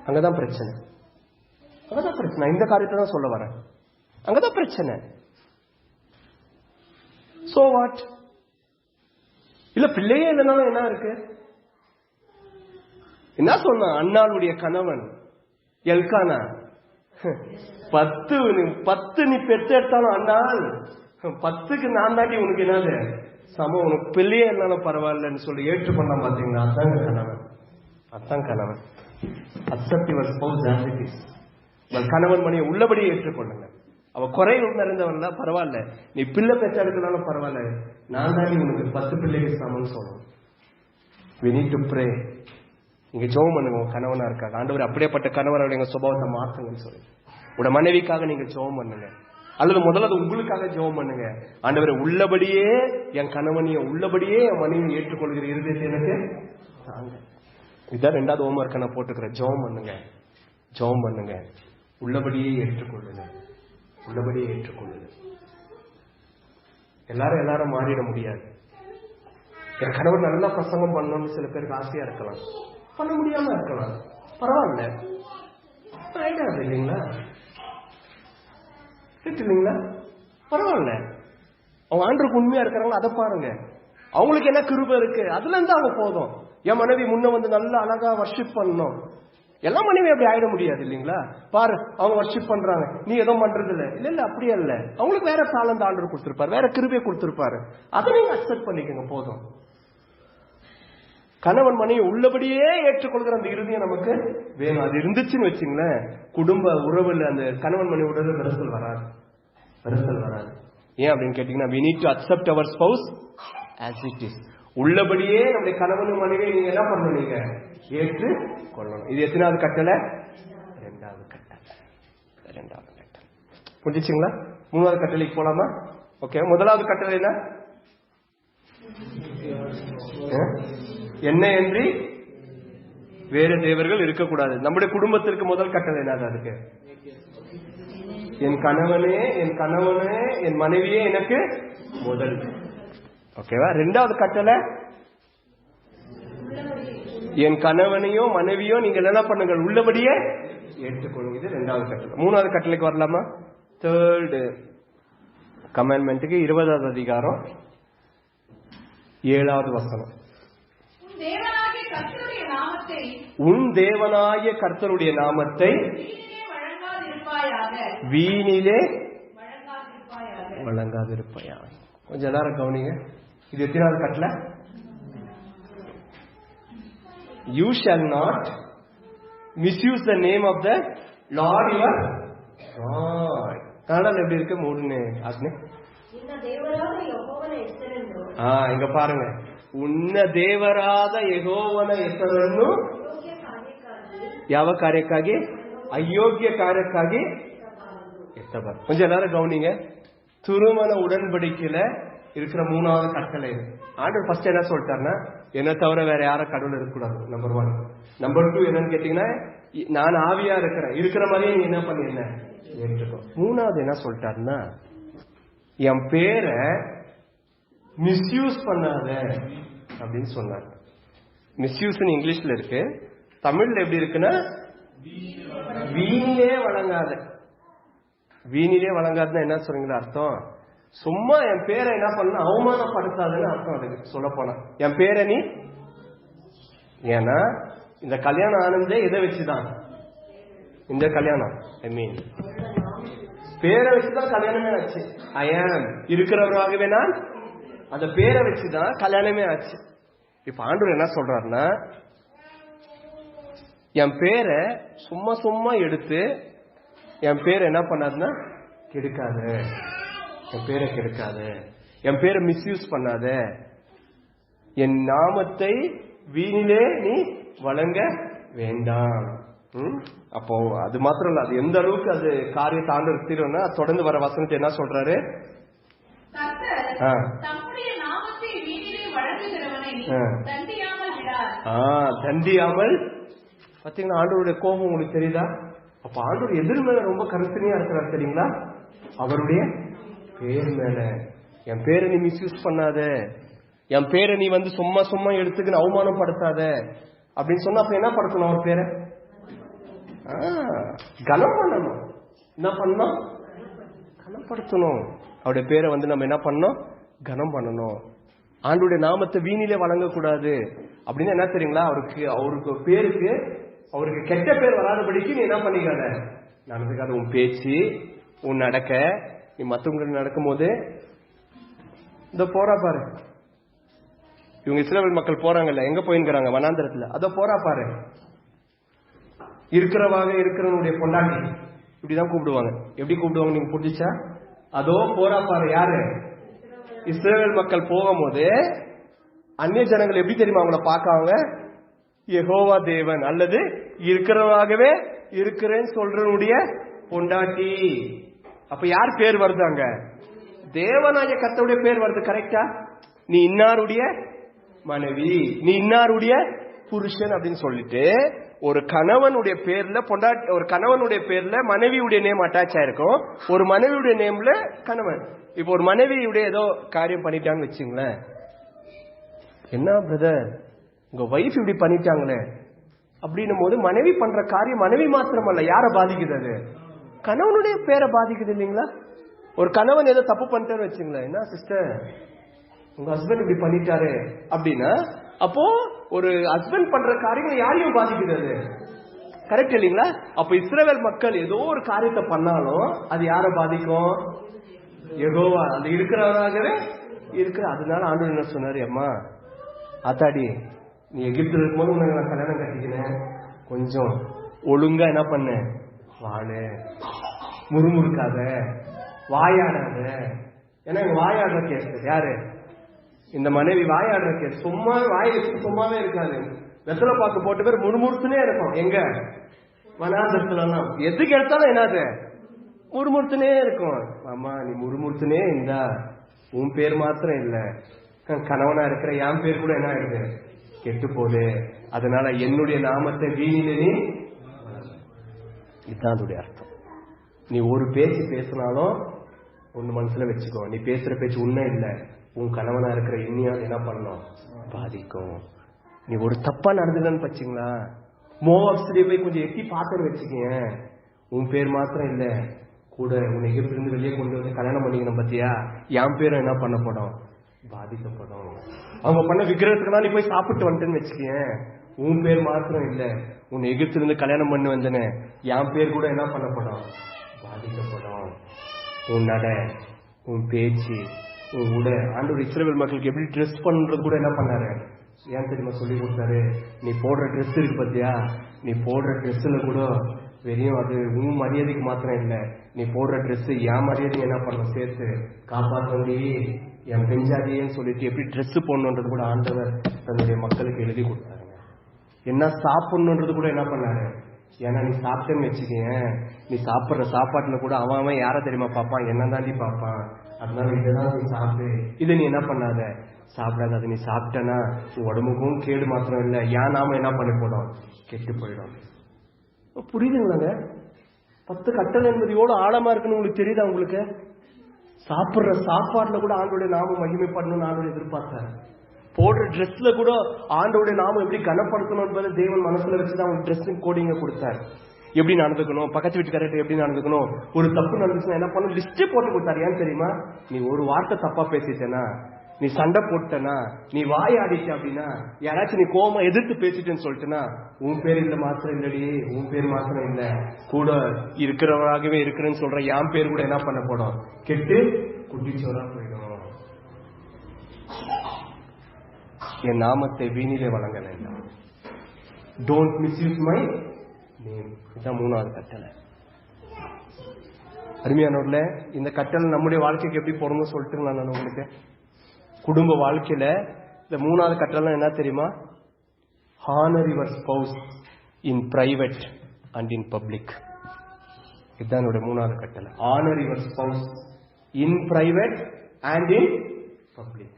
அங்கதான் பிரச்சனை, அங்கதான் பிரச்சனை. இந்த காரியத்தை தான் சொல்ல வரேன், அங்கதான் பிரச்சனை. சோ வாட், இல்ல பிள்ளையே இல்லைனாலும் என்ன இருக்கு, என்ன சொன்ன அண்ணாளுடைய கணவன் எல்கானா 10 நீ பெற்று எடுத்தாலும் அண்ணாள் 10க்கு நான் தாண்டி உனக்கு என்னது சமம், உனக்கு பிள்ளையே இருந்தாலும் பரவாயில்லன்னு சொல்லி ஏற்றுக்கொண்டான். பாத்தீங்களா, அதாங்க கணவன், அதான் கணவன். Accept your spouse as it is. கணவன் மணியை உள்ளபடியே ஏற்றுக்கொள்ளுங்க. அவ குறை நிறைந்தவன் பரவாயில்ல, நீ பிள்ளை பெற்றாலும் பரவாயில்ல, நான் தாண்டி உனக்கு 10 பிள்ளைகள் சமம்னு சொல்லணும். we need to pray. நீங்க ஜெபம் பண்ணுங்க, உங்க கணவனா இருக்காங்க, ஆண்டவர் அப்படியேப்பட்ட கணவரோட எங்க சுபாவத்தை மாத்துங்கன்னு சொல்லி உங்க மனைவிக்காக நீங்க ஜெபம் பண்ணுங்க. அல்லது முதல்ல உங்களுக்காக ஜெபம் பண்ணுங்க, ஆண்டவரை உள்ளபடியே என் கணவனைய உள்ளபடியே என் மனைவியை ஏற்றுக்கொள்கிற இருதயத்தை எனக்கு தாங்க. இதான் 2வது ஹோம்வொர்க்கை நான் போட்டுக்கிறேன். ஜெபம் பண்ணுங்க, ஜெபம் பண்ணுங்க, உள்ளபடியே ஏற்றுக்கொள்ளுங்க, உள்ளபடியே ஏற்றுக்கொள்ளுங்க. எல்லாரும் மாறிட முடியாது. என் கணவர் நல்லா பிரசங்கம் பண்ணணும்னு சில பேருக்கு ஆசையா இருக்கலாம், பண்ண முடியாம இருக்கலாம், பரவாயில்ல, இல்லைங்களா, இல்லைங்களா, பரவாயில்ல. அவங்க ஆண்டவருக்கு உண்மையா இருக்கிறாங்க, அதை பாருங்க. அவங்களுக்கு என்ன கிருபை இருக்கு, அதுல இருந்து அவங்க போதும். என் மனைவி முன்ன வந்து நல்லா அழகா வர்ஷிப் பண்ணணும், எல்லா மனைவி அப்படி ஆயிட முடியாது இல்லைங்களா. பாரு அவங்க வர்ஷிப் பண்றாங்க, நீ எதுவும் பண்றது இல்ல, இல்ல இல்ல அப்படியே இல்ல, அவங்களுக்கு வேற தாளந்த ஆண்டவர் கொடுத்திருப்பாரு, வேற கிருபையை கொடுத்திருப்பாரு, அதை நீங்க அக்செப்ட் பண்ணிக்கங்க போதும். கணவன் மனைவி உள்ளபடியே ஏற்றுக்கொள்கிற அந்த இறுதியை நமக்கு வேணும். அது இருந்துச்சுன்னு வச்சுங்களேன், குடும்ப உறவுல அந்த கணவன் மனைவி உடனே விரசல் வராது, விரசல் வராது. ஏன் அப்படின்னு கேட்டீங்கன்னா, we need to accept our spouse as it is. உள்ளபடியே நம்முடைய கணவன் மனைவியை நீங்க என்ன பண்ணணும், நீங்க ஏற்று கொள்ளணும். இது எத்தனாவது கட்டளை? இரண்டாவது கட்டளை. இரண்டாவது கட்டளை புரிஞ்சுச்சுங்களா? மூணாவது கட்டளைக்கு போலாமா? ஓகே. முதலாவது கட்டளை என்ன? என்னையன்றி வேறு தேவர்கள் இருக்கக்கூடாது. நம்முடைய குடும்பத்திற்கு முதல் கட்டளை என்ன? அதுக்கு என் கணவனே என் மனைவியே எனக்கு முதல். ஓகேவா? ரெண்டாவது கட்டளை என் கணவனையோ மனைவியோ நீங்க என்ன பண்ணுங்கள், உள்ளபடியே ஏற்றுக்கொள்ளுங்க. இது ரெண்டாவது கட்டளை. மூணாவது கட்டளைக்கு வரலாமா? தேர்டு கமாண்ட்மெண்ட்டுக்கு 20வது அதிகாரம் 7வது வசனம். உன் தேவனாகிய கர்த்தருடைய நாமத்தை வீணிலே வழங்காதிருப்பாயாக. கொஞ்சம் எல்லாரும் கவனிங்க. இது எத்தனாவது கட்டளை? You shall not misuse the name of the Lord your God. கன்னடால எப்படி இருக்கு? மூடுனே ஆக்னே. இங்க பாருங்க. உன்ன ದೇವರಾದ ಯೆಹೋವನ ಹೆಸರನ್ನು ಯಾವ ಕಾರ್ಯಕ್ಕಾಗಿ? ಅಯೋಗ್ಯ ಕಾರ್ಯಕ್ಕಾಗಿ ಎತ್ತಬಾರದು. கொஞ்சம் எல்லாரும் கவனிங்க. திருமண உடன்படிக்கையில இருக்கிற மூணாவது கட்டளை. ஆண்டவர் ஃபர்ஸ்ட் என்ன சொல்லிட்டாருன்னா, என்ன தவிர வேற யார கடவுள் இருக்கக்கூடாது. நம்பர் 1. நம்பர் 2 என்னன்னு கேட்டீங்கன்னா, நான் ஆவியா இருக்கிற மாதிரியே நீ என்ன பண்ணிருந்த ஏற்றுக்கோ. மூணாவது என்ன சொல்லிட்டாருன்னா, என் பேரை மிஸ்யூஸ் பண்ணாத அப்படின்னு சொன்னார். மிஸ்யூஸ் இங்கிலீஷ்ல இருக்கு, தமிழ்ல எப்படி இருக்குன்னா வீணிலே வழங்காத. வீணிலே வழங்காதுன்னா என்ன சொல்றீங்களா அர்த்தம்? சும்மா என் பேரை என்ன பண்ண அவமானப்படுத்தாதுன்னு அர்த்தம். அதுக்கு சொல்ல போனா என் பேரை நீ, ஏன்னா இந்த கல்யாணம் ஆனந்தே எதை வச்சுதான்? இந்த கல்யாணம் ஐ மீன் பேரை வச்சுதான் கல்யாணமே ஆச்சு. ஐயாம் இருக்கிறவராகவே நான் அந்த பேரை வச்சுதான் கல்யாணமே ஆச்சு. இப்ப ஆண்டவர் என்ன சொல்றாருன்னா, என் பேரை சும்மா சும்மா எடுத்து என் பேரை என்ன பண்ணாதுன்னா கெடுக்காத, என் பேரை கெடுக்காத, என் பேரை மிஸ்யூஸ் பண்ணாத, என் நாமத்தை வீணிலே நீ வழங்க வேண்டாம். அப்போ அது மாத்திரம் இல்ல, அது எந்த அளவுக்கு அது காரியத்தை ஆண்டவர் தீர்வுன்னா தொடர்ந்து வர வசனத்தை என்ன சொல்றாரு? தண்டியாமல். பாத்தீங்கன்னா ஆண்டவருடைய கோபம் உங்களுக்கு தெரியுதா? அப்ப ஆண்டவர் எதிர் மேல ரொம்ப கருத்தனையா இருக்கிறார் தெரியுங்களா? அவருடைய பேர் மேல. என் பேரை நீ மிஸ்யூஸ் பண்ணாத, என் பேரை நீ வந்து சும்மா சும்மா எடுத்துக்கின்னு அவமானப்படுத்தாத அப்படின்னு சொன்னா அப்ப என்ன படுத்தணும்? அவர் பேரை கனம் பண்ணணும். என்ன பண்ணணும்? கனப்படுத்தணும். அவருடைய பேரை வந்து நம்ம என்ன பண்ணணும்? கனம் பண்ணணும். ஆண்டுடைய நாமத்தை வீணிலே வழங்கக்கூடாது. அப்படின்னு என்ன தெரியுங்களா? அவருக்கு பேருக்கு அவருக்கு கெட்ட பேர் வராதபடிக்கு நீ என்ன பண்ணிக்காத, நடந்துக்காத. உன் பேச்சு, உன் நடக்க, நீ மற்றவங்களுக்கு நடக்கும் போது இந்த போறா பாரு, இவங்க இஸ்ரவேல் மக்கள் போறாங்கல்ல, எங்க போயின்னுறாங்க? வனாந்தரத்துல. அத போறா பாரு, இருக்கிறவனுடைய பொண்டாட்டி இப்படிதான் கூப்பிடுவாங்க. எப்படி கூப்பிடுவாங்க நீங்க புரிஞ்சுச்சா? அதோ போறா பாரு. யாரு? இஸ்ரவேல் மக்கள் போகும்போது அந்நிய ஜனங்கள் எப்படி தெரியுமா அவங்கள பாக்காங்க? யெகோவா தேவன் அல்லது இருக்கிறவாகவே இருக்கிறேன்னு சொல்றனுடைய பொண்டாட்டி. அப்ப யார் பேர் வருதாங்க? தேவனாய கர்த்தருடைய பேர் வருது. கரெக்டா? நீ இன்னாருடைய மனைவி, நீ இன்னாருடைய புருஷன் அப்படின்னு சொல்லிட்டு ஒரு கணவனுடைய பேர்ல பொண்டாட்டி, ஒரு கணவனுடைய பேர்ல மனைவியுடைய நேம் அட்டாச் ஆயிருக்கும், ஒரு மனைவியுடைய நேம்ல கணவன். இப்ப ஒரு மனைவியுடைய ஏதோ காரியம் பண்ணிட்டான்னு வச்சுங்களேன், என்ன பிரதர் உங்க வைஃப் இப்படி பண்ணிட்டாங்களே அப்படின்னும் போது மனைவி பண்ற காரியம் மனைவி மாத்திரம் அல்ல, யார பாதிக்குது? அது கணவனுடைய பேரை பாதிக்குது இல்லைங்களா? ஒரு கணவன் ஏதோ தப்பு பண்ணிட்டாரு வச்சுங்களேன், என்ன சிஸ்டர் உங்க ஹஸ்பண்ட் இப்படி பண்ணிட்டாரு அப்படின்னா, அப்போ ஒரு ஹஸ்பண்ட் பண்ற காரியம் யாரையும் பாதிக்குது? அது கரெக்ட் இல்லைங்களா? அப்ப இஸ்ரவேல் மக்கள் ஏதோ ஒரு காரியத்தை பண்ணாலும் அது யார பாதிக்கும்? யெகோவா அந்த இருக்கிறவராகவே இருக்கிற. அதனால ஆண்டவர் என்ன சொன்னாரு? அம்மா ஆத்தாடி, நீ எகிப்துல இருக்கும்போது உனக்கு நான் கல்யாணம் கட்டிக்கினேன், கொஞ்சம் ஒழுங்கா என்ன பண்ண வாழு, முறுமுறுக்காத, வாயாடாத. ஏன்னா வாயாடுற கேஸ் யாரு? இந்த மனைவி வாயாடுறக்கு சும்மா வாய் வச்சு சும்மாவே இருக்காது. வெத்தலை பாக்கு போட்டு பேர் முறுமுறுத்துனே இருக்கும். எங்க வனாந்தரத்துல எல்லாம் எதுக்கு எடுத்தாலும் என்னது முறுமுறுத்துனே இருக்கும். ஆமா நீ முறுமுறுத்துனே இருந்தா உன் பேர் மாத்திரம் இல்ல, கணவனா இருக்கிற என் பேர் கூட என்ன ஆயிடுது, கெட்டு போகுது. அதனால என்னுடைய நாமத்தை வீணிலே நீ, இதுதான் அதோடைய அர்த்தம். நீ ஒரு பேச்சு பேசினாலும் ஒன்னு மனசுல வச்சுக்கோ, நீ பேசுற பேச்சு உண்மை இல்ல, உன் கணவனா இருக்கிற இன்னியால் என்ன பண்ணணும், பாதிக்கும். நீ ஒரு தப்பா நடந்துக்கன்னு பச்சீங்களா, மோவாப்ஸ்லயே போய் கொஞ்சம் எட்டி பாத்துன்னு வச்சுக்கீங்க, உன் பேர் மாத்திரம் இல்ல, கூட உன் எகிப்திலிருந்து வெளியே கொண்டு வந்து கல்யாணம் பண்ணிக்கணும் பத்தியா, என் பேரும் என்ன பண்ணப்படும், பாதிக்கப்படும். அவங்க பண்ண விக்கிரகத்துக்குலாம் நீ போய் சாப்பிட்டு வந்துட்டேன்னு வச்சுக்கீங்க, உன் பேர் மாத்திரம் இல்ல, உன் எகிப்திலிருந்து கல்யாணம் பண்ணி வந்தனே என் பேர் கூட என்ன பண்ணப்படும், பாதிக்கப்படும். உன் நட, உன் பேச்சு, உன் உடை. ஆண்டவர் இஸ்ரவேல் மக்களுக்கு எப்படி ட்ரெஸ் பண்றது கூட என்ன பண்ணாரு, ஏன் தெரியுமா சொல்லி கொடுத்தாரு, நீ போடுற ட்ரெஸ் இருக்கு பத்தியா, நீ போடுற ட்ரெஸ்ல கூட வெறும் அது உன் மரியாதைக்கு மாத்திரம் இல்ல, நீ போடுற ட்ரெஸ் என் மரியாதைக்கு என்ன பண்ண சேர்த்து காப்பாற்றி என் பெஞ்சாதியன்னு சொல்லிட்டு எப்படி ட்ரெஸ் போடணுன்றது கூட ஆண்டவர் தன்னுடைய மக்களுக்கு எழுதி கொடுத்தாருங்க. என்ன சாப்பிடணுன்றது கூட என்ன பண்ணாரு, ஏன்னா நீ சாப்பிட்டேன்னு வச்சுக்கேன், நீ சாப்பிடுற சாப்பாட்டுல கூட அவன் யார தெரியுமா பார்ப்பான், என்ன தாண்டி பார்ப்பான். அதனால இதெல்லாம் நீ சாப்பிடு, இதை நீ என்ன பண்ணாத சாப்பிடாத, அது நீ சாப்பிட்டனா உடம்புக்கும் கேடு மாத்திரம் இல்ல, ஏன் நாம என்ன பண்ணி போடும், கெட்டு போயிடும். புரியுதுங்களாங்க? 10 கட்டளை என்பது எவ்வளவு ஆழமா இருக்குன்னு உங்களுக்கு தெரியுதா? உங்களுக்கு சாப்பிடுற சாப்பாடுல கூட ஆண்டோடைய நாமம் மகிமைப்படணும்னு ஆண்டோட எதிர்பார்த்தாரு. போடுற ட்ரெஸ்ல கூட ஆண்டோடைய நாமம் எப்படி கனப்படுத்தணும் என்பதை தேவன் மனசுல வச்சுதான் அவங்க ட்ரெஸ்ஸிங் கோடிங்க கொடுத்தாரு. எப்படி நடந்துக்கணும், பக்கத்து வீட்டுக்காரர்கிட்ட எப்படி நடந்துக்கணும், ஒரு தப்பு நடந்துச்சுன்னா என்ன பண்ணணும் லிஸ்டே போட்டு கொடுத்தாரு. ஏன் தெரியுமா, நீ ஒரு வார்த்தை தப்பா பேசிட்டேனா, நீ சண்டை போட்டனா, நீ வாயாடிட்ட அப்படின்னா, யாராச்சும் நீ கோவமா எதிர்த்து பேசிட்டேன்னு சொல்லிட்டேன்னா உன் பேர் இல்ல மாத்திரம் இல்லடி, உன் பேர் மாத்திரம் இல்ல, கூட இருக்கிறவராகவே இருக்கிறேன்னு சொல்ற என் பேர் கூட என்ன பண்ண போடும், கெட்டு குட்டிச்சோரா போயிடும். என் நாமத்தை வீணிலே வழங்க வேண்டாம். Don't misuse my name. இதுதான் 3வது கட்டளை. அருமையானவர்களே, இந்த கட்டளை நம்முடைய வாழ்க்கைக்கு எப்படி போறணும்னு சொல்லிட்டுங்களா நான் உங்களுக்கு. குடும்ப வாழ்க்கையில இந்த 3வது கட்டளை என்ன தெரியுமா, honour your spouse in private and in public. இதுதான் என்னுடைய 3வது கட்டளை. Honour your spouse in private and in public.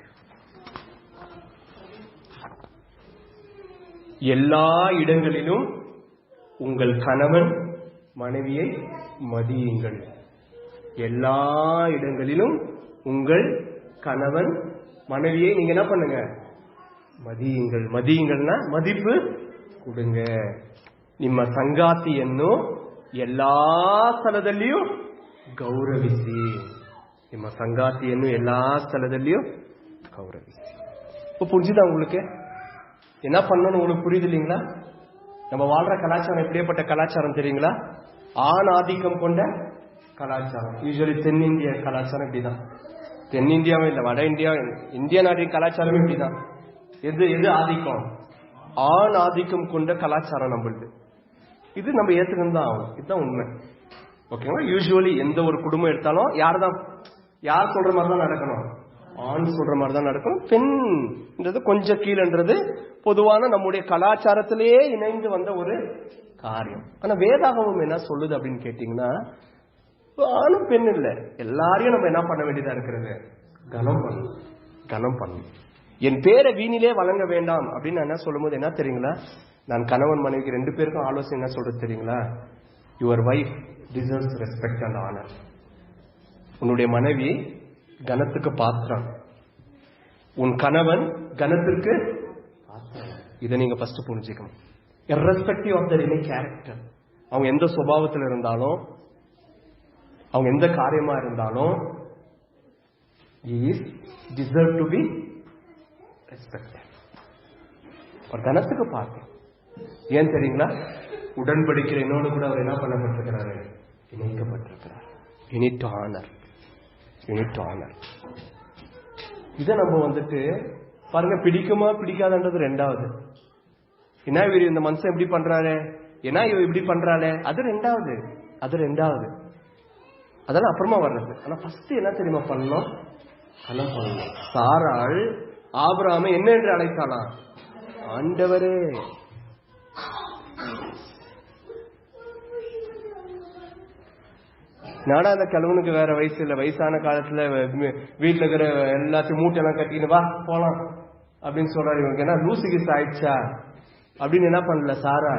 எல்லா இடங்களிலும் உங்கள் கணவன் மனைவியை மதியுங்கள். எல்லா இடங்களிலும் உங்கள் கணவன் மனைவியை நீங்க என்ன பண்ணுங்க, மதியுங்கள். மதியுங்கள்னா மதிப்பு கொடுங்க. ನಿಮ್ಮ ಸಂಗಾತಿಯನ್ನು ಎಲ್ಲಾ ಸ್ಥಳದಲ್ಲಿಯೂ ಗೌರವಿಸಿ. ನಿಮ್ಮ ಸಂಗಾತಿಯನ್ನು ಎಲ್ಲಾ ಸ್ಥಳದಲ್ಲಿಯೂ ಗೌರವಿಸಿ. இப்போ புரிஞ்சுதா உங்களுக்கு என்ன பண்ணணும், உங்களுக்கு புரியுது இல்லைங்களா? நம்ம வாழ்ற கலாச்சாரம் எப்படியேப்பட்ட கலாச்சாரம் தெரியுங்களா, ஆண் ஆதிக்கம் கொண்ட கலாச்சாரம். யூஸ்வலி தென்னிந்திய கலாச்சாரம் இப்படிதான். தென்னிந்தியாவும் இல்ல, வட இந்தியா, இந்திய நாட்டின் கலாச்சாரமே இப்படிதான். எது எது ஆதிக்கம், ஆண் ஆதிக்கம் கொண்ட கலாச்சாரம் நம்மளுது. இது நம்ம ஏத்துக்கணும் தான் ஆகும். இதுதான் உண்மை. ஓகேங்களா? யூஸ்வலி எந்த ஒரு குடும்பம் எடுத்தாலும் யார் சொல்ற மாதிரி தான் நடக்கணும், ஆண் சொல்ற மாதிரி தான் நடக்கணும். பெண்ன்றது கொஞ்சம் கீழன்றது பொதுவான நம்முடைய கலாச்சாரத்திலேயே இணைந்து வந்த ஒரு காரியம். ஆனா வேதாகமம் என்ன சொல்லுது அப்படின்னு கேட்டீங்கன்னா, ஆணும் பெண் இல்ல, எல்லாரையும் நம்ம என்ன பண்ண வேண்டியதா இருக்கிறது, கனம் பண்ணணும். என் பேரை வீணிலே வழங்க வேண்டாம் அப்படின்னு என்ன சொல்லும் போது என்ன தெரியுங்களா, நான் கணவன் மனைவிக்கு 2 பேருக்கும் ஆலோசனை என்ன சொல்றது தெரியுங்களா, your wife deserves respect and honour. உன்னுடைய மனைவி கனத்துக்கு பாத்திரம், உன் கணவன் கனத்திற்கு பாத்திரம். இதை நீங்க ஃபர்ஸ்ட் புரிஞ்சுக்கணும். irrespective of their any character, அவங்க எந்த சுபாவத்தில் இருந்தாலும், அவங்க எந்த காரியமா இருந்தாலும், is deserve to be respected. ஒரு கனத்துக்கு பாத்திரம். ஏன் தெரியுங்களா, உடன்படிக்கிற என்னோடு கூட அவர் என்ன பண்ணப்பட்டிருக்கிறாரு, இணைக்கப்பட்டிருக்கிறார். you need to honor. இதை நம்ம பாருங்க, பிடிக்குமா பிடிக்காதுன்றது 2வது. என்ன இவர் இந்த மனுஷன் எப்படி பண்றாரு, ஏன்னா இவ இப்படி பண்றாளே, அது 2வது. அதெல்லாம் அப்புறமா வர்றது. ஆனா ஃபர்ஸ்ட் என்ன தெரியுமா பண்ணணும், கனம் பண்ணணும். சாராள் ஆபிரகாமை என்ன என்று அழைத்தானா? ஆண்டவரே. நாடா அந்த கிழவனுக்கு வேற வயசு இல்ல, வயசான காலத்துல வீட்டுல இருக்கிற எல்லாத்தையும் மூட்டெல்லாம் கட்டின்னு வா போலாம் அப்படின்னு சொல்றாரு. இவனுக்கு என்ன லூசு கிஸ் ஆயிடுச்சா அப்படின்னு என்ன பண்ணல சாரா.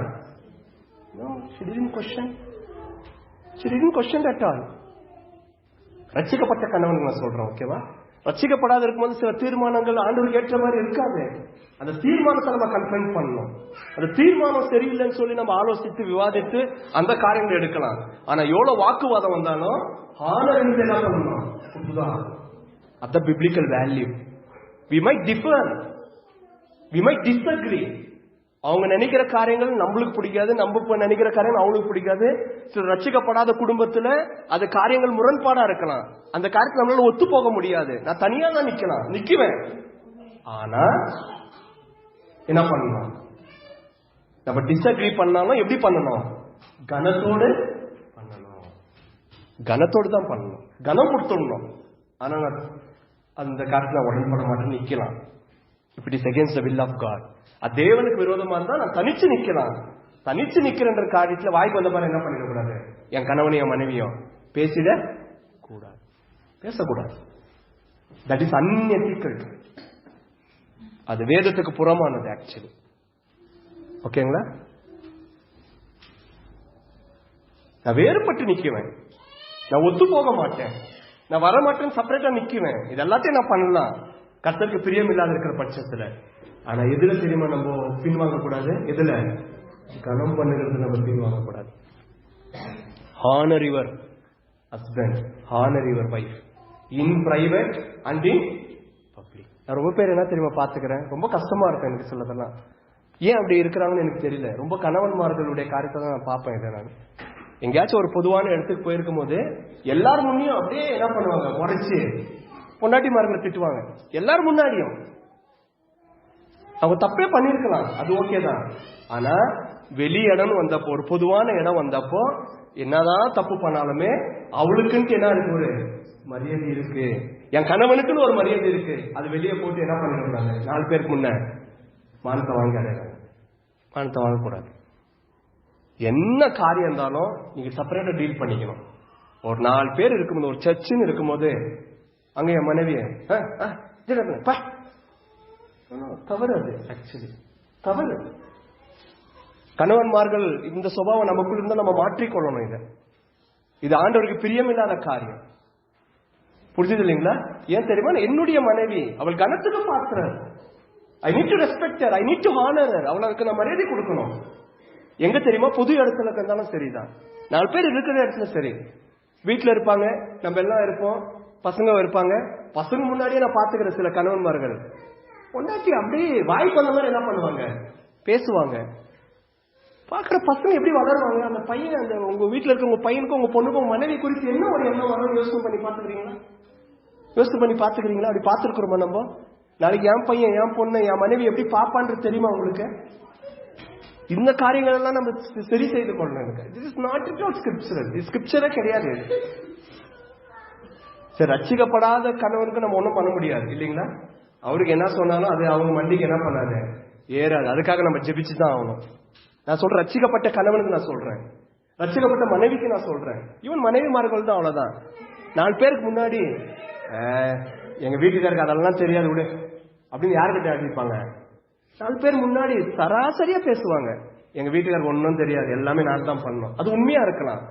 ரட்சிக்கப்பட்ட கணவன் நான் சொல்றேன், ஓகேவா? ரட்சிக்கப்படாத இருக்கும்போது சில தீர்மானங்கள் ஆண்டவருக்கு ஏற்ற மாதிரி இருக்காது. அந்த தீர்மானத்தை நம்ம கன்ஃபர்ம் பண்ணணும். அந்த தீர்மானம் சரியில்லைன்னு சொல்லி நம்ம ஆலோசித்து விவாதித்து அந்த காரியங்களை எடுக்கலாம். ஆனா எவ்வளவு வாக்குவாதம் வந்தாலும் ஆனர் என்ன பண்ணணும்? அத biblical value. We might differ, we might disagree. அவங்க நினைக்கிற காரியங்கள் நம்மளுக்கு பிடிக்காது, நம்ம நினைக்கிற காரியங்கள் அவங்களுக்கு பிடிக்காது. சில ரட்சிக்கப்படாத குடும்பத்துல அது காரியங்கள் முரண்பாடா இருக்கலாம். அந்த காரியத்தை நம்மளால ஒத்து போக முடியாது. நான் தனியா தான் நிக்குவேன். ஆனா என்ன பண்ணணும்? நம்ம டிஸ்அக்ரி பண்ணாலும் எப்படி பண்ணணும்? கனத்தோடு பண்ணணும். கனத்தோடு தான் பண்ணணும். கனம் கொடுத்துடணும். ஆனா அந்த காரியத்துல உடன்பட மாட்டேன்னு நிக்கலாம். It is against the will of God. தேவனுக்கு விரோதமா இருந்தா நான் தனிச்சு நிக்கலாம். தனிச்சு நிக்கிறன்ற காரியத்துல வாய்ப்பு வந்த மாதிரி என்ன பண்ணிட கூடாது? என் கணவனையும் மனைவியும் பேசிட கூடாது, பேசக்கூடாது. That is unethical. அது வேதத்துக்கு புறமானது ஆக்சுவலி. ஓகேங்களா? நான் வேறுபட்டு நிக்குவேன், நான் ஒத்து போக மாட்டேன், நான் வர மாட்டேன், செப்பரேட்டா நிக்குவேன். இது எல்லாத்தையும் நான் பண்ணலாம் கர்த்தருக்கு பிரியம் இல்லாத இருக்கிற பட்சத்துல. ஆனா எதுல தெரியுமா நம்ம பின்வாங்க கூடாது? எதுல? கனம் பண்ணுகிறது நம்ம பின்வாங்க கூடாது. Honour your husband, honour your wife in private and in public. நான் ரொம்ப பேர் என்ன தெரியுமா பாத்துக்கிறேன், ரொம்ப கஷ்டமா இருக்கும் எனக்கு சொல்லதெல்லாம். ஏன் அப்படி இருக்கிறாங்கன்னு எனக்கு தெரியல. ரொம்ப கணவன்மார்களுடைய காரியத்தை தான் நான் பார்ப்பேன். இதை நான் எங்கேயாச்சும் ஒரு பொதுவான இடத்துக்கு போயிருக்கும் போது எல்லாரும் முன்னையும் அப்படியே என்ன பண்ணுவாங்க, உரைச்சு பொண்டாட்டிமார்களை திட்டுவாங்க. எல்லாரும் முன்னாடியும். அவங்க தப்பே பண்ணிருக்கலாம், அது ஓகே தான். ஆனா வெளி இடம் வந்தப்போ, ஒரு பொதுவான இடம் வந்தப்போ என்னதான் தப்பு பண்ணாலுமே அவளுக்குன்னு என்ன இருக்கு, ஒரு மரியாதை இருக்கு. என் கணவனுக்குன்னு ஒரு மரியாதை இருக்கு. அது வெளியே போட்டு என்ன பண்ணிருக்காங்க, 4 பேருக்கு முன்ன மானத்தை வாங்கி அடையாங்க. மானத்தை வாங்கக்கூடாது. என்ன காரியம் இருந்தாலும் நீங்க செப்பரேட்டா டீல் பண்ணிக்கணும். ஒரு 4 பேர் இருக்கும்போது, ஒரு சர்ச்சுன்னு இருக்கும்போது அங்க என் மனைவிய தவறு. அது ஆக்சுவலி தவறு. கணவன்மார்கள் இந்த சுபாவம் நமக்குள்ள இருந்தா நம்ம மாற்றிக்கொள்ளணும். இது ஆண்டவருக்கு பிரியமில்லாத காரியம். புரிஞ்சது இல்லைங்களா? ஏன் தெரியுமா? என்னுடைய மனைவி, அவள் கனத்துக்கு பாக்குறார். I need to respect her, I need to honour her. அவளுக்கு நான் மரியாதை கொடுக்கணும். எங்க தெரியுமா? பொது இடத்துல இருந்தாலும் சரிதான். 4 பேர் இருக்கிற இடத்துல சரி. வீட்டுல இருப்பாங்க, நம்ம எல்லாம் இருப்போம், பசங்க இருப்பாங்க. பசங்க முன்னாடியே நான் பாத்துக்கிற சில கணவன்மார்கள் பொண்டாட்டி அப்படியே வாய்ப்பு அந்த மாதிரி என்ன பண்ணுவாங்க, பேசுவாங்க. பாக்குற பசங்க எப்படி வளருவாங்க. அந்த பையன், அந்த உங்க வீட்டுல இருக்க உங்க பையனுக்கும் உங்க பொண்ணுக்கும் மனைவி குறித்து என்ன ஒரு எண்ணம் வரும் யோசனை பண்ணி பாத்துக்கிறீங்களா? யோசனை பண்ணி பாத்துக்கிறீங்களா? அப்படி பாத்துருக்கிறோமா நம்ம? நாளைக்கு என் பையன், என் பொண்ணு, என் மனைவி எப்படி பாப்பான்றது தெரியுமா உங்களுக்கு? இந்த காரியங்கள் எல்லாம் நம்ம சரி செய்து கொள்ளணும். This is not at all scriptural. இது ஸ்கிரிப்சரே கிடையாது. சரி, ரட்சிக்கப்படாத கணவனுக்கு நம்ம ஒண்ணும் பண்ண முடியாது இல்லைங்களா? அவருக்கு என்ன சொன்னாலும் அது அவங்க மண்டிக்கு என்ன பண்ணாது, ஏறாது. அதுக்காக நம்ம ஜெபிச்சுதான் ஆகணும். நான் சொல்றேன், ரட்சிக்கப்பட்ட கணவனுக்கு நான் சொல்றேன், ரட்சிக்கப்பட்ட மனைவிக்கு நான் சொல்றேன். ஈவன் மனைவிமார்கள் தான் அவ்வளவுதான். 4 பேருக்கு முன்னாடி எங்க வீட்டுக்காருக்கு அதெல்லாம் தெரியாது விடு அப்படின்னு யாருக்கிட்ட அடிப்பாங்க? 4 பேர் முன்னாடி சராசரியா பேசுவாங்க. எங்க வீட்டுக்காரருக்கு ஒன்னும் தெரியாது, எல்லாமே நான் தான் பண்ணணும். அது உண்மையா இருக்கலாம்.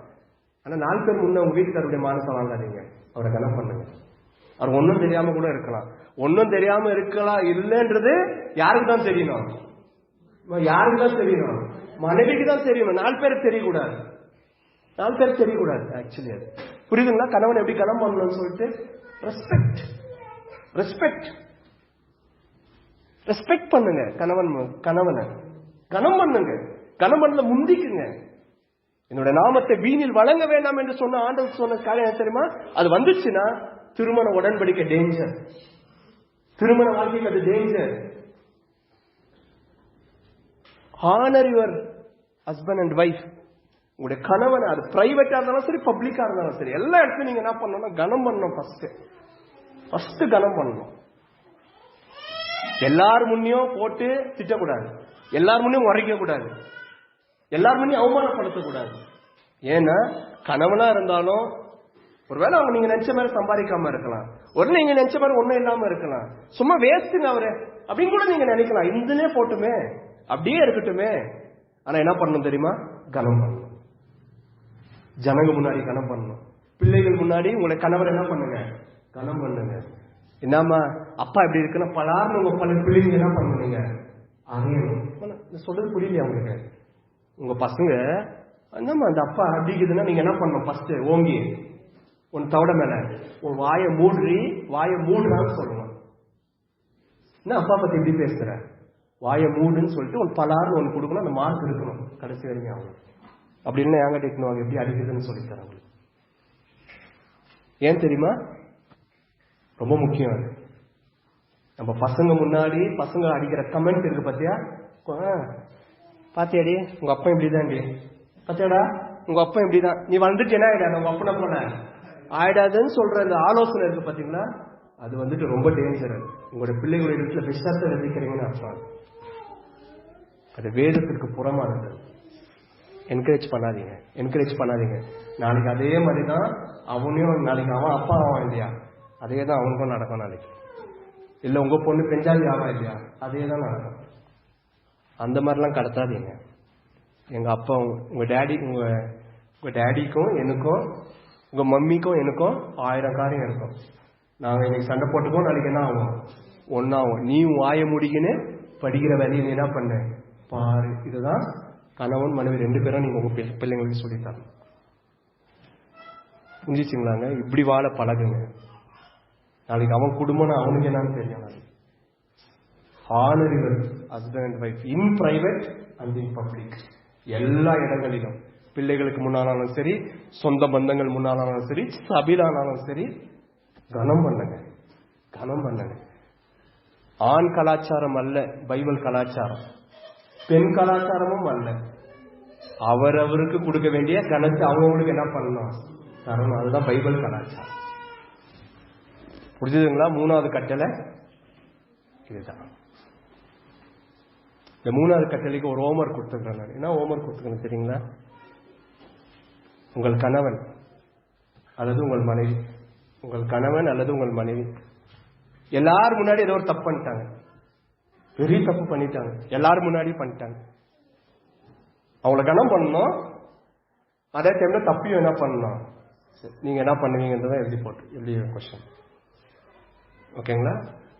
ஆனா 4 பேர் முன்ன உங்க வீட்டுக்காரருடைய மானத்தை வாங்காதீங்க. அவரை கனம் பண்ணுங்க. அவர் ஒன்னும் தெரியாம கூட இருக்கலாம். ஒன்னும் தெரியாம இருக்கலாம் இல்லைன்றது யாருக்கு தான் தெரியணும்? யாருக்கு தான் தெரியணும்? மனைவிக்கு தான் தெரியணும். 4 பேருக்கு தெரியக்கூடாது. 4 பேருக்கு தெரியக்கூடாது. ஆக்சுவலி அது புரியுதுங்களா? கணவன் எப்படி கனம் பண்ணணும்னு சொல்லிட்டு ரெஸ்பெக்ட், ரெஸ்பெக்ட், ரெஸ்பெக்ட் பண்ணுங்க. கணவனை கனம் பண்ணுங்க. கனம் பண்ணல முந்திக்குங்க. என்னோட நாமத்தை வீணில் வழங்க வேண்டாம் என்று சொன்ன ஆண்டவர் சொன்ன காரியம் தெரியுமா? அது வந்துச்சுன்னா திருமண உடன்படிக்கை டேஞ்சர், திருமண வாழ்க்கைக்கு அது danger. Honour your husband and wife. உங்களுடைய கணவன், அது பிரைவேட்டா இருந்தாலும் சரி, பப்ளிக்கா இருந்தாலும் சரி, எல்லா இடத்துலயும் நீங்க என்ன பண்ணணும், கனம் பண்ணணும். ஃபர்ஸ்ட் கனம் பண்ணணும். எல்லாரும் முன்னையும் போட்டு திட்டக்கூடாது, எல்லாரும் முன்னையும் உரைக்க கூடாது, எல்லாரும் முன்னையும் அவமானப்படுத்தக்கூடாது. ஏன்னா கணவனா இருந்தாலும் ஒருவேளை அவங்க நீங்க நினைச்ச மாதிரி சம்பாதிக்காம இருக்கலாம், ஒரு நீங்க நினைச்ச மாதிரி ஒண்ணும் இல்லாம இருக்கலாம், சும்மா வேஸ்ட்டுங்க அவரு அப்படின்னு கூட நீங்க நினைக்கலாம். இதுலயே போட்டுமே, அப்படியே இருக்கட்டுமே. ஆனா என்ன பண்ணணும் தெரியுமா? கனம் பண்ணணும். ஜனங்க முன்னாடி கனம் பண்ணணும். பிள்ளைகள் முன்னாடி உங்களை கணவர் என்ன பண்ணுங்க? கனம் பண்ணுங்க. என்னமா அப்பா எப்படி இருக்குன்னா பலார்னு உங்க பல பிள்ளைங்க என்ன பண்ணுவீங்க? அதையும் சொல்றது புரியலையா உங்களுக்கு? உங்க பசங்க என்னம்மா அந்த அப்பா அப்படிக்குதுன்னா நீங்க என்ன பண்ணணும்? ஃபர்ஸ்ட் ஓங்கி உன் தவட மேல உன் வாயை மூடுறான்னு சொல்லணும். என்ன அப்பா பத்தி எப்படி பேசுற? வாயை மூடுன்னு சொல்லிட்டு உன் பலார்னு ஒன்று கொடுக்கணும். அந்த மார்க் இருக்கணும் கடைசி வரைக்கும். அவங்க அப்படின்னு ஏங்க டெக்னுவாங்க எப்படி அடிக்குதுன்னு சொல்லித்தரேன் உங்களுக்கு. ஏன் தெரியுமா? ரொம்ப முக்கியம் அது. நம்ம பசங்க முன்னாடி பசங்க அடிக்கிற கமெண்ட் இருக்கு பாத்தியா? பாத்தியாடி உங்க அப்பா இப்படிதான், பாத்தியாடா உங்க அப்பா இப்படிதான், நீ வந்துட்டு என்ன ஆயிடாது உங்க அப்பனை போல ஆயிடாதுன்னு சொல்ற அந்த ஆலோசனை இருக்கு பாத்தீங்களா? அது வந்துட்டு ரொம்ப டேஞ்சர். உங்களோட பிள்ளைகளுடைய இடத்துல விஷத்தை விதைக்கிறீங்கன்னு அர்த்தம். அது வேதத்திற்கு புறமானது. என்கரேஜ் பண்ணாதீங்க. நாளைக்கு அதே மாதிரிதான் அவனையும், நாளைக்கு அவன் அப்பா ஆவான் இல்லையா, அதே தான் அவனுக்கும் நடக்கும். நாளைக்கு இல்ல உங்க பொண்ணு பெஞ்சாலி ஆவா இல்லையா, அதே தான் நடக்கும். அந்த மாதிரிலாம் கடத்தாதீங்க. எங்க அப்பா உங்க டேடிக்கும் எனக்கும் உங்க மம்மிக்கும் எனக்கும் 1000 காரியம் இருக்கும். நாங்க இன்னைக்கு சண்டை போட்டுக்கோ, நாளைக்கு என்ன ஆகும்? ஒன்னாகும். நீ வாய முடிக்கின்னு படிக்கிற வேலையை நீ என்ன பண்ண பாரு. இதுதான் கணவன் மனைவி 2 பேரும் நீங்க உங்க பிள்ளைங்களுக்கு சொல்லித்தாங்க. புரிஞ்சிச்சுங்களாங்க? இப்படி வாழ பழகுங்க. நாளைக்கு அவன் குடும்பம் அவனுக்கு என்னன்னு தெரியும். Honour your husband and wife in private and in public. எல்லா இடங்களிலும் பிள்ளைகளுக்கு முன்னாலும் சரி, சொந்த பந்தங்கள் முன்னாலும் சரி, சபையிலானாலும் சரி, கனம் பண்ணுங்க. ஆண் கலாச்சாரம் அல்ல பைபிள் கலாச்சாரம், பெண் கலாச்சாரமும் அல்ல. அவரவருக்கு கொடுக்க வேண்டிய கனத்தை அவங்களுக்கு என்ன பண்ணணும்? தரணும். அதுதான் பைபிள் கலாச்சாரம். புரிஞ்சுதுங்களா? 3வது கட்டளை இதுதான். இந்த 3வது கட்டளைக்கு ஒரு ஹோம்வொர்க் கொடுத்துக்கிறேன். என்ன ஹோம்வொர்க் கொடுத்துக்கிறேன் தெரியுங்களா? உங்கள் கணவன் அல்லது உங்கள் மனைவி எல்லாரும் முன்னாடி ஏதோ ஒரு தப்பு பண்ணிட்டாங்க, பெரிய தப்பு பண்ணிட்டாங்க, எல்லாரும் முன்னாடி பண்ணிட்டாங்க. அவங்களை கனம் பண்ணணும். அதே டைம்ல தப்பியும் என்ன பண்ணணும்? நீங்க என்ன பண்ணுவீங்கன்றதான் எழுதி கொஸ்டின். ஓகேங்களா?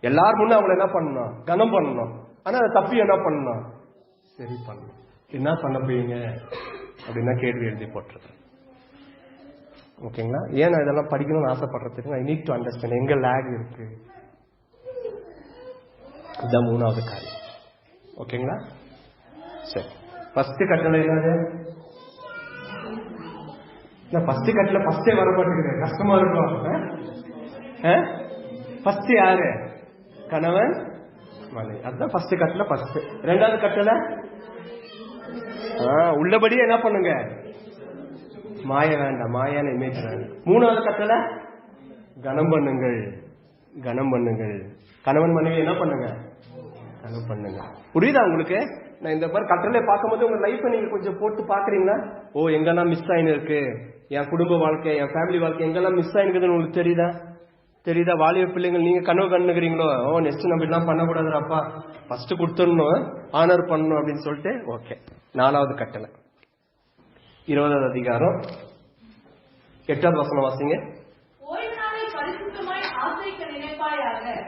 எல்லாரும் முன்ன அவங்களை என்ன பண்ணணும்? கனம் பண்ணணும். ஆனா அதை தப்பியும் என்ன பண்ணணும்? சரி பண்ணணும். என்ன பண்ண போறீங்க அப்படின்னா கேள்வி எழுதி போட்டிருக்கேன். ஓகேங்களா? ஏன் நான் இதெல்லாம் படிக்கணும்னு ஆசைப்படுறதுக்கு ஐ நீட் டு அண்டர்ஸ்டாண்ட் எங்க லேக் இருக்கு. இதுதான் 3வது காரியம். ஓகேங்களா? சரி, ஃபர்ஸ்ட் கட்டளை என்னது? ஃபர்ஸ்ட் கட்டளை ஃபர்ஸ்டே வர மாட்டேங்குது, கஷ்டமா இருக்கும். ஃபர்ஸ்ட் யாரு? கணவன் மனைவி. அதுதான் ஃபர்ஸ்ட் கட்டளை. ஃபர்ஸ்ட் 2வது கட்டளை உள்ளபடியே என்ன பண்ணுங்க? மாய வேண்டாம், மாயான இமேஜ் வேண்டாம். 3வது கட்டளை கனம் பண்ணுங்கள். கணவன் மனைவி என்ன பண்ணுங்க? கனம் பண்ணுங்க. புரியுதா உங்களுக்கு? நான் இந்த மாதிரி கட்டளை பார்க்கும்போது உங்க லைஃப் நீங்க கொஞ்சம் போட்டு பாக்குறீங்களா? ஓ எங்கெல்லாம் மிஸ் ஆயின்னு இருக்கு, என் குடும்ப வாழ்க்கை, என் ஃபேமிலி வாழ்க்கை எங்கெல்லாம் மிஸ் ஆயினுக்குதுன்னு உங்களுக்கு தெரியுதா? வாலிப பிள்ளைங்கள் நீங்க கனவு கண்ணுக்கிறீங்களோ, ஓ நெக்ஸ்ட் நம்ம எல்லாம் பண்ணக்கூடாதுப்பா, ஃபர்ஸ்ட் கொடுத்துடணும், ஆனர் பண்ணணும் அப்படின்னு சொல்லிட்டு. ஓகே, 4வது கட்டளை 20வது அதிகாரம் 8வது வசனம் வாசிங்க.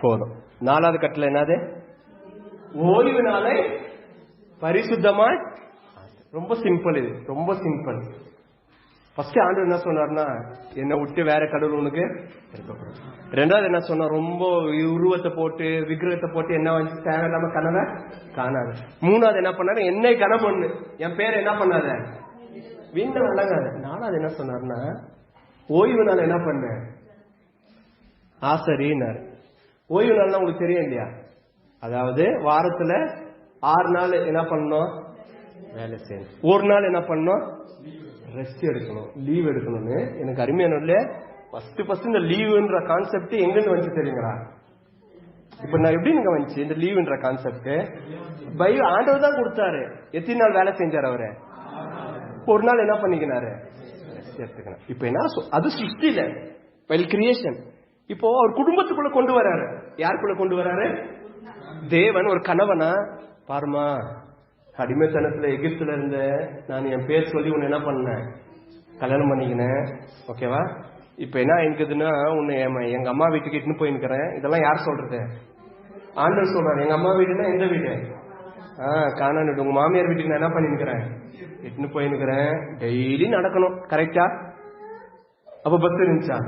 போதும். 4வது கட்டளை என்னது? ஓய்வு நாளை பரிசுத்தமாய். ரொம்ப சிம்பிள். இது ரொம்ப சிம்பிள். ஃபர்ஸ்ட் ஆண்டவர் என்ன சொன்னார்னா, என்னை விட்டு வேற கடவுள் உனக்கு இருக்கக்கூடாது. 2வது என்ன சொன்னா, ரொம்ப உருவத்தை போட்டு விக்கிரகத்தை போட்டு என்ன வந்து தேவையில்லாம கனவை காணாது. 3வது என்ன பண்ணாரு? என்னை கனம் பண்ணு, என் பேரை என்ன பண்ணாத வீண வழங்காத. 4வது என்ன சொன்னார்னா, ஓய்வு நாள் என்ன பண்ண ஆசரினார். ஓய்வு நாள்னா உங்களுக்கு தெரியும் இல்லையா? அதாவது வாரத்துல 6 நாள் என்ன பண்ணணும்? வேலை செய்யணும். ஒரு நாள் என்ன பண்ணணும்? ரெஸ்ட் எடுக்கணும், லீவ் எடுக்கணும்னு. எனக்கு அருமையான ஃபர்ஸ்ட் இந்த லீவுன்ற கான்செப்ட் எங்கிருந்து வந்து தெரியுங்களா? இப்ப நான் எப்படி நீங்க வந்துச்சு இந்த லீவுன்ற கான்செப்ட்? ஆண்டவர் தான் கொடுத்தாரு. எத்தனை நாள் வேலை செஞ்சாரு அவரு? ஒரு நாள் என்ன பண்ணிக்கினாரு? எடுத்துக்கணும். இப்ப என்ன அது சிருஷ்டில கிரியேஷன். இப்போ அவர் குடும்பத்துக்குள்ள கொண்டு வராரு. யாருக்குள்ள கொண்டு வராரு? தேவன் ஒரு கணவனா பாருமா, அடிமைத்தனத்துல எகிப்துல இருந்த நான் என் பேர் சொல்லி உன்னை என்ன பண்ணேன்? கல்யாணம் பண்ணிக்கினேன். ஓகேவா? இப்ப என்ன இருக்குதுன்னா, உன்னை எங்க அம்மா வீட்டுக்கு இட்டுன்னு போயிருக்கிறேன். இதெல்லாம் யார் சொல்றது? ஆண்டவர் சொல்றாரு. எங்க அம்மா வீடுன்னா எந்த வீடு? காணான் வீடு. உங்க மாமியார் வீட்டுக்கு நான் என்ன பண்ணிருக்கிறேன்? இட்டுன்னு போயிருக்கிறேன். டெய்லி நடக்கணும். கரெக்டா? அப்ப பஸ் இருந்துச்சா?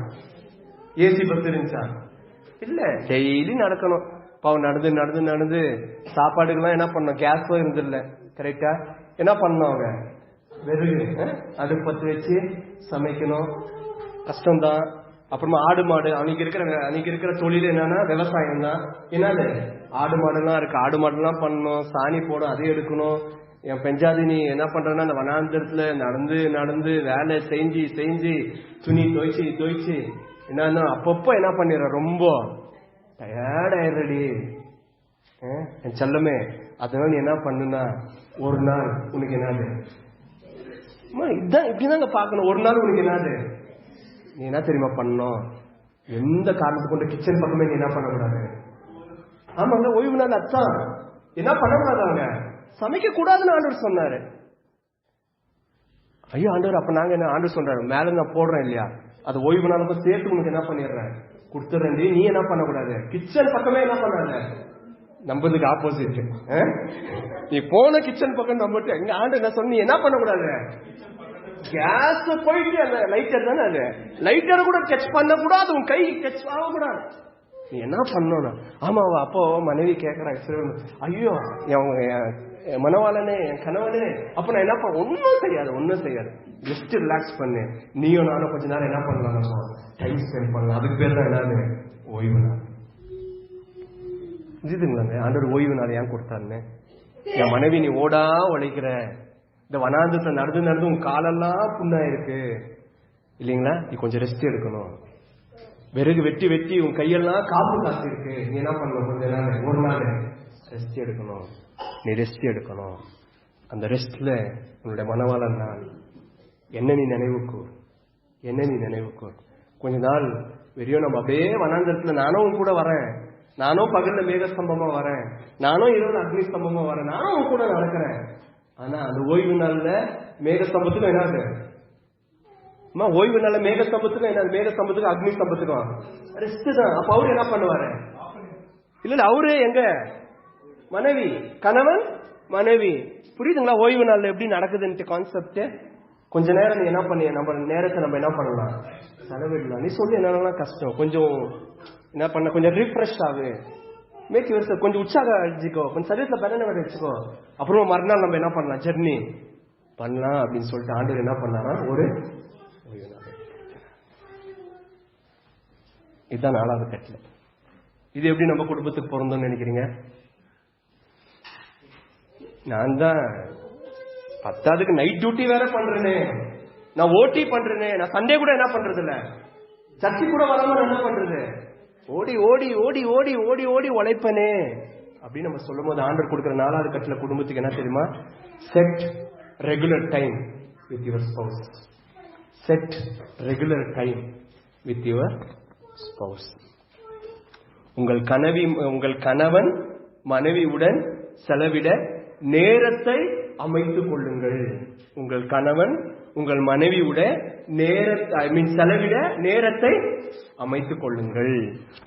ஏசி பஸ் இருந்துச்சா? இல்ல, டெய்லி நடக்கணும். பாவம் நடந்து நடந்து நடந்து சாப்பாடுக்கெல்லாம் என்ன பண்ணோம்? கேஸும் இருந்தில்ல. கரெக்டா? என்ன பண்ணோம்? அவங்க வெறுகு அடுப்பு பத்து வச்சு சமைக்கணும். கஷ்டம்தான். அப்புறமா ஆடு மாடு, அன்னைக்கு இருக்கிற தொழில் என்னன்னா விவசாயம் தான். என்னது? ஆடு மாடுலாம் இருக்கு. ஆடு மாடுலாம் பண்ணணும். சாணி போடும், அதை எடுக்கணும். என் பெஞ்சாதினி என்ன பண்றேன்னா அந்த வனாந்தரத்துல நடந்து நடந்து வேலை செஞ்சு செஞ்சு துணி துவைச்சு என்னன்னா அப்பப்போ என்ன பண்ணிடுற, ரொம்ப டயர்ட் ஆயிடுறடி என் செல்லமே. அதனால நீ என்ன பண்ணுனா, ஒரு நாள் உனக்கு என்னது இதான் இப்படிதாங்க பாக்கணும். ஒரு நாள் உனக்கு என்னது, நீ என்ன தெரியுமா பண்ணணும்? எந்த காரணத்தை கொண்டு கிச்சன் பக்கமே நீ என்ன பண்ணக்கூடாது. ஆமாங்க, ஓய்வு நாள் அத்தான் என்ன பண்ணக்கூடாது. அவங்க சமைக்க கூடாதுன்னு ஆண்டவர் சொன்னாரு. ஐயோ ஆண்டவர், அப்ப நாங்க என்ன? ஆண்டவர் சொல்றாரு, மேல நான் போடுறேன் இல்லையா, அது ஓய்வு நாளும் சேர்த்து உனக்கு என்ன பண்ணிடுறேன், கொடுத்துறேன். நீ என்ன பண்ணக்கூடாது, கிச்சன் பக்கமே என்ன பண்ணாத. நம்பதுக்கு ஆப்போசிட். நீ போன கிச்சன் பக்கம் நம்பிட்டு எங்க ஆண்டு என்ன சொன்ன, நீ என்ன பண்ணக்கூடாது, கேஸ் போயிட்டு அந்த லைட்டர் தானே, அது லைட்டரை கூட டச் பண்ண கூடாது, உன் கை டச் ஆகக்கூடாது. நீ என்ன பண்ணணும்? ஆமாவா? அப்போ மனைவி கேட்கறாங்க, ஐயோ மனவாளனே, என் கணவனே, அப்ப நான் என்ன பண்ண, ஒன்னும் செய்யாது, ஜஸ்ட் ரிலாக்ஸ் பண்ணு. நீயும் நானும் கொஞ்ச நேரம் என்ன பண்ணலாம், டைம் ஸ்பெண்ட் பண்ணலாம். அதுக்கு பேர் தான் என்னது, ஓய்வு நாள். புரியுதுங்களாங்க? ஆண்டவர் ஓய்வு நாள் ஏன் கொடுத்தாருன்னு. என் மனைவி நீ ஓடா உழைக்கிற, இந்த வனாந்தத்தை நடந்து நடந்து உன் காலெல்லாம் புண்ணா இருக்கு இல்லைங்களா, நீ கொஞ்சம் ரெஸ்ட் எடுக்கணும். விறகு வெட்டி வெட்டி உன் கையெல்லாம் காப்பு காசு இருக்கு, நீ என்ன பண்ணணும், கொஞ்ச நாள் ஒரு நாள் ரெஸ்ட் எடுக்கணும். நீ ரெஸ்ட் எடுக்கணும். அந்த ரெஸ்ட்ல உன்னுடைய மனவாளன் நான் என்ன நீ நினைவுக்கு கொஞ்ச நாள் வெறியும் நம்ம அப்படியே வனாந்தரத்துல நானும் கூட வரேன், நானும் பகல்ல மேக ஸ்தம்பமா வரேன், நானும் இரவு அக்னி ஸ்தம்பமா வரேன், நானும் கூட நடக்கிறேன். ஆனா அந்த ஓய்வு நாள்ல மேக ஸ்தம்பத்துக்கும் என்னது, ஓய்வு நாள்ல மேக ஸ்தம்பத்துக்கும் என்ன, மேக ஸ்தம்பத்துக்கும் அக்னி ஸ்தம்பத்துக்கும் ரெஸ்ட் தான். அப்ப அவரு என்ன பண்ணுவாரு, இல்ல அவரு எங்க மனைவி, கணவன் மனைவி. புரியுதுங்களா? ஓய்வு நாள்ல எப்படி நடக்குதுன்ட்டு கான்செப்ட். கொஞ்ச நேரம் நீ என்ன பண்ணி, நம்ம நேரத்தை நம்ம என்ன பண்ணலாம், செலவிடலாம். நீ சொல்லி என்னன்னா கஷ்டம், கொஞ்சம் என்ன பண்ண, கொஞ்சம் ரீஃப்ரெஷ் ஆகு, மேக் யுவர் கொஞ்சம் உற்சாகம் அடிச்சுக்கோ, கொஞ்சம் சரீரத்துல பலனை வச்சுக்கோ. அப்புறம் மறுநாள் நம்ம என்ன பண்ணலாம், ஜெர்னி பண்ணலாம் அப்படின்னு சொல்லிட்டு ஆண்டவர் என்ன பண்ணாரா, ஒரு ஓய்வு நாள். இதுதான் 4வது கட்டளை. இது எப்படி நம்ம குடும்பத்துக்கு பொருந்தும்னு நினைக்கிறீங்க? நான் தான் 10க்கு நைட் டியூட்டி வேற பண்றேனே, நான் ஓட்டி பண்றேனே, நான் சண்டே கூட என்ன பண்றது இல்ல, சர்ச்சை கூட வராம என்ன பண்றது, ஓடி ஓடி ஓடி ஓடி ஓடி ஓடி உழைப்பனே அப்படின்னு நம்ம சொல்லும் போது ஆண்டவர் கொடுக்கிற 4வது கட்டளை குடும்பத்துக்கு என்ன தெரியுமா, set regular time with your spouse. Set regular time with your spouse. உங்கள் கணவன் மனைவியுடன் செலவிட நேரத்தை அமைத்துக் கொள்ளுங்கள். உங்கள் கணவன் உங்கள் மனைவியுடன் செலவிட நேರத்தை அமைத்துக் ಕೊಳ್ಳುங்கள்.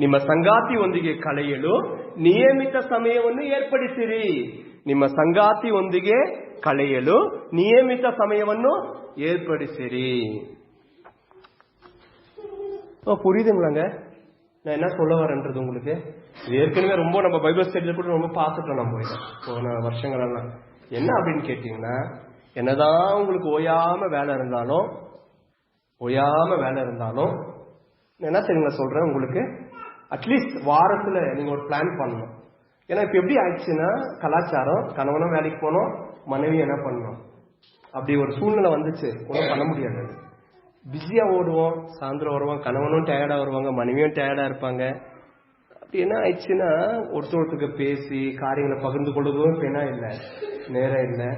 ನಿಮ್ಮ ಸಂಗಾತಿಯೊಂದಿಗೆ ಕಳೆಯಲು ನಿಯಮಿತ ಸಮಯವನ್ನು ಏರ್ಪಡಿಸಿರಿ. ನಿಮ್ಮ ಸಂಗಾತಿಯೊಂದಿಗೆ ಕಳೆಯಲು ನಿಯಮಿತ ಸಮಯವನ್ನು ஏற்படுத்திரி. புரியுதுங்களாங்க நான் என்ன சொல்ல வரேன்றது உங்களுக்கு? ஏற்கனவே ரொம்ப நம்ம பைபிள் ஸ்டடியில கூட ரொம்ப பார்த்துட்டோம் நம்ம போன வருஷங்கள் எல்லாம். என்ன அப்படின்னு கேட்டீங்கன்னா, என்னதான் உங்களுக்கு ஓயாம வேலை இருந்தாலும் என்ன தெரியுங்களா சொல்றேன் உங்களுக்கு, அட்லீஸ்ட் வாரத்துல நீங்க ஒரு பிளான் பண்ணணும். ஏன்னா இப்ப எப்படி ஆயிடுச்சுன்னா, கலாச்சாரம் கணவனும் வேலைக்கு போனோம், மனைவி என்ன பண்ணணும், அப்படி ஒரு சூழ்நிலை வந்துச்சு. ஒன்றும் பண்ண முடியாது. பிஸியா ஓடுவோம், சாயந்தரம் வருவோம், கணவனும் டயர்டா வருவாங்க, மனைவியும் டயர்டா இருப்பாங்க. என்ன ஆயிடுச்சுன்னா ஒருத்தருக்கு பேசி காரியங்களை பகிர்ந்து கொள்வதும் இப்ப என்ன இல்லை, நேரம் இல்லை.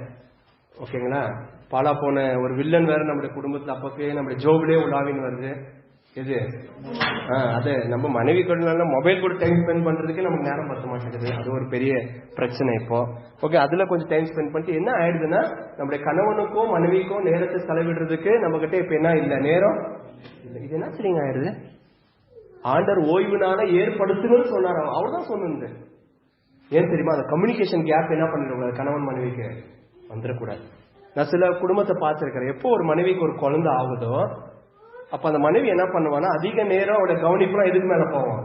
ஓகேங்களா? பாலா போன ஒரு வில்லன் வேற நம்முடைய குடும்பத்துல அப்பப்பே நம்முடைய ஜோபிலே உலாவின்னு வருது. எது அது நம்ம மனைவி கூட மொபைல் கூட டைம் ஸ்பெண்ட் பண்றதுக்கு நமக்கு நேரம் பத்த மாட்டேங்குது. அது ஒரு பெரிய பிரச்சனை இப்போ. ஓகே, அதுல கொஞ்சம் டைம் ஸ்பெண்ட் பண்ணிட்டு என்ன ஆயிடுதுன்னா நம்முடைய கணவனுக்கும் மனைவிக்கும் நேரத்தை செலவிடுறதுக்கு நம்ம கிட்ட இப்ப என்ன இல்ல, நேரம் இல்ல. இது என்ன சரிங்க ஆயிடுது? ஆண்டவர் ஓய்வுனால ஏற்படுத்தணும்னு சொன்னார். அவ்வளவுதான் சொன்னது. ஏன் தெரியுமா? அந்த கம்யூனிகேஷன் கேப் என்ன பண்ணிடக்கூடாது, கணவன் மனைவிக்கு வந்துடக்கூடாது. நான் சில குடும்பத்தை பார்த்திருக்கிறேன். எப்போ ஒரு மனைவிக்கு ஒரு குழந்தை ஆகுதோ அப்ப அந்த மனைவி என்ன பண்ணுவான்னா அதிக நேரம் அவட கவனிப்புலாம் எதுக்கு மேல போவோம்,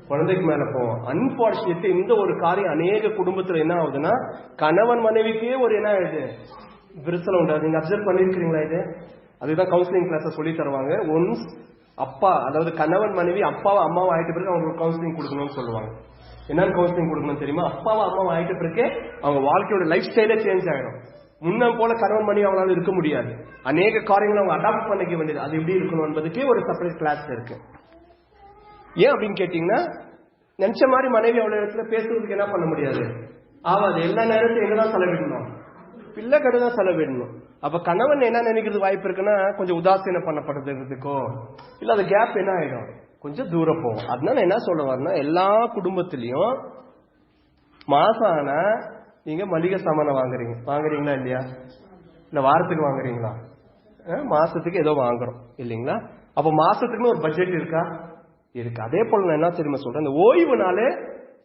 குழந்தைக்கு மேல போவோம். அன்பார்ச்சுனேட்லி இந்த ஒரு காரியம் அநேக குடும்பத்துல என்ன ஆகுதுன்னா கணவன் மனைவிக்கே ஒரு என்ன ஆகுது, விரிசல் உண்டாது. நீங்க அப்சர்வ் பண்ணிருக்கீங்களா இது? அதுதான் கவுன்சிலிங் கிளாஸ் சொல்லி தருவாங்க. ஒன்ஸ் அப்பா, அதாவது கணவன் மனைவி அப்பாவை அம்மாவை ஆயிட்ட பிறகு அவங்களுக்கு கவுன்சிலிங் கொடுக்கணும்னு சொல்லுவாங்க. என்னன்னு கவுன்சிலிங் கொடுக்கணும் தெரியுமா? அப்பாவை அம்மாவை ஆயிட்ட பிறகு அவங்க வாழ்க்கையோட லைஃப் ஸ்டைலே சேஞ்ச் ஆயிடும். முன்ன போல கணவன் மனைவி அவங்களால இருக்க முடியாது. அநேக காரியங்களை அவங்க அடாப்ட் பண்ணிக்க வேண்டியது. அது எப்படி இருக்கணும் என்பதுக்கே ஒரு செப்பரேட் கிளாஸ் இருக்கு. ஏன் அப்படின்னு கேட்டீங்கன்னா நினைச்ச மாதிரி மனைவி அவ்வளவு இடத்துல பேசுறதுக்கு என்ன பண்ண முடியாது, ஆவாது. எல்லா நேரத்தையும் எங்கதான் செலவிடணும், பிள்ளை கடைதான் செலவிடணும். அப்ப கணவன் என்ன நினைக்கிறது வாய்ப்பு இருக்குன்னா கொஞ்சம் உதாசீனம் பண்ணப்படுறதுக்கோ இல்ல அந்த கேப் என்ன ஆயிடும், கொஞ்சம் தூரம் போகும். அதனால என்ன சொல்ல வரேன்னா எல்லா குடும்பத்திலையும் மாசம் ஆனா நீங்க மளிகை சாமான் வாங்குறீங்களா இல்லையா? இல்ல வாரத்துக்கு வாங்குறீங்களா? மாசத்துக்கு ஏதோ வாங்குறோம் இல்லைங்களா? அப்ப மாசத்துக்குன்னு ஒரு பட்ஜெட் இருக்கா? இருக்கு. அதே போல நான் என்ன தெரியுமா சொல்றேன், இந்த ஓய்வு நாள்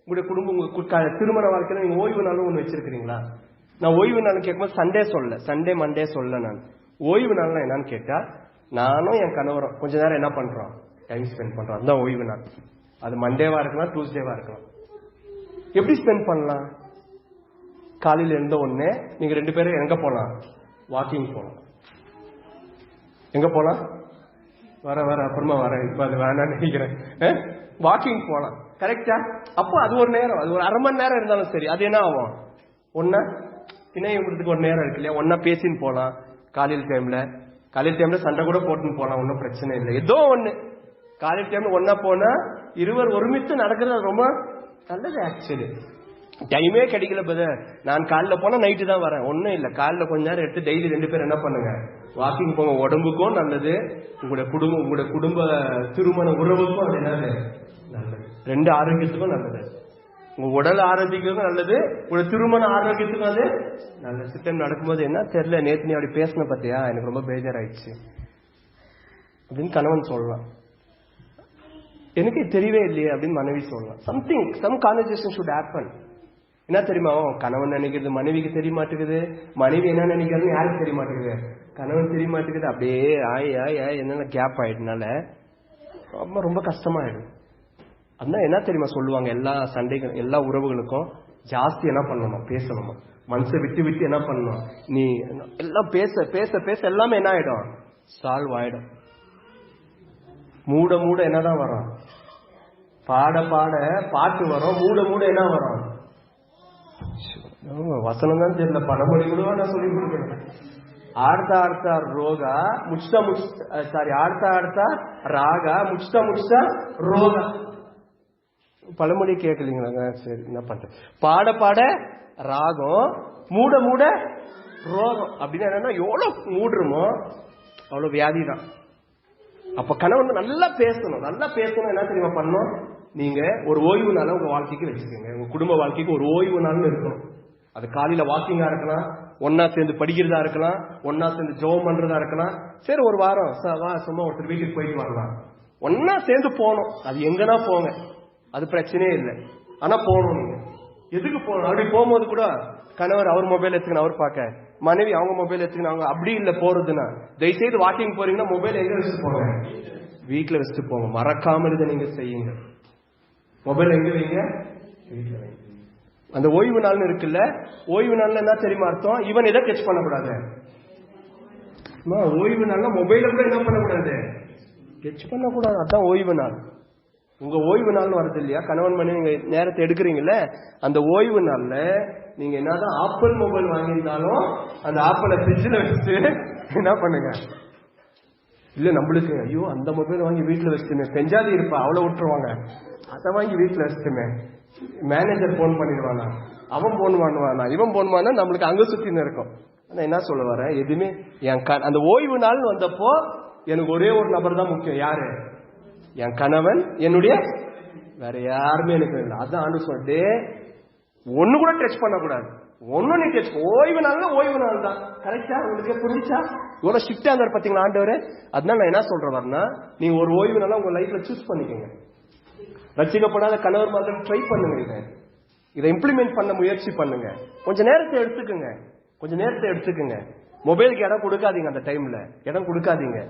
உங்களுடைய குடும்பம், உங்க திருமண வாழ்க்கையில நீங்க ஓய்வு நாளும் ஒண்ணு வச்சிருக்கீங்களா? நான் ஓய்வு நாள் கேட்கும்போது சண்டே மண்டே சொல்ல. நான் ஓய்வு நாள் என்னன்னு கேட்டா நானும் என் கணவரும் கொஞ்ச நேரம் என்ன பண்றோம், டைம் ஸ்பெண்ட் பண்றோம். அதுதான் ஓய்வு நாள். அது மண்டேவா இருக்கலாம், டியூஸ்டேவா இருக்கலாம். எப்படி ஸ்பெண்ட் பண்ணலாம்? காலையில் இருந்த உடனே நீங்க 2 பேரும் எங்க போலாம், வாக்கிங் போலாம். எங்க போலாம், வர அப்புறமா வர, இப்ப அது வேணான்னு நினைக்கிறேன். வாக்கிங் போலாம். கரெக்டா? அப்போ அது ஒரு நேரம், அது ஒரு அரை மணி நேரம் இருந்தாலும் சரி. அது என்ன ஆகும், ஒன்னா இணையத்துக்கு ஒரு நேரம் இருக்கு இல்லையா? ஒன்னா பேசின்னு போலாம். காலையில் டைம்ல சண்டை கூட போட்டுன்னு போலாம், ஒன்னும் பிரச்சனை இல்லை. ஏதோ ஒண்ணு காலையில் டைம்ல ஒன்னா போனா இருவர் ஒருமித்து நடக்கிறது ரொம்ப நல்லது. ஆக்சுவலி டைமே கிடைக்கல பிரதர், நான் காலைல போனா நைட்டு தான் வரேன். ஒன்னும் இல்ல, காலைல கொஞ்ச நேரம் எடுத்து டெய்லி 2 பேரும் என்ன பண்ணுங்க, வாக்கிங் போங்க. உடம்புக்கும் நல்லது, உங்களுடைய குடும்ப திருமண உறவுக்கும் அது என்னது நல்லது, 2 ஆரோக்கியத்துக்கும் நல்லது. உங்க உடல் ஆரோக்கியத்துக்கும் நல்லது, உங்க திருமண ஆரோக்கியத்துக்கும் அது நல்லது. சிஸ்டம் நடக்கும்போது என்ன தெரியல, நேத்து நீ அப்படி பேசின பத்தியா, எனக்கு ரொம்ப பேஜாராயிடுச்சு அப்படின்னு கணவன் சொல்லலாம். எனக்கு தெரியவே இல்லையே அப்படின்னு மனைவி சொல்லலாம். Some conversation should happen. என்ன தெரியுமா, கணவன் நினைக்கிறது மனைவிக்கு தெரிய மாட்டேங்குது, மனைவி என்ன நினைக்கிறது யாருக்கு தெரிய மாட்டேங்குது, கணவன் தெரிய மாட்டேங்குது. அப்படியே என்னென்ன கேப் ஆயிடுனால ரொம்ப கஷ்டமாயிடும். அதனால என்ன தெரியுமா சொல்லுவாங்க, எல்லா சண்டைகள் எல்லா உறவுகளுக்கும் ஜாஸ்தி என்ன பண்ணணுமா, பேசணுமா. மனசை விட்டு என்ன பண்ணணும், நீ எல்லாம் பேச எல்லாமே என்ன ஆயிடும், சால்வ் ஆயிடும். மூட என்னதான் வரும், பாட பாட்டு வரும். மூட என்ன வரும், வசனம் தான் தெரியல, பணமொழி கூட நான் சொல்லி கொடுக்கிறேன். ஆடுத்தா ரோகா ஆடுத்தா ராகா முச்சுட்டா ரோகா. பழமொழி கேட்கலீங்களா? சரி, என்ன பண்ற, பாட ராகம், மூட ரோகம். அப்படின்னு என்னன்னா எவ்வளவு மூடுறோமோ அவ்வளவு வியாதி தான். அப்ப கணவன் நல்லா பேசணும். என்ன தெரியுமா பண்ணணும், நீங்க ஒரு ஓய்வு நாள உங்க வாழ்க்கைக்கு வச்சுக்கோங்க. உங்க குடும்ப வாழ்க்கைக்கு ஒரு ஓய்வு நாள்னு இருக்கணும். அது காலையில வாக்கிங்கா இருக்கலாம், ஒன்னா சேர்ந்து படிக்கிறதா இருக்கலாம், ஒன்னா சேர்ந்து ஜெபம் பண்றதா இருக்கலாம். சரி, ஒரு வாரம் சும்மா ஒருத்தர் வீட்டுக்கு போயிட்டு வரலாம், ஒன்னா சேர்ந்து போகணும். அது எங்கன்னா போங்க, அது பிரச்சனையே இல்லை. ஆனா போகணும். நீங்க எதுக்கு போகணும், அப்படி போகும்போது கூட கணவர் அவர் மொபைல் எடுத்துக்கணும், அவர் பார்க்க, மனைவி அவங்க மொபைல் எடுத்துக்கணும். அவங்க அப்படி இல்லை போறதுன்னா, தயவுசெய்து வாக்கிங் போறீங்கன்னா மொபைல் எங்க வச்சுட்டு போங்க, வீட்டுல வச்சுட்டு போங்க. மறக்காம இதை நீங்க செய்யுங்க. மொபைல் எங்க வைங்க, வீட்டுல வைங்க. அந்த ஓய்வு நாள்னு இருக்குல்ல, ஓய்வு நாள்ல என்ன தெரியுமா அர்த்தம், இவன் எதை டச் பண்ணக்கூடாது. ஓய்வு நாள்ல மொபைல கூட என்ன பண்ணக்கூடாது, டச் பண்ணக்கூடாது. அதான் ஓய்வு நாள். உங்க ஓய்வு நாள் வருது இல்லையா, கணவன் மனைவி நீங்க நேரத்தை எடுக்கிறீங்கல்ல, அந்த ஓய்வு நாள்ல நீங்க என்னதான் ஆப்பிள் மொபைல் வாங்கியிருந்தாலும் அந்த ஆப்பிளை ஃப்ரிட்ஜில் வச்சு என்ன பண்ணுங்க, இல்ல நம்மளுக்கு ஐயோ அந்த மொபைல் வாங்கி வீட்டுல வச்சுட்டுமே, பெஞ்சாதி இருப்பா அவளை விட்டுருவாங்க, அதை வாங்கி வீட்டுல வச்சுட்டுமே, மேனேஜர் போன் பண்ணிடுவானா, அவன் போன் பண்ணுவானா, இவன் போன் பண்ணா நம்மளுக்கு அங்க சுத்தின்னு இருக்கும். ஆனா என்ன சொல்ல வர, எதுவுமே அந்த ஓய்வு நாள் வந்தப்போ எனக்கு ஒரே ஒரு நபர் தான் முக்கியம். யாரு? என் கணவன், என்னுடைய, வேற யாருமே எனக்கு இல்லை. அதான் ஆண்டு சொல்லிட்டு ஒண்ணு கூட டச் பண்ணக்கூடாது. ஒன்னும் நீ டச், ஓய்வு நாள் ஓய்வு நாள் தான். கரெக்டா? உங்களுக்கு புரிஞ்சா? இவ்வளவு ஸ்ட்ரிக்டா இருந்தாரு பாத்தீங்களா ஆண்டவரே. அதனால நான் என்ன சொல்றேன்னா, நீங்க ஒரு ஓய்வு நாளா உங்க லைஃப்ல சூஸ் பண்ணிக்கோங்க. ரட்சிக்கப்படாத கணவர் மாதிரி ட்ரை பண்ணுங்க. இதை இம்ப்ளிமெண்ட் பண்ண முயற்சி பண்ணுங்க. கொஞ்சம் நேரத்தை எடுத்துக்குங்க. மொபைலுக்கு இடம் கொடுக்காதீங்க. அந்த டைம்ல இடம் கொடுக்காதீங்க.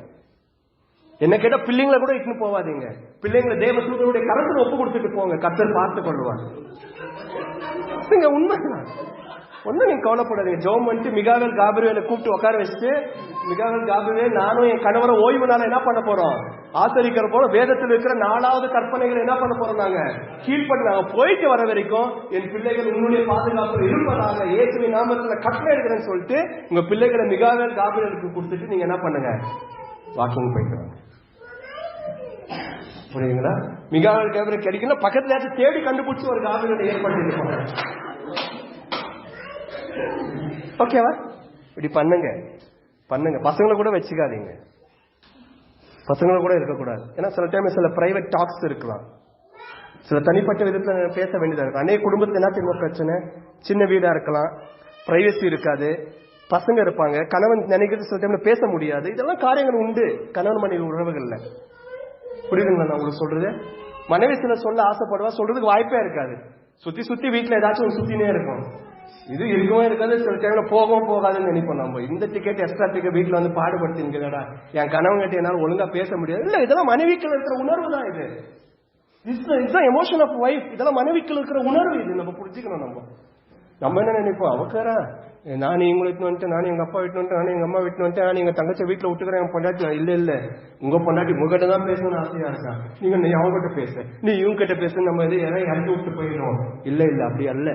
என்ன கேட்டா பிள்ளைங்களை கூட இட்டுன்னு போவாதீங்க. பிள்ளைங்களை தேவ தூதருடைய கரத்துல ஒப்பு கொடுத்துட்டு போங்க. கர்த்தர் பார்த்து கொள்வாங்க. உண்மைதான். ஒன்னும் நீங்க கவலைப்படாதீங்க. ஜெபம் பண்ணிட்டு மிகாவேல் காபிரியேலை கூப்பிட்டு உட்கார வச்சுட்டு, மிகாவேல் காபிரியேல் நானும் என் கணவரை ஓய்வு நாள என்ன பண்ண போறோம்? ஆசரிக்கிற போல வேதத்தில் இருக்கிற 4வது கற்பனைகளை என்ன பண்ண போறோம்? நாங்க கீழ்பட்டு நாங்க போயிட்டு வர வரைக்கும் என் பிள்ளைகள் உன்னுடைய பாதுகாப்பு இருப்பதாக இயேசுவின் நாமத்துல கட்டளை எடுக்கிறேன்னு சொல்லிட்டு உங்க பிள்ளைகளை மிகாவேல் காபிரியேலுக்கு கொடுத்துட்டு நீங்க என்ன பண்ணுங்க? வாக்கிங் போயிட்டு வாங்க. புரியுதுங்களா? மிகாவேல் காபிரியேல் கிடைக்கல, பக்கத்துல யாரும் தேடி கண்டுபிடிச்சு ஒரு காபிரியேலை ஏற்படுத்தி. ஓகேவா? இப்படி பண்ணுங்க. பசங்களை கூட வச்சுக்காதீங்க. பசங்களை கூட இருக்கக்கூடாது. ஏன்னா சில டைம் சில பிரைவேட் டாக்ஸ் இருக்கலாம், சில தனிப்பட்ட விதத்துல பேச வேண்டியதா இருக்கும். அநேக குடும்பத்துல என்ன தெரியுமா பிரச்சனை? சின்ன வீடா இருக்கலாம், பிரைவசி இருக்காது, பசங்க இருப்பாங்க, கணவன் நினைக்கிறது சில டைம்ல பேச முடியாது. இதெல்லாம் காரியங்கள் உண்டு கணவன் மனைவி உறவுகள்ல. புரியுதுங்களா நான் உங்களுக்கு சொல்றது? மனைவி சில சொல்ல ஆசைப்படுவா, சொல்றதுக்கு வாய்ப்பே இருக்காது. சுத்தி வீட்டுல ஏதாச்சும் சுத்தினே இருக்கும். இது இருக்கவும் இருக்காது. சில டைம்ல போகவும் போகாதுன்னு நினைப்போம். நம்ம இந்த டிக்கெட் எக்ஸ்ட்ரா டிக்கெட் வீட்டுல வந்து பாடுபடுத்திங்களா, என் கணவன் கிட்ட என்னால ஒழுங்கா பேச முடியாது. இல்ல, இதெல்லாம் மனைவிக்குள்ள இருக்கிற உணர்வு தான். இதுதான் எமோஷன் ஆஃப் வைஃப். இதெல்லாம் மனைவிக்குள்ள இருக்கிற உணர்வு. இது நம்ம புரிஞ்சுக்கணும். நம்ம என்ன நினைப்போம்? அவக்காரா நான் இவங்களை விட்டு வந்துட்டேன், நான் எங்க அப்பா விட்டு வந்துட்டேன், நான் எங்க அம்மா விட்டு வந்துட்டேன், நான் எங்க தங்கச்சி வீட்டுல விட்டுக்கிறேன், என் பொண்டாட்டி. இல்ல உங்க பொண்டாட்டி உங்ககிட்ட தான் பேசணும்னு ஆசையா இருக்கா, நீ அவங்க கிட்ட பேச, நீ இவங்க கிட்ட பேச, நம்ம இது யாரும் இறங்கி விட்டு போயிடுவோம். இல்ல அப்படி அல்ல.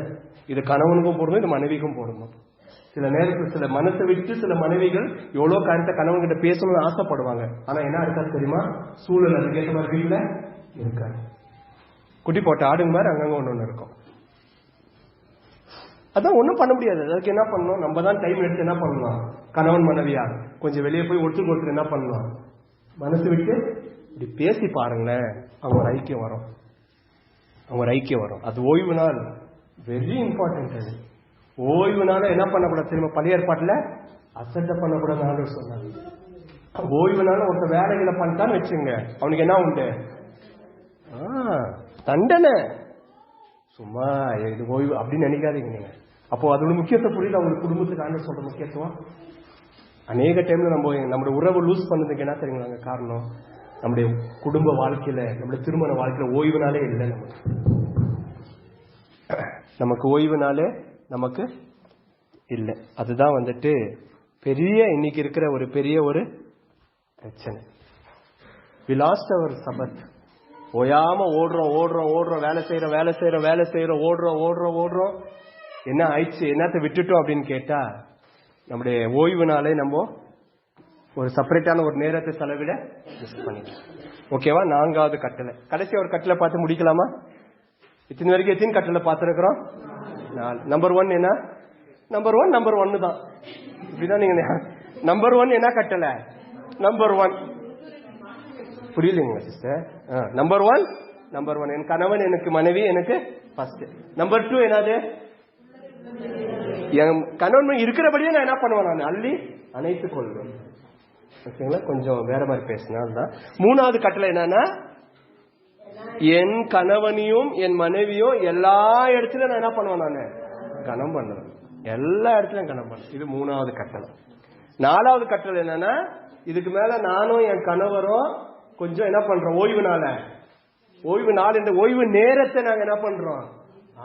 இது கணவனுக்கும் போடணும், இது மனைவிக்கும் போடணும். சில நேரத்தில் சில மனசை விட்டு சில மனைவிகள் எவ்வளவு காரியத்தை கணவன் கிட்ட பேசணும்னு ஆசைப்படுவாங்க. ஆனா என்ன இருக்காது தெரியுமா? சூழல் அதுக்கேற்ற மாதிரி வீட்டுல இருக்காது. குட்டி போட்ட ஆடுங்க மாதிரி அங்கங்க ஒண்ணு இருக்கும். அதான் ஒண்ணும் பண்ண முடியாது. அதுக்கு என்ன பண்ணணும்? நம்ம தான் டைம் எடுத்து என்ன பண்ணலாம்? கணவன் மனைவியா கொஞ்சம் வெளியே போய் ஒருத்தருக்கு என்ன பண்ணலாம்? மனசு விட்டு இப்படி பேசி பாருங்களேன், அவங்க ஒரு ஐக்கியம் வரும். அது ஓய்வு நாள் வெரி இம்பார்ட்டன்ட். அது ஓய்வு நாள் என்ன பண்ணக்கூடாது தெரியுமா? பழைய ஏற்பாட்டுல அசட்டை பண்ணக்கூடாது சொன்னாங்க. ஓய்வு நாள் ஒருத்த வேலைகளை பண்ணிட்டான்னு வச்சுங்க, அவனுக்கு என்ன உண்டு? தண்டனை. சும்மா இது ஓய்வு அப்படின்னு நினைக்காதீங்க நீங்க. அப்போ அதோட முக்கியத்துவம் புரியல அவங்களுக்கு. குடும்பத்துக்கு ஆண்டு சொல்ற முக்கியத்துவம் அநேக டைம்ல நம்மளுடைய உறவு லூஸ் பண்ணதுக்கு என்ன தெரியுங்களா காரணம்? நம்முடைய குடும்ப வாழ்க்கையில, நம்முடைய திருமண வாழ்க்கையில ஓய்வு நாளே இல்லை. நமக்கு ஓய்வு நாளே நமக்கு இல்லை. அதுதான் பெரிய இன்னைக்கு இருக்கிற ஒரு பெரிய ஒரு பிரச்சனை. We lost our Sabbath. ஓயாம ஓடுறோம், வேலை செய்யறோம், ஓடுறோம். என்ன ஆயிடுச்சு? என்னத்தை விட்டுட்டோம் அப்படின்னு கேட்டா, நம்முடைய ஓய்வு நாளே நம்ம ஒரு செப்பரேட்டான ஒரு நேரத்தை செலவிட மிஸ் பண்ணிட்டோம். ஓகேவா? 4வது கட்டளை, கடைசி ஒரு கட்டளை பார்த்து முடிக்கலாமா? இத்தனை வரைக்கும் எத்தனை கட்டளை பார்த்திருக்கிறோம்? 4. நம்பர் 1 என்ன? நம்பர் 1 தான். இப்படிதான் நீங்க நம்பர் 1 என்ன கட்டளை? நம்பர் 1 புரியலீங்களா சிஸ்டர்? நம்பர் 1 என் கணவன், எனக்கு மனைவி, எனக்கு ஃபர்ஸ்ட். நம்பர் 2 என்னது? என் கணவன் இருக்கிறபடியே நான் என்ன பண்ணுவேன்? நான் அள்ளி அணைத்துக் கொள்வேன். ஓகேங்களா? கொஞ்சம் வேற மாதிரி பேசினா. 3வது கட்டளை என்னன்னா, என் கணவனையும் என் மனைவியும் எல்லா இடத்துலயும் நான் என்ன பண்ணுவேன்? நான் கனம் பண்ணுவேன். எல்லா இடத்துலயும் கனம் பண்ணுவேன். இது 3வது கட்டளை. 4வது கட்டளை என்னன்னா, இதுக்கு மேல நானும் என் கணவரும் கொஞ்சம் என்ன பண்றோம்? ஓய்வு நாள் என்ற ஓய்வு நேரத்தை நாங்க என்ன பண்றோம்?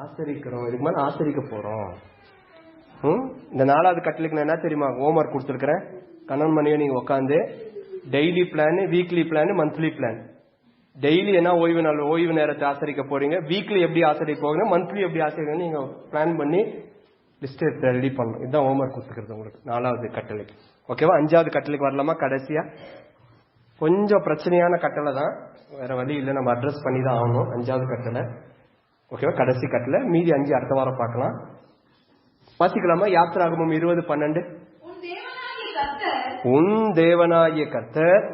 ஆசரிக்கிறோம். இதுக்கு மேல ஆசரிக்க போறோம். இந்த 4வது கட்டளைக்கு நான் என்ன தெரியுமா ஹோம்வொர்க் கொடுத்துருக்கிறேன்? கணவன் மனைவி நீங்க உட்காந்து daily plan, weekly plan, monthly plan. Daily என்ன ஓய்வு நேரத்தை ஆசரிக்க போறீங்க, வீக்லி எப்படி ஆசரிக்க போறீங்க, மந்த்லி எப்படி ஆசரிக்க நீங்க பிளான் பண்ணி லிஸ்ட் ரெடி பண்ணணும். இதுதான் ஹோம்வொர்க் கொடுத்துக்கிறது உங்களுக்கு 4வது கட்டளைக்கு. ஓகேவா? 5வது கட்டளைக்கு வரலாமா? கடைசியா கொஞ்சம் பிரச்சனையான கட்டளை தான், வேற வழி இல்லை, நம்ம அட்ரஸ் பண்ணி தான் ஆகணும். 5வது கட்டளை, ஓகேவா, கடைசி கட்டளை. மீதி 5 அடுத்த வாரம் பார்க்கலாம். வாசிக்கலாமா? யாத்திராகமம் 20:12. உன் தேவனாகிய கர்த்தர்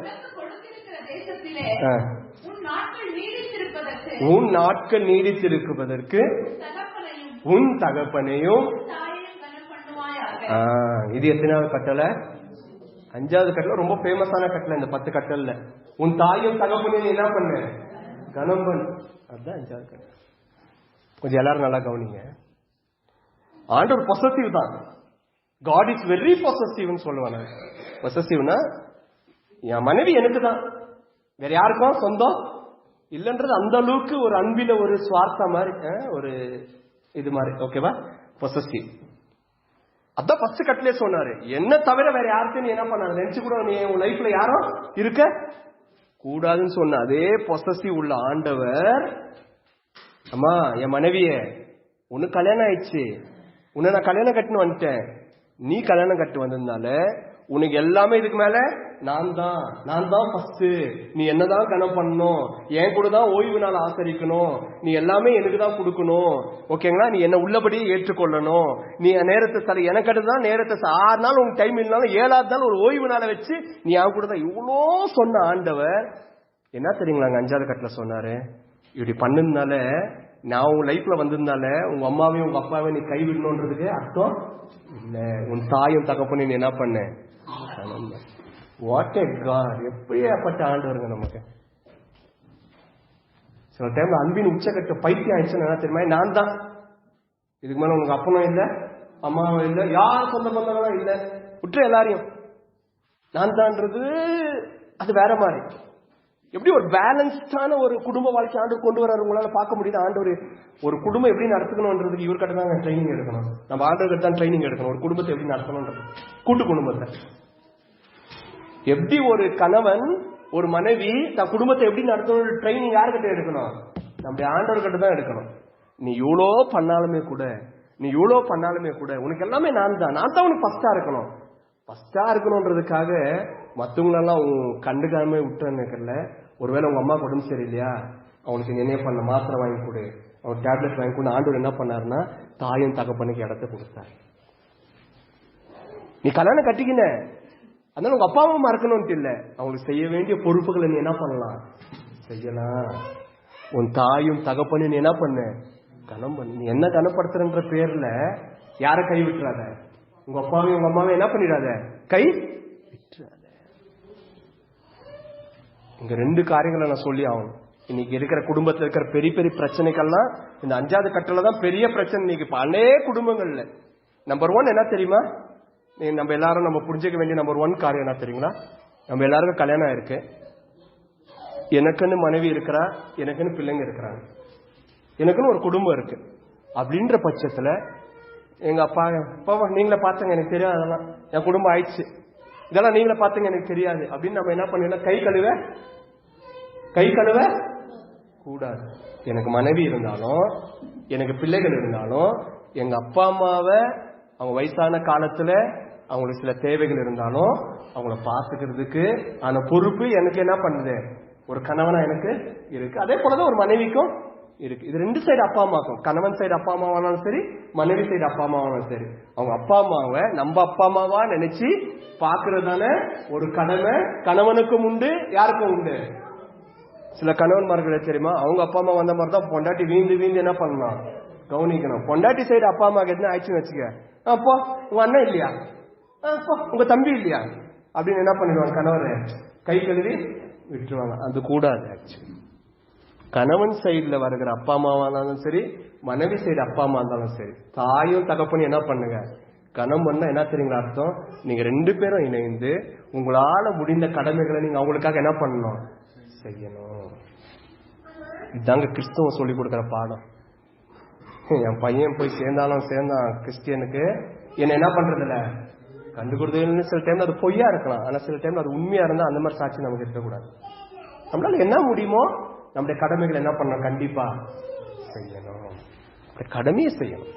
உன் நாட்கள் நீடித்திருப்பதற்கு உன் தகப்பனையும். இது எத்தனாவது கட்டளை? 5வது கட்டளை. ரொம்ப ஃபேமஸான கட்டளை இந்த 10 கட்டளைல. உன் தாயும் தகப்பனையும் என்ன பண்ணு? கனம் பண்ணு. அதுதான் 5வது கட்டளை. கொஞ்சம் எல்லாரும் நல்லா கவனிங்க. ஆண்டவர் பொசசிவ் தான். God is very possessive ன்னு சொல்லுவாங்க. பொசசிவ்னா என் மனைவி எனக்கு தான், வேற யாருக்கும் சொந்தம் இல்லன்றது அந்த அளவுக்கு ஒரு அன்பில ஒரு சுவார்த்தா மாதிரி, ஒரு இது மாதிரி, ஓகேவா, பொசசிவ். அதான் ஃபர்ஸ்ட் கட்டளே சொன்னாரு. என்ன தவிர வேற யாருக்கும் நீ என்ன பண்ணாரு நினைச்சு கூட நீ உன் லைஃப்ல யாரும் இருக்க கூடாதுன்னு சொன்ன அதே பொசசிவ் உள்ள ஆண்டவர், அம்மா என் மனைவியே உனக்கு கல்யாணம் ஆயிடுச்சு, உன்னை நான் கல்யாணம் கட்டுன்னு வந்துட்டேன், நீ கல்யாணம் கட்டு வந்ததுனால உனக்கு எல்லாமே இதுக்கு மேல நான் தான் ஃபர்ஸ்ட், நீ என்னதான் கனம் பண்ணணும், என் கூட தான் ஓய்வு நாள் ஆசரிக்கணும், நீ எல்லாமே எனக்கு தான் கொடுக்கணும், ஓகேங்களா, நீ என்ன உள்ளபடியே ஏற்றுக்கொள்ளணும், நீ நேரத்தை எனக்கு அடுத்துதான் நேரத்தை 6 நாள் உங்க டைம் இல்லைனாலும் 7வது நாள் ஒரு ஓய்வு நாளை வச்சு நீ என் கூட தான். இவ்வளோ சொன்ன ஆண்டவர் என்ன தெரியுங்களாங்க 5வது கட்டளை சொன்னாரு, இப்படி பண்ணதுனால நான் உங்க லைஃப்ல வந்ததுனால உங்க அம்மாவையும் உங்க அப்பாவையும் நீ கைவிடணும்ன்றதுக்கு அர்த்தம் இல்ல. உன் தாயும் தகப்பனையும் நீ என்ன பண்ண? What a God! எப்படியாப்பட்ட ஆண்டவருங்க நமக்கு. சில டைம்ல அன்பின் உச்சக்கட்ட பைத்தியம் ஆயிடுச்சுன்னு என்ன தெரியுமா, நான் தான் இதுக்கு மேல உனக்கு அப்பனும் இல்ல அம்மாவும் இல்ல யாரும் சொந்த பந்தங்களும் இல்ல, விட்டு எல்லாரையும் நான் தான்ன்றது அது வேற மாதிரி. எப்படி ஒரு பேலன்ஸ்டான ஒரு குடும்ப வாழ்க்கை ஆண்டு கொண்டு வர உங்களால பார்க்க முடியுது. ஆண்டவர் ஒரு குடும்பம் எப்படி நடத்தணும்ன்றதுக்கு இவர்கிட்ட தான் ட்ரைனிங் எடுக்கணும். நம்ம ஆண்டவர்கிட்ட தான் ட்ரைனிங் எடுக்கணும். ஒரு குடும்பத்தை எப்படி நடத்தணும்ன்றது, கூட்டு குடும்பத்தை எப்படி ஒரு கணவன் ஒரு மனைவி தன் குடும்பத்தை எப்படி நடத்தணும் ட்ரைனிங் யாருக்கிட்ட எடுக்கணும்? நம்முடைய ஆண்டவர்கிட்ட தான் எடுக்கணும். நீ இவ்வளோ பண்ணாலுமே கூட உனக்கு எல்லாமே நான் தான் உனக்கு ஃபர்ஸ்டா இருக்கணும்ன்றதுக்காக மற்றவங்களெல்லாம் கண்டுக்காம விட்டுறல. ஒருவேளை உங்க அம்மா உடம்பு சரியில்லையா, அவனுக்கு என்ன பண்ண மாத்திரை வாங்கி கொடு, அவன் டேப்லெட் வாங்கி கொடு. ஆண்டவர் என்ன பண்ணாருன்னா தாயும் தகப்பனுக்கு இடத்த கொடுத்தாரு. நீ கல்யாணம் கட்டிக்கின அதனால உங்க அப்பா அம்மா மறக்கணும்ட்டு இல்ல, அவங்களுக்கு செய்ய வேண்டிய பொறுப்புகளை நீ என்ன பண்ணலாம், செய்யலாம். உன் தாயும் தகப்பனையும் நீ என்ன பண்ண? கனம் பண்ணு. நீ என்ன கனப்படுத்துறன்ற பேர்ல யார கை விட்டுறாத, உங்க அப்பாவையும் உங்க அம்மாவையும் என்ன பண்ணிடாத, கை விட்டுறாத. இங்க 2 காரியங்களை நான் சொல்லி ஆகணும். இன்னைக்கு இருக்கிற குடும்பத்தில் இருக்கிற பெரிய பெரிய பிரச்சனைகள்லாம் இந்த 5வது கட்டளை தான் பெரிய பிரச்சனை இன்னைக்கு பல குடும்பங்கள்ல. நம்பர் 1 என்ன தெரியுமா, நம்ம எல்லாரும் நம்ம புரிஞ்சுக்க வேண்டிய நம்பர் 1 காரியம் என்ன தெரியுங்களா, நம்ம எல்லாருக்கும் கல்யாணம் ஆயிருக்கு, எனக்குன்னு மனைவி இருக்கிறா, எனக்குன்னு பிள்ளைங்க இருக்கிறாங்க, எனக்குன்னு ஒரு குடும்பம் இருக்கு. அப்படின்ற பட்சத்துல எங்க அப்பா நீங்களே பார்த்தங்க எனக்கு தெரியாது, அதெல்லாம் என் குடும்பம் ஆயிடுச்சு, இதெல்லாம் நீங்களே பார்த்தங்க எனக்கு தெரியாது அப்படின்னு நம்ம என்ன பண்ணலாம், கை கழுவ கூடாது. எனக்கு மனைவி இருந்தாலும் எனக்கு பிள்ளைகள் இருந்தாலும் எங்க அப்பா அம்மாவை அவங்க வயசான காலத்துல அவங்களுக்கு சில தேவைகள் இருந்தாலும் அவங்கள பாத்துக்கிறதுக்கு ஆன பொறுப்பு எனக்கு என்ன பண்ணுது, ஒரு கணவனா எனக்கு இருக்கு. அதே போலதான் ஒரு மனைவிக்கும் இருக்கு. இது 2 சைடு அப்பா அம்மாக்கும், கணவன் சைடு அப்பா அம்மாவானாலும் சரி, மனைவி சைடு அப்பா அம்மாவானாலும் சரி, அவங்க அப்பா அம்மாவை நம்ம அப்பா அம்மாவா நினைச்சு பாக்குறதான ஒரு கடமை கணவனுக்கும் உண்டு, யாருக்கும் உண்டு. சில கணவன்மார்களை தெரியுமா, அவங்க அப்பா அம்மா வந்த மாதிரி தான் பொண்டாட்டி வீந்து என்ன பண்ணலாம், கவனிக்கணும். பொண்டாட்டி சைடு அப்பா அம்மாக்கு எதுனா ஆயிடுச்சுன்னு வச்சுக்க, அப்போ உங்க அண்ணன் இல்லையா, உங்க தம்பி இல்லையா அப்படின்னு என்ன பண்ணிடுவாங்க, கணவரை கை கழுவி விட்டுருவாங்க. அது கூடாது. ஆக்சுவலி கணவன் சைடுல வருகிற அப்பா அம்மாவா இருந்தாலும் சரி, மனைவி சைடு அப்பா அம்மா இருந்தாலும் சரி, தாயும் தகப்பனும் என்ன பண்ணுங்க, கணம் பண்ண என்ன தெரியுங்களா அர்த்தம், நீங்க 2 பேரும் இணைந்து உங்களால முடிந்த கடமைகளை நீங்க அவங்களுக்காக என்ன பண்ணணும், செய்யணும். இதாங்க கிறிஸ்துவ சொல்லி கொடுக்கிற பாடம். என் பையன் போய் சேர்ந்தான் கிறிஸ்டியனுக்கு என்ன என்ன பண்றதில்ல கண்டு கொடுத்தது. சில டைம்ல அது பொய்யா இருக்கலாம், ஆனா சில டைம்ல அது உண்மையா இருந்தா அந்த மாதிரி சாட்சி நமக்கு இருக்கக்கூடாது. நம்மளால என்ன முடியுமோ நம்முடைய கடமைகள் என்ன பண்ணணும், கண்டிப்பா செய்யணும், கடமையை செய்யணும்.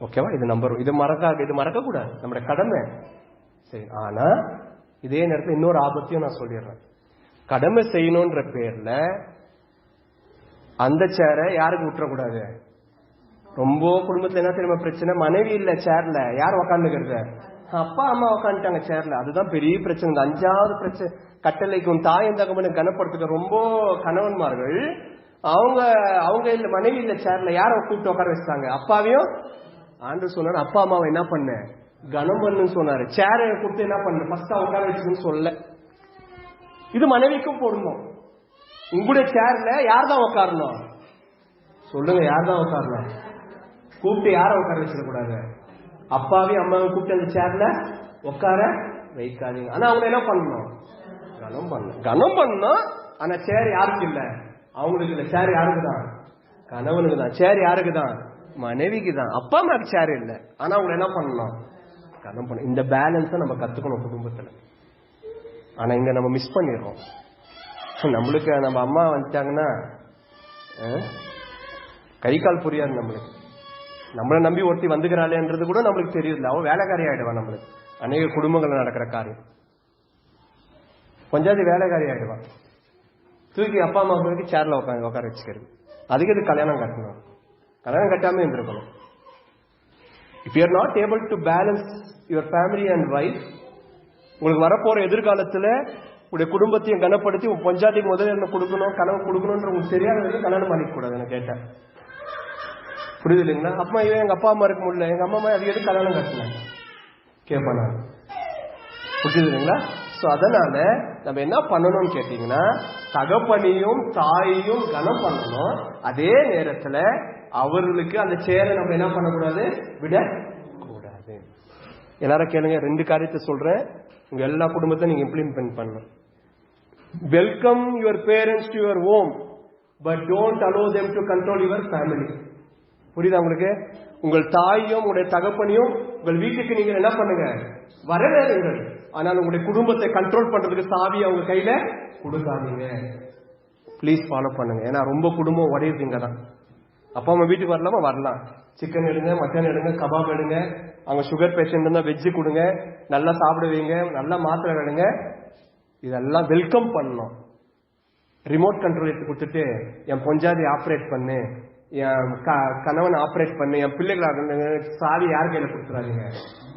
ஓகேவா, இது நம்பர், இது மறக்க கூடாது, நம்முடைய கடமை செய்யணும். ஆனா இதே நேரத்தில் இன்னொரு ஆபத்தையும் நான் சொல்லிடுறேன். கடமை செய்யணும்ன்ற பேர்ல அந்த சேரை யாருக்கு விட்டுறக்கூடாது. ரொம்ப குடும்பத்துல என்ன தெரியுமா பிரச்சனை, மனைவி இல்ல சேர்ல, யார் உக்காந்துக்கிறது, அப்பா அம்மா உக்காந்துட்டாங்க சேர்ல. அதுதான் பெரிய பிரச்சனை. இந்த 5வது பிரச்சனை, கட்டளைக்கும் தாயும் தகவனும் கனப்படுத்துக்க ரொம்ப கணவன்மார்கள் அவங்க இல்ல, மனைவி இல்ல சேர்ல, யார கூப்பிட்டு உட்கார வச்சுட்டாங்க, அப்பாவையும். ஆண்டு சொன்னாரு அப்பா அம்மாவை என்ன பண்ண கனம் பண்ணுன்னு சொன்னாரு. சேரை கொடுத்து என்ன பண்ண ஃபர்ஸ்டா உட்கார வச்சுன்னு சொல்ல. இது மனைவிக்கும் பொருந்தும். உங்களுடைய சேர்ல யார் தான் உட்காரணும் சொல்லுங்க, யார் தான் உட்காரணும்? கூப்பிட்டு யார உட்கார வச்சிடக்கூடாது. அப்பாவையும் அம்மாவையும் கூப்பிட்டு அந்த சேர்ல உட்கார வைக்காதீங்க. ஆனா அவங்க என்ன பண்ணணும், கனம் பண்ணணும். ஆனா சேர் யாருக்கு இல்ல, அவங்களுக்கு இல்ல. சேர் யாருக்கு தான், கணவனுக்கு தான். சேர் யாருக்கு தான், மனைவிக்கு தான். அப்பா அம்மாக்கு சேர் இல்ல, ஆனா அவங்க என்ன பண்ணணும், கனம் பண்ணணும். இந்த பேலன்ஸை நம்ம கத்துக்கணும் குடும்பத்துல. ஆனா இங்க நம்ம மிஸ் பண்ணிடுறோம். நம்மளுக்கு நம்ம அம்மா வந்துட்டாங்கன்னா கை கால் புரியாது நம்மளுக்கு. நம்மளை நம்பி ஒருத்தி வந்துக்கிறாளேன்றது கூட நம்மளுக்கு தெரியுது. அவன் வேலைக்காரி ஆயிடுவான். நம்மளுக்கு அநேக குடும்பங்கள் நடக்கிற காரியம். கொஞ்சாவது வேலைக்காரி ஆயிடுவான். தூக்கி அப்பா அம்மா சேர்ல உட்கார வச்சுக்கிறது. அதுக்கு இது கல்யாணம் கட்டணும். கல்யாணம் கட்டாம இருந்திருக்கணும். If you are not able to balance your family and wife, உங்களுக்கு வரப்போற எதிர்காலத்துல உடைய குடும்பத்தையும் கனப்படுத்தி உங்க பஞ்சாயத்துக்கு முதல்ல என்ன கொடுக்கணும், கனவு கொடுக்கணும்ன்ற உங்களுக்கு தெரியாத கல்யாணம் பண்ணிக்க கூடாது. நான் கேட்டேன், புரியுது இல்லைங்களா? அப்பா இவன் எங்க அப்பா அம்மா இருக்க முடியல, எங்க அம்மா அம்மா அது எது கல்யாணம் கட்டினேன் கேட்பேன் நான். புரியுது இல்லைங்களா? சோ அதனால நம்ம என்ன பண்ணணும்னு கேட்டீங்கன்னா, தகப்பனையும் தாயையும் கனம் பண்ணணும். அதே நேரத்துல அவர்களுக்கு அந்த சேரை நம்ம என்ன பண்ணக்கூடாது, விட கூடாது. எல்லாரும் கேளுங்க, 2 காரியத்தை சொல்றேன். உங்க எல்லா குடும்பத்தையும் நீங்க இம்ப்ளிமெண்ட் பண்ணணும். Welcome your parents to your home, but don't allow them to control your family. புரியுதா உங்களுக்கு? உங்கள் தாயையும் உங்களுடைய தகப்பனையும் உங்கள் வீட்டுக்கு நீங்க என்ன பண்ணுங்க, வரவேறுங்கள். ஆனால் உங்களுடைய குடும்பத்தை கண்ட்ரோல் பண்றதுக்கு சாவி அவங்க கையில கொடுக்காதீங்க. பிளீஸ் ஃபாலோ பண்ணுங்க. ஏன்னா ரொம்ப குடும்பம் உடையுதுங்க தான். அப்பா அம்மா வீட்டுக்கு வரலாமா, வரலாம். சிக்கன் எடுங்க, மட்டன் எடுங்க, கபாப் எடுங்க. அவங்க சுகர் பேஷண்ட் இருந்தா வெஜ்ஜு கொடுங்க, நல்லா சாப்பிட வைங்க, நல்லா மாத்திரை எடுங்க. இதெல்லாம் வெல்கம் பண்ணணும். ரிமோட் கண்ட்ரோல் எடுத்து கொடுத்துட்டு என் பொஞ்சாதி ஆப்ரேட் பண்ணு, என் கணவன் ஆப்ரேட் பண்ணு, என் பிள்ளைகளை சாவி யார் கையில கொடுத்துறாதீங்க,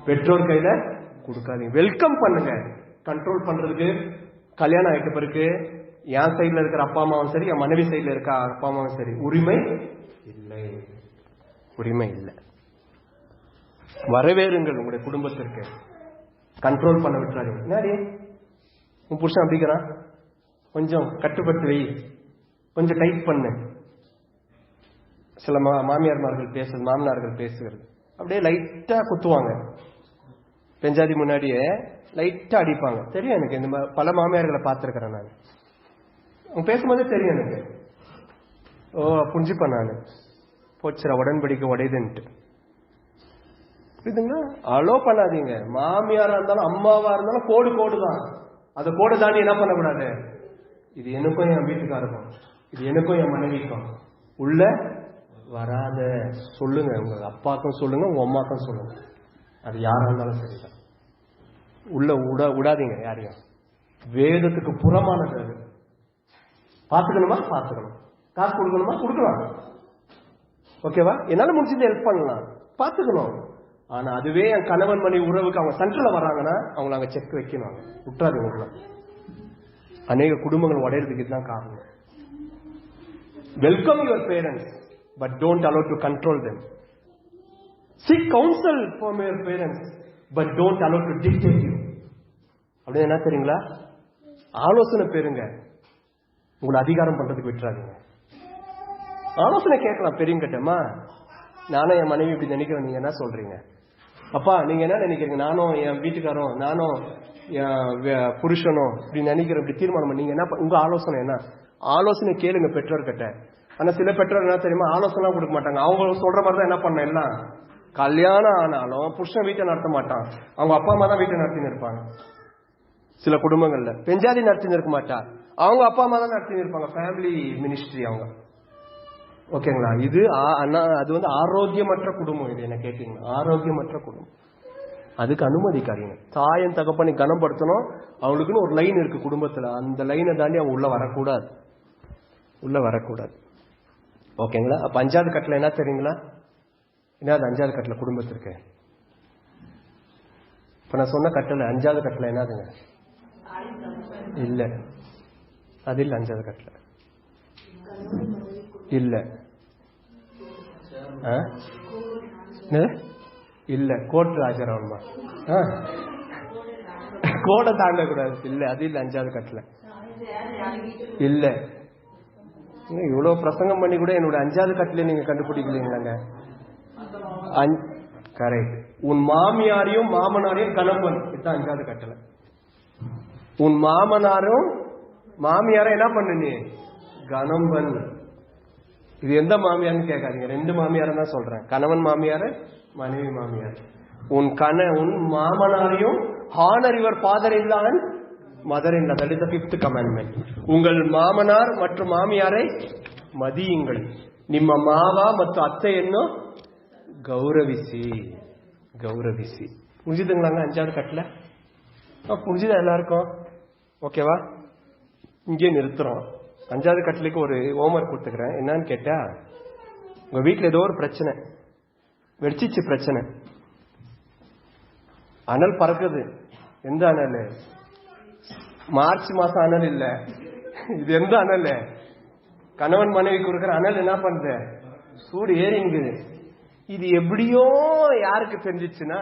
பெற்றோர் கையில கொடுக்காதீங்க. வெல்கம் பண்ணுங்க. கண்ட்ரோல் பண்றதுக்கு கல்யாணம் ஆயிட்ட பிறகு என் சைட்ல இருக்கிற அப்பா அம்மாவும் சரி, என் மனைவி சைட்ல இருக்க அப்பா அம்மாவும் சரி, உரிமை இல்லை, உரிமை இல்லை. வரவேறுங்கள் உங்களுடைய குடும்பத்திற்கு. கண்ட்ரோல் பண்ண விட்டுறாதீங்க. என்னடி உன் புருஷன் அப்படிங்கிறான், கொஞ்சம் கட்டுப்பட்டு வை, கொஞ்சம் டைட் பண்ணு. சில மாமியார்மார்கள் பேசுறது, மாமனார்கள் பேசுகிறது அப்படியே லைட்டா குத்துவாங்க. பெஞ்சாதி முன்னாடியே லைட்டா அடிப்பாங்க. தெரியும் எனக்கு, இந்த பல மாமியார்களை பார்த்திருக்கிறேன் நான். அவங்க பேசும்போதே தெரியும் எனக்கு. ஓ புரிஞ்சுப்பேன் நான், போச்சுரா உடன்படிக்கை உடையுதுன்ட்டு. புரியுதுங்களா? அலோ பண்ணாதீங்க. மாமியாரா இருந்தாலும் அம்மாவா இருந்தாலும் கோடு கோடு தான். அந்த கோடை தாண்டி என்ன பண்ணக்கூடாது. இது எனக்கும் என் வீட்டுக்காருக்கும், இது எனக்கும் என் மனைவிக்கும் உள்ள வராத சொல்லுங்க. உங்க அப்பாக்கும் சொல்லுங்க, உங்க அம்மாக்கும் சொல்லுங்க. அது யாரா இருந்தாலும் சரிதான். உள்ள விடாதீங்க யாரையும். வேதத்துக்கு புறமானது அது. பாத்துக்கணுமா பாத்துக்கணும், காசு கொடுக்கணுமா கொடுக்கலாம், ஓகேவா, என்னால முடிஞ்சது ஹெல்ப் பண்ணலாம், பாத்துக்கணும். ஆனா அதுவே என் கணவன் மணி உறவுக்கு அவங்க சென்டர்ல வராங்கன்னா அவங்களை அங்க செக் வைக்கணும். விட்டுறாது உங்களை. அநேக குடும்பங்கள் உடையறதுக்கு இதுதான் காரணம். Welcome your parents, but don't allow to control them. Seek counsel from your parents, but don't allow to dictate you. அப்படி என்ன தெரியுங்களா? ஆலோசனை பெறுங்க, உங்களை அதிகாரம் பண்றதுக்கு விட்டுறாதீங்க. ஆலோசனை கேட்கலாம் பெரியங்கிட்டமா. நானும் என் மனைவி இப்படி நினைக்கிறேன், நீங்க என்ன சொல்றீங்க? அப்பா நீங்க என்ன நினைக்கிறீங்க? நானும் என் வீட்டுக்காரும் நானும் என் புருஷனும் இப்படி நினைக்கிறேன், இப்படி தீர்மானம். நீங்க என்ன, உங்க ஆலோசனை என்ன? ஆலோசனை கேளுங்க பெற்றோர்கிட்ட. ஆனா சில பெற்றோர் என்ன தெரியுமா, ஆலோசனை கொடுக்க மாட்டாங்க. அவங்க சொல்ற மாதிரி தான் என்ன பண்ண, எல்லாம் கல்யாணம் ஆனாலும் புருஷன் வீட்டை நடத்த மாட்டான், அவங்க அப்பா அம்மா தான் வீட்டை நடத்தின்னு இருப்பாங்க. சில குடும்பங்கள்ல பெஞ்சாதி நடத்தின்னு இருக்க மாட்டா, அவங்க அப்பா அம்மா தான் நடத்தின்னு இருப்பாங்க. ஃபேமிலி மினிஸ்ட்ரி அவங்க. ஓகேங்களா? இது அது ஆரோக்கியமற்ற குடும்பம். இது என்ன கேட்டீங்கன்னா ஆரோக்கியமற்ற குடும்பம். அதுக்கு அனுமதிக்காதீங்க. தாயன் தகப்பனை கனப்படுத்தணும். அவங்களுக்குன்னு ஒரு லைன் இருக்கு குடும்பத்துல, அந்த லைனை தாண்டி அவங்க உள்ள வரக்கூடாது. ஓகேங்களா? அப்ப 5வது கட்டளை என்ன தெரியுங்களா? என்னது 5வது கட்டளை குடும்பத்திற்கு? இப்ப நான் சொன்ன கட்டளை 5வது கட்டளை என்னதுங்க? இல்ல, அது இல்ல. 5வது கட்டளை இல்ல. இல்ல, கோர்ட் ஆஜராகணுமா? கோடை தாண்ட கூடாது. இல்ல, அது இல்ல. 5வது கட்டளை இல்ல. இவ்வளவு பிரசங்கம் பண்ணி கூட என்னோட 5வது கட்டளை நீங்க கண்டுபிடிக்கலீங்களாங்க? கரெக்ட். உன் மாமியாரையும் மாமனாரையும் கணவன், இதுதான் 5வது கட்டளை. உன் மாமனாரும் மாமியாரும் என்ன பண்ணு நீ? கணவன். இது எந்த மாமியார்னு கேட்காதீங்க, 2 மாமியார் தான் சொல்றேன். கணவன் மாமியார், மனைவி மாமியார். உன் மாமனாரையும் honour your father in law and mother in law. That is the 5th commandment. உங்கள் மாமனார் மற்றும் மாமியாரை ಮದಿಯಿಂಗಳು. ನಿಮ್ಮ ಮಾವ ಮತ್ತು ಅತ್ತೆಯನ್ನು ಗೌರವಿಸಿ. புரிஞ்சுதுங்களாங்க 5வது கட்டளை? புரிஞ்சுதா எல்லாருக்கும்? ஓகேவா? இங்கே நிறுத்துறோம். 5வது கட்டளைக்கு ஒரு ஹோம்வொர்க் கொடுத்துக்கிறேன். என்னன்னு கேட்டா, உங்க வீட்டுல ஏதோ ஒரு பிரச்சனை வெடிச்சிச்சு. பிரச்சனை, அனல் பறக்குது. எந்த அனல்? மார்ச் மாசம் அனல் இல்ல, இது எந்த அனல்? கணவன் மனைவி கொடுக்கிற அனல். என்ன பண்ற? சூடு ஏறிங்குது. இது எப்படியோ யாருக்கு தெரிஞ்சிச்சுன்னா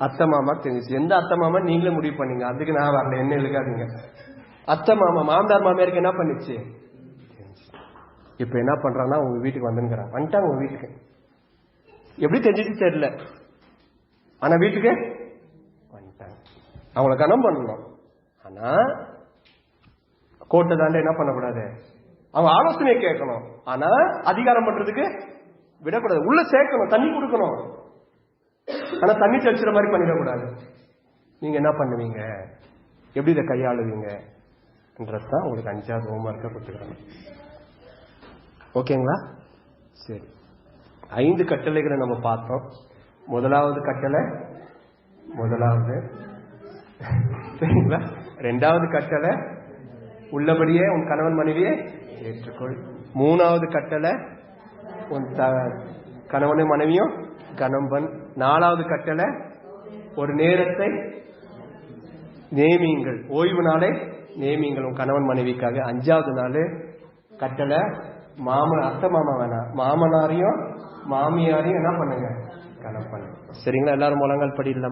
அத்தை மாமா தெரிஞ்சிச்சு. எந்த அத்தை மாமா நீங்களே முடிவு பண்ணீங்க, அதுக்கு நான் வரல, என்ன எழுகாதீங்க. அத்தை மாமா மாமனார் மாமியாருக்கு என்ன பண்ணிச்சு? இப்ப என்ன பண்றான்னா உங்க வீட்டுக்கு வந்துங்கிறான். வந்துட்டாங்க உங்க வீட்டுக்கு. எப்படி தெரிஞ்சிச்சு தெரியல, ஆனா வீட்டுக்கு வந்துட்டாங்க. அவங்கள கனம் பண்ணணும். ஆனா கோட்டை தாண்ட என்ன பண்ணக்கூடாது, அவங்க ஆலோசனை கேட்கணும். ஆனா அதிகாரம் பண்றதுக்கு விடக்கூடாது. உள்ள சேர்க்கணும், தண்ணி கொடுக்கணும். ஆனா தண்ணி தெளிச்சுற மாதிரி பண்ணிடக்கூடாது. நீங்க என்ன பண்ணுவீங்க, எப்படி இதை கையாளுவீங்க என்றதான் உங்களுக்கு 5வது ஹோம்வொர்க்கை கொடுத்துக்கிறாங்க. ஓகேங்களா? சரி, 5 கட்டளைகளை நம்ம பார்த்தோம். முதலாவது கட்டளை சரிங்களா? 2வது கட்டளை உள்ளபடியே உன் கணவன் மனைவியை ஏற்றுக்கொள். 3வது கட்டளை உன் கணவனும் மனைவியும் கணவன். 4வது கட்டளை ஒரு நேரத்தை நேமியுங்கள், ஓய்வு நாளை நேமியுங்கள் உன் கணவன் மனைவிக்காக. 5வது நாள் கட்டளை அத்தை மாமா வேணாம், மாமனாரையும் மாமியாரையும் என்ன பண்ணுங்க, கணவன் பண்ணுங்க. சரிங்களா? எல்லாரும் முழங்கால் படிடலாம்.